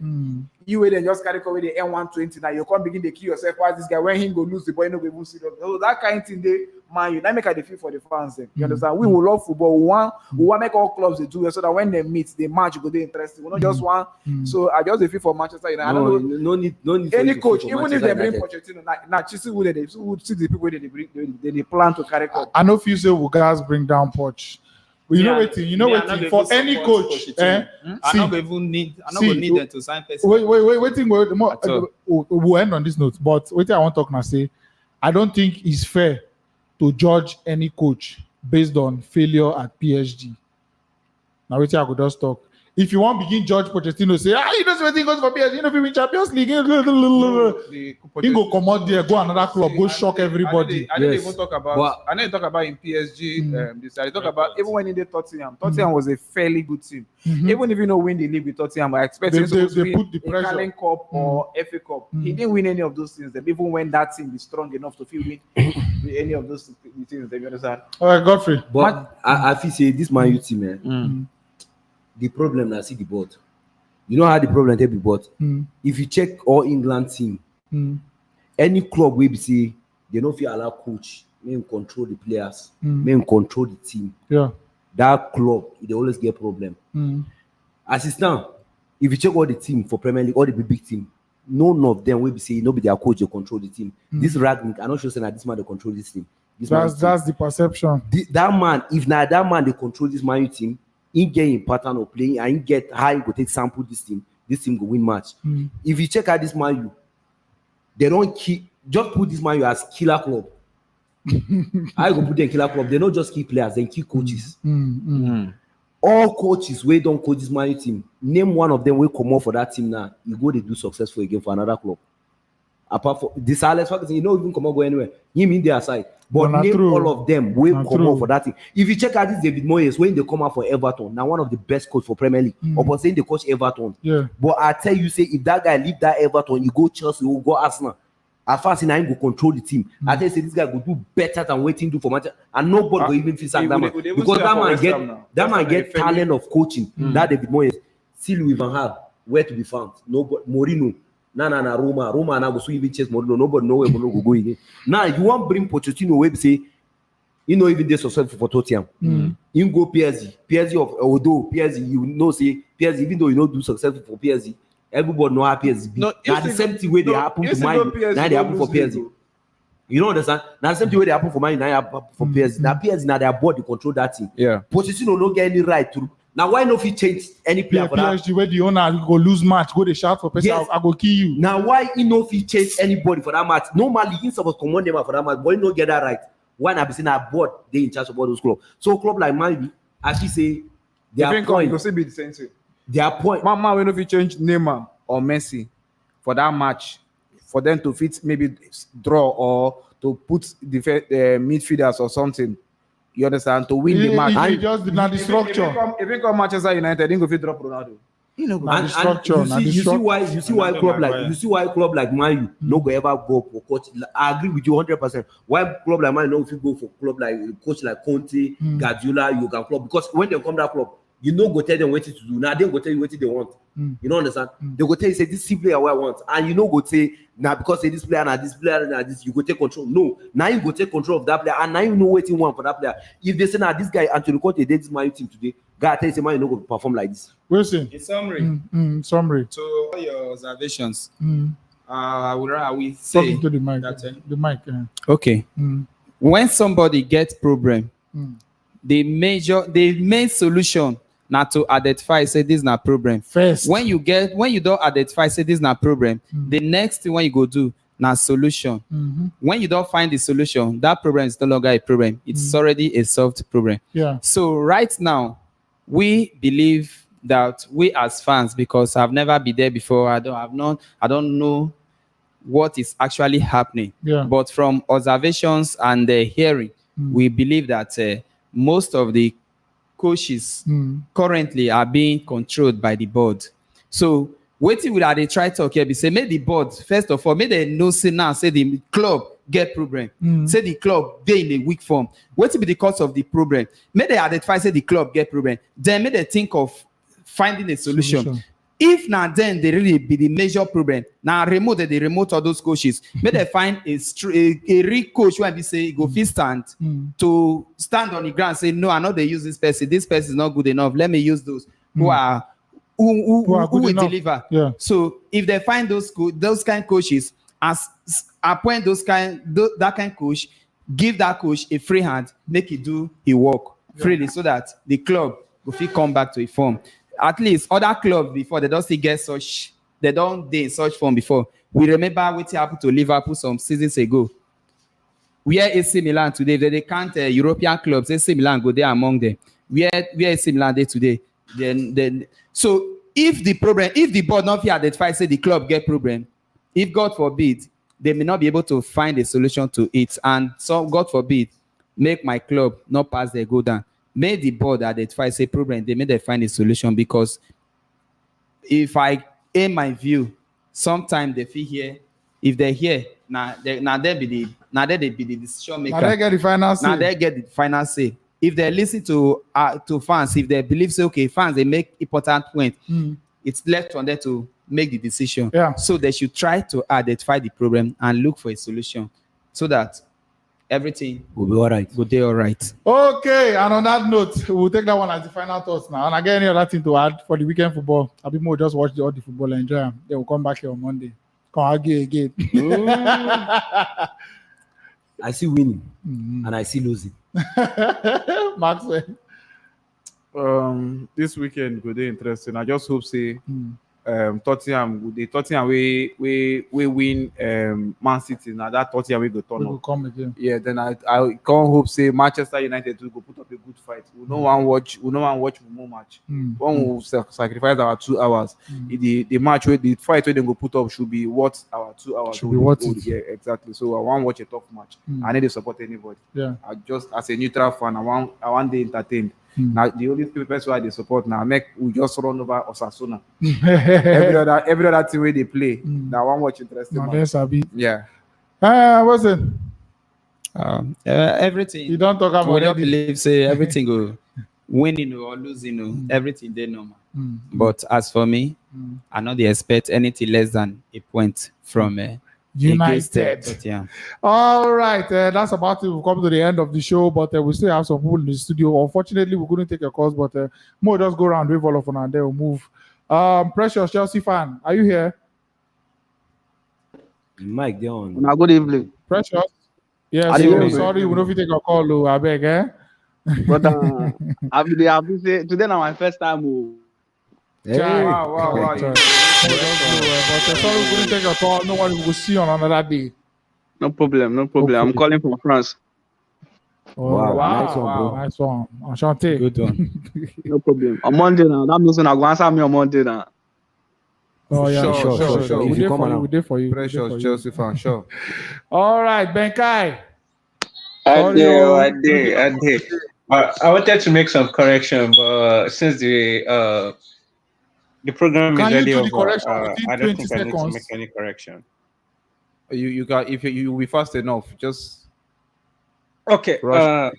You will then just carry away the earn 120. Now you can't begin to kill yourself. Why this guy when he go lose the ball, he no go even see them. So that kind of thing they Man U. That make a feel for the fans. You understand? We will love football. We want make all clubs they do it so that when they meet, they match go they interesting. We not just one. So I just feel for Manchester United. No need. Any coach, even if they bring Pochettino, now Chelsea would see the people they plan to carry up. I know few say will guys bring down Poch. You know what? For any coach, I don't even need them to sign person. We'll end on this note. But wait, I want to talk now. Say, I don't think it's fair to judge any coach based on failure at PSG. Now wait, I could just talk. If you want to begin judge Pochettino, say, he doesn't think goes for PSG, if you win Champions League, he go come out there, go another club, go shock everybody. I didn't even talk about. I didn't talk about in PSG. This I talk about even when in the Tottenham. Tottenham was a fairly good team. Even if you know win the league with Tottenham, I expect him to win a Carling Cup or FA Cup. He didn't win any of those things. Even when that team is strong enough to feel win any of those things, you understand? All right, Godfrey. But I feel say this Man U team, man. The problem I see the board. You know how the problem they be bought. If you check all England team, any club where we say they don't feel allow coach, may control the players, may control the team. Yeah, that club they always get problem. Assistant, if you check all the team for Premier League, all the big team, none of them will be say nobody their coach they control the team. This Ragnick, I'm not sure saying that this man they control this team. That's the perception. That man, if now that man they control this Man U team. He get in pattern of playing and he get how he go take sample this team go win match. If you check out this Man U, they don't just put this Man U as killer club. I go put them killer club. They don't just key players, they key coaches. All coaches where don't coach this Man U team. Name one of them will come out for that team now. You go they do successful again for another club. Apart from this Alex Ferguson, you know even come out go anywhere. Him in their side. But name all of them will come out for that thing. If you check out this David Moyes, when they come out for Everton, now one of the best coach for Premier League. Or saying they coach Everton. Yeah. But I tell you, say if that guy leave that Everton, you go Chelsea, you go Arsenal. As far as I go control the team. I tell you, say this guy go do better than waiting do for Manchester, and nobody will even feel that man because that man get talent of coaching. That David Moyes, see Louis Van Gaal, where to be found? Nobody, Mourinho. Roma now go so even chase Mourinho. Nobody know where Mourinho go again. Now you want bring Pochettino where say you know even they successful for Tottenham. You go PSG of although PSG you know say PSG even though you know do successful for PSG, everybody know how PSG be. Now the same thing where they happen to mine. Now they happen for PSG. You don't understand? Now the same thing where they happen for Man United happen for PSG. Now PSG now their board they control that thing. Yeah. Pochettino no get any right to. Now why not if he change any player for that? PSG where the owner go lose match, go they shout for person. Yes. I go kill you. Now why he no fit change anybody for that match? Normally he supposed to command them for that match, but he no get that right. Why not be saying that board they in charge of all those clubs? So club like Man U, actually say their point. It will be the same thing. Their point. Man will not change Neymar or Messi for that match for them to fit maybe draw or to put the midfielders or something. You understand? To win the match. It just not the structure. If you come Manchester United, then go fit drop Ronaldo. You know, the structure. You see why club like Man U no go ever go for coach. I agree with you 100%. Why club like Man U no fit go for club like coach like Conte, Guardiola, Jurgen Klopp? Because when they come that club, you know go tell them what to do. Now they go tell you what they want. You don't understand? They go tell you say this player what I want, and you know go say now because say this player and this player and this you go take control. No, now you go take control of that player, and now you know what you want for that player. If they say now this guy Anthony Conte did this Man U team today, guy tell you say Man U no go perform like this. Wilson. In summary. Summary. To all your observations, I will say talking to the mic. that, the mic. okay. When somebody gets problem, the main solution not to identify say this is not problem. First, when you don't identify say this is not problem, the next thing when you go do now solution. When you don't find the solution, that problem is no longer a problem. It's already a solved problem. Yeah. So right now, we believe that we as fans, because I've never been there before, I don't know what is actually happening. Yeah. But from observations and hearing, we believe that most of the coaches currently are being controlled by the board. So waiting will they try talk here be say make the board first of all make they know say now say the club get problem. Say the club they in a weak form. What will be the cause of the problem? May they identify say the club get problem. Then may they think of finding a solution. If now then they really be the major problem. Now they remote all those coaches. May they find a real coach when they say go fit stand to stand on the ground and say no, I know they use this person. This person is not good enough. Let me use those who will deliver. Yeah. So if they find those kind of coaches, as appoint that kind of coach, give that coach a free hand, make it do his work freely so that the club will fit come back to a form. At least other clubs before they don't still get such, they don't dey in such form before. We remember what happened to Liverpool some seasons ago. Where AC Milan today, they can't European clubs, AC Milan go there among them. Where AC Milan there today. Then so if the board not identify say the club get problem, if God forbid, they may not be able to find a solution to it, and so God forbid, make my club not pass their go down. May the board identify say problem, they may they find a solution, because if I aim my view, sometimes they feel here, if they hear, now they be the decision maker. Now they get the final say. Now they get the final say. If they listen to fans, if they believe say okay, fans they make important point, it's left on them to make the decision. Yeah. So they should try to identify the problem and look for a solution, so that everything will be all right. Will be all right. Okay, and on that note, we'll take that one as the final thoughts now. And again, any other thing to add for the weekend football? I'll be more just watch all the football and enjoy them. They will come back here on Monday. Come argue again. I see winning and I see losing. Maxwell. This weekend will be interesting. I just hope say Tottenham we win Man City. Now that Tottenham will turn will up. come again. Yeah, then I can't hope say Manchester United will go put up a good fight. We no one watch more match. One will sacrifice our 2 hours. The match where the fight where they go put up should be worth our 2 hours. Should be worth it. Yeah, exactly. So I want to watch a tough match. I need to support anybody. Yeah. I just as a neutral fan, I want to entertained. Now the only people why they support now we just run over Osasuna. every other team where they play. Now I want watch interesting. Yeah. What's it? Everything. You don't talk about we don't believe say everything go winning or losing, everything they normal. But as for me, I not they expect anything less than a point from United. But yeah. All right, that's about it. We'll come to the end of the show, but we still have some people in the studio. Unfortunately, we couldn't take your calls, but more just go around, wave all of them, and then we'll move. Precious Chelsea fan, are you here? Mike, they're on. Now, good evening. Precious. Yeah, sorry, we don't fit take a call, I beg, eh? But I be have to say today now my first time. Hey. Wow. But sorry, we couldn't take a call. No one will see on another day. No problem. Hopefully. I'm calling from France. Nice one. Enchanté. Good one. No problem. On Monday now. That means I go answer me on Monday now. Oh yeah, sure. If you come we did for you. Precious Chelsea fan, sure. All right, Benkai. I did. I wanted to make some correction, but since the program is already over, I don't think I need to make any correction. You got if you will be fast enough, just okay. I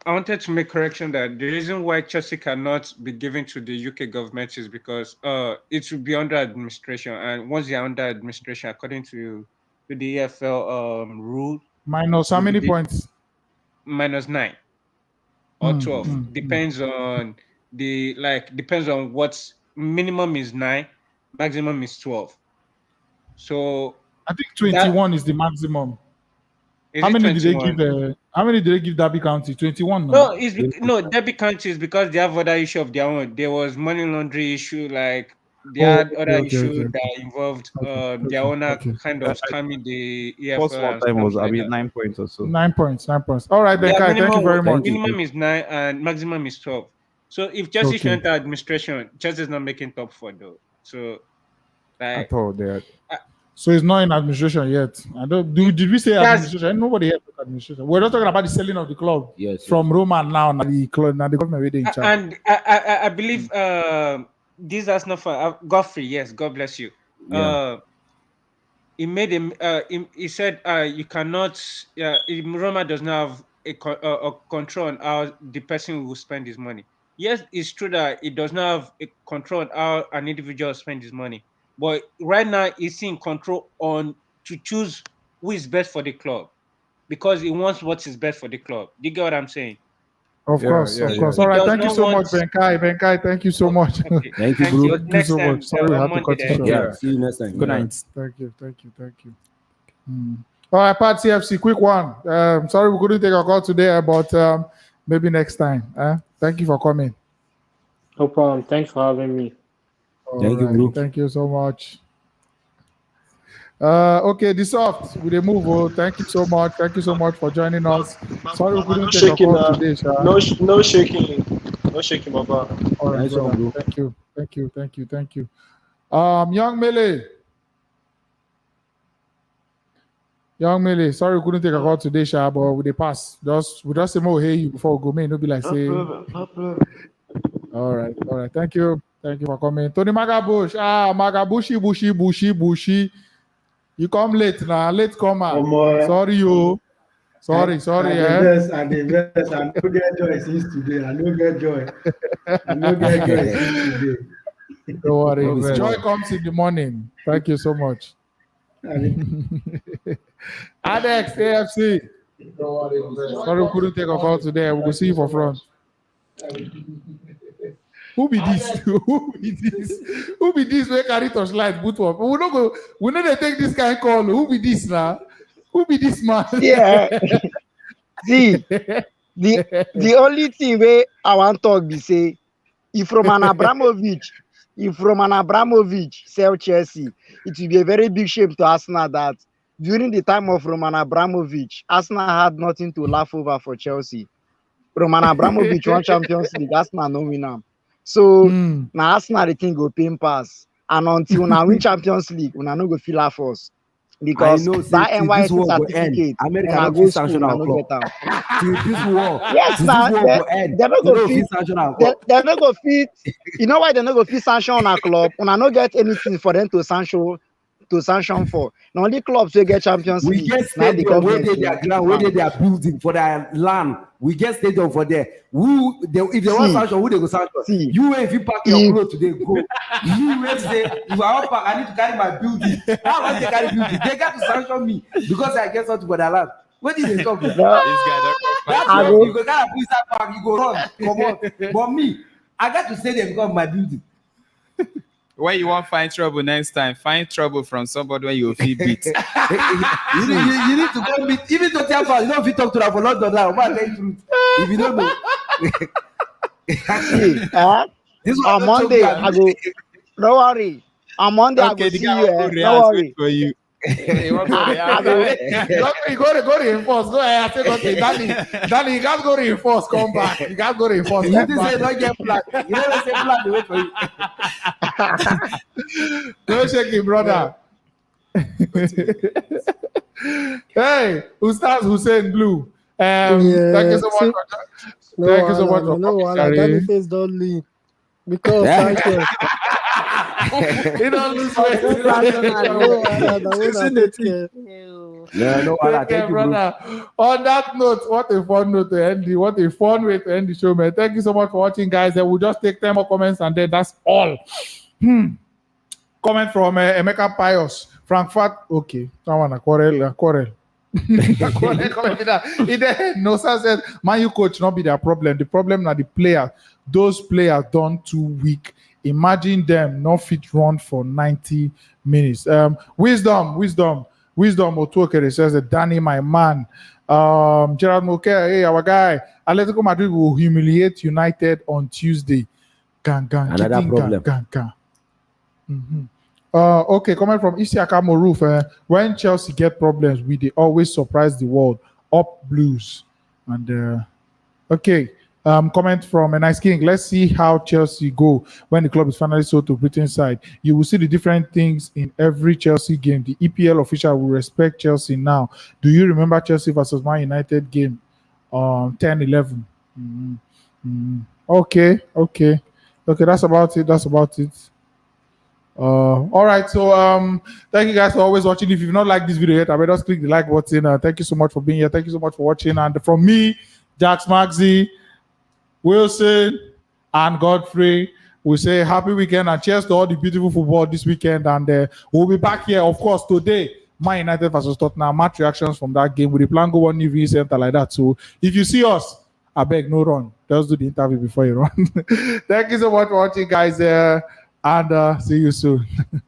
wanted to make correction that the reason why Chelsea cannot be given to the UK government is because it will be under administration, and once they are under administration, according to the EFL rule, minus how many points? -9 or 12. Depends on depends on what's minimum is 9, maximum is 12. So I think 21 is the maximum. How many did they give? How many did they give Derby County? 21. No, Derby County is because they have other issue of their own. There was money laundering issue, like they had other issue that involved their owner kind of scamming the EFL. First one time was 9 points or so. 9 points. All right, Benkai, thank you very much. Minimum is 9 and maximum is 12. So if Chelsea should enter administration, Chelsea is not making top 4 though. So I thought that. So it's not in administration yet. I don't. Did we say administration? Nobody here took administration. We're not talking about the selling of the club. Yes. From Roma now, the club, now the government in charge. And I believe this has not for Godfrey. Yes, God bless you. Yeah. He made him. He said you cannot. Roma does not have a control on how the person will spend his money. Yes, it's true that it does not have a control on how an individual spends his money. But right now, he's in control on to choose who is best for the club because he wants what is best for the club. Do you get what I'm saying? Of course. All right, thank you so much, Benkai. Benkai, thank you so much. Okay. Thank you, bro. Thank you so much. Sorry, we have to cut you short. Yeah, see you next time. Good night. Thank you. All right, Pat CFC, quick one. Sorry we couldn't take a call today, but maybe next time. Thank you for coming. No problem. Thanks for having me. Thank you, bro. Thank you so much. Okay, the soft with a move. Thank you so much. Thank you so much for joining us. Sorry we couldn't take a call today, sir. No shaking, Baba. All right, nice one, bro. Thank you. Young Mele, sorry we couldn't take a call today, sir, but with the pass. We just say more hey you before we go, man. No be like say. No problem. All right. Thank you for coming. Tony Magabush. Bushi. You come late now. Late comer. Sorry, you. Sorry. I don't get joy since today. I don't get joy since today. Don't worry. Joy comes in the morning. Thank you so much. Adex, AFC. Sorry we couldn't take a call today. We will see you for front. Who be this? Who be this? We carry torchlight, boot up. We know they take this kind of call. Who be this now? Who be this man? Yeah. See, the only thing where I want to talk be say, if Roman Abramovich sell Chelsea, it will be a very big shame to Arsenal that during the time of Roman Abramovich, Arsenal had nothing to laugh over for Chelsea. Roman Abramovich won Champions League, Arsenal no win am. So now Arsenal the thing go pay pass, and until now win Champions League, we no go feel laugh us because that NYC certificate, America go sanction our club. This war, yes, they're not go fit. You know why they not go fit sanction on our club? We no get anything for them to sanction for. Now only clubs will get Champions League. We get stadium where they their ground, where they are building for their land. We get stadium for there. If they want sanction, who they go sanction? You if you pack your clothes today, go. You will say, if I want pack, I need to carry my building. How want they carry building? They got to sanction me because I get something for their land. What is they talking? That's why you go carry inside park, you go run, come on. But me, I got to stay there because of my building. When you want find trouble next time, find trouble from somebody when you feel beat. you need to go meet. Even to tell you know if you talk to them for London now, but tell you truth. If you don't know. On Monday, I go. Don't worry. On Monday, I go see you. Don't worry. For you. Go to reinforce. Go ahead. I say, okay, Danny, you guys go reinforce. Come back. You guys go reinforce. You didn't say don't get black. You don't say black. They wait for you. Don't shake it, brother. Hey, Ustaz Hussein Blue. Thank you so much. Thank you so much for coming. Danny face don't leave because thank you. He don't lose weight. No, Take care, brother. On that note, what a fun note to end the, what a fun way to end the show, man. Thank you so much for watching, guys. And we'll just take 10 more comments and then that's all. Comment from Emeka Pius, Frankfurt. Okay, that one a quarrel. No, sir said, Man U coach not be their problem. The problem are the players. Those players done too weak. Imagine them not fit run for 90 minutes. Wisdom Otuokere says that Danny, my man. Gerard Moke, hey, our guy. Atletico Madrid will humiliate United on Tuesday. Another problem. Okay, coming from Isiaka Moruf. When Chelsea get problems, they always surprise the world. Up Blues. And okay. Comment from a nice king. Let's see how Chelsea go when the club is finally sold to Britain side. You will see the different things in every Chelsea game. The EPL official will respect Chelsea now. Do you remember Chelsea versus Man United game 10-11? Okay. That's about it. All right, so thank you guys for always watching. If you've not liked this video yet, I better just click the like button. Thank you so much for being here. Thank you so much for watching. And from me, JaxMaxy, Wilson, and Godfrey, we say happy weekend and cheers to all the beautiful football this weekend. And we'll be back here, of course, today. Man United versus Tottenham. Match reactions from that game. We plan go one new V center like that. So if you see us, I beg no run. Just do the interview before you run. Thank you so much for watching, guys. And see you soon.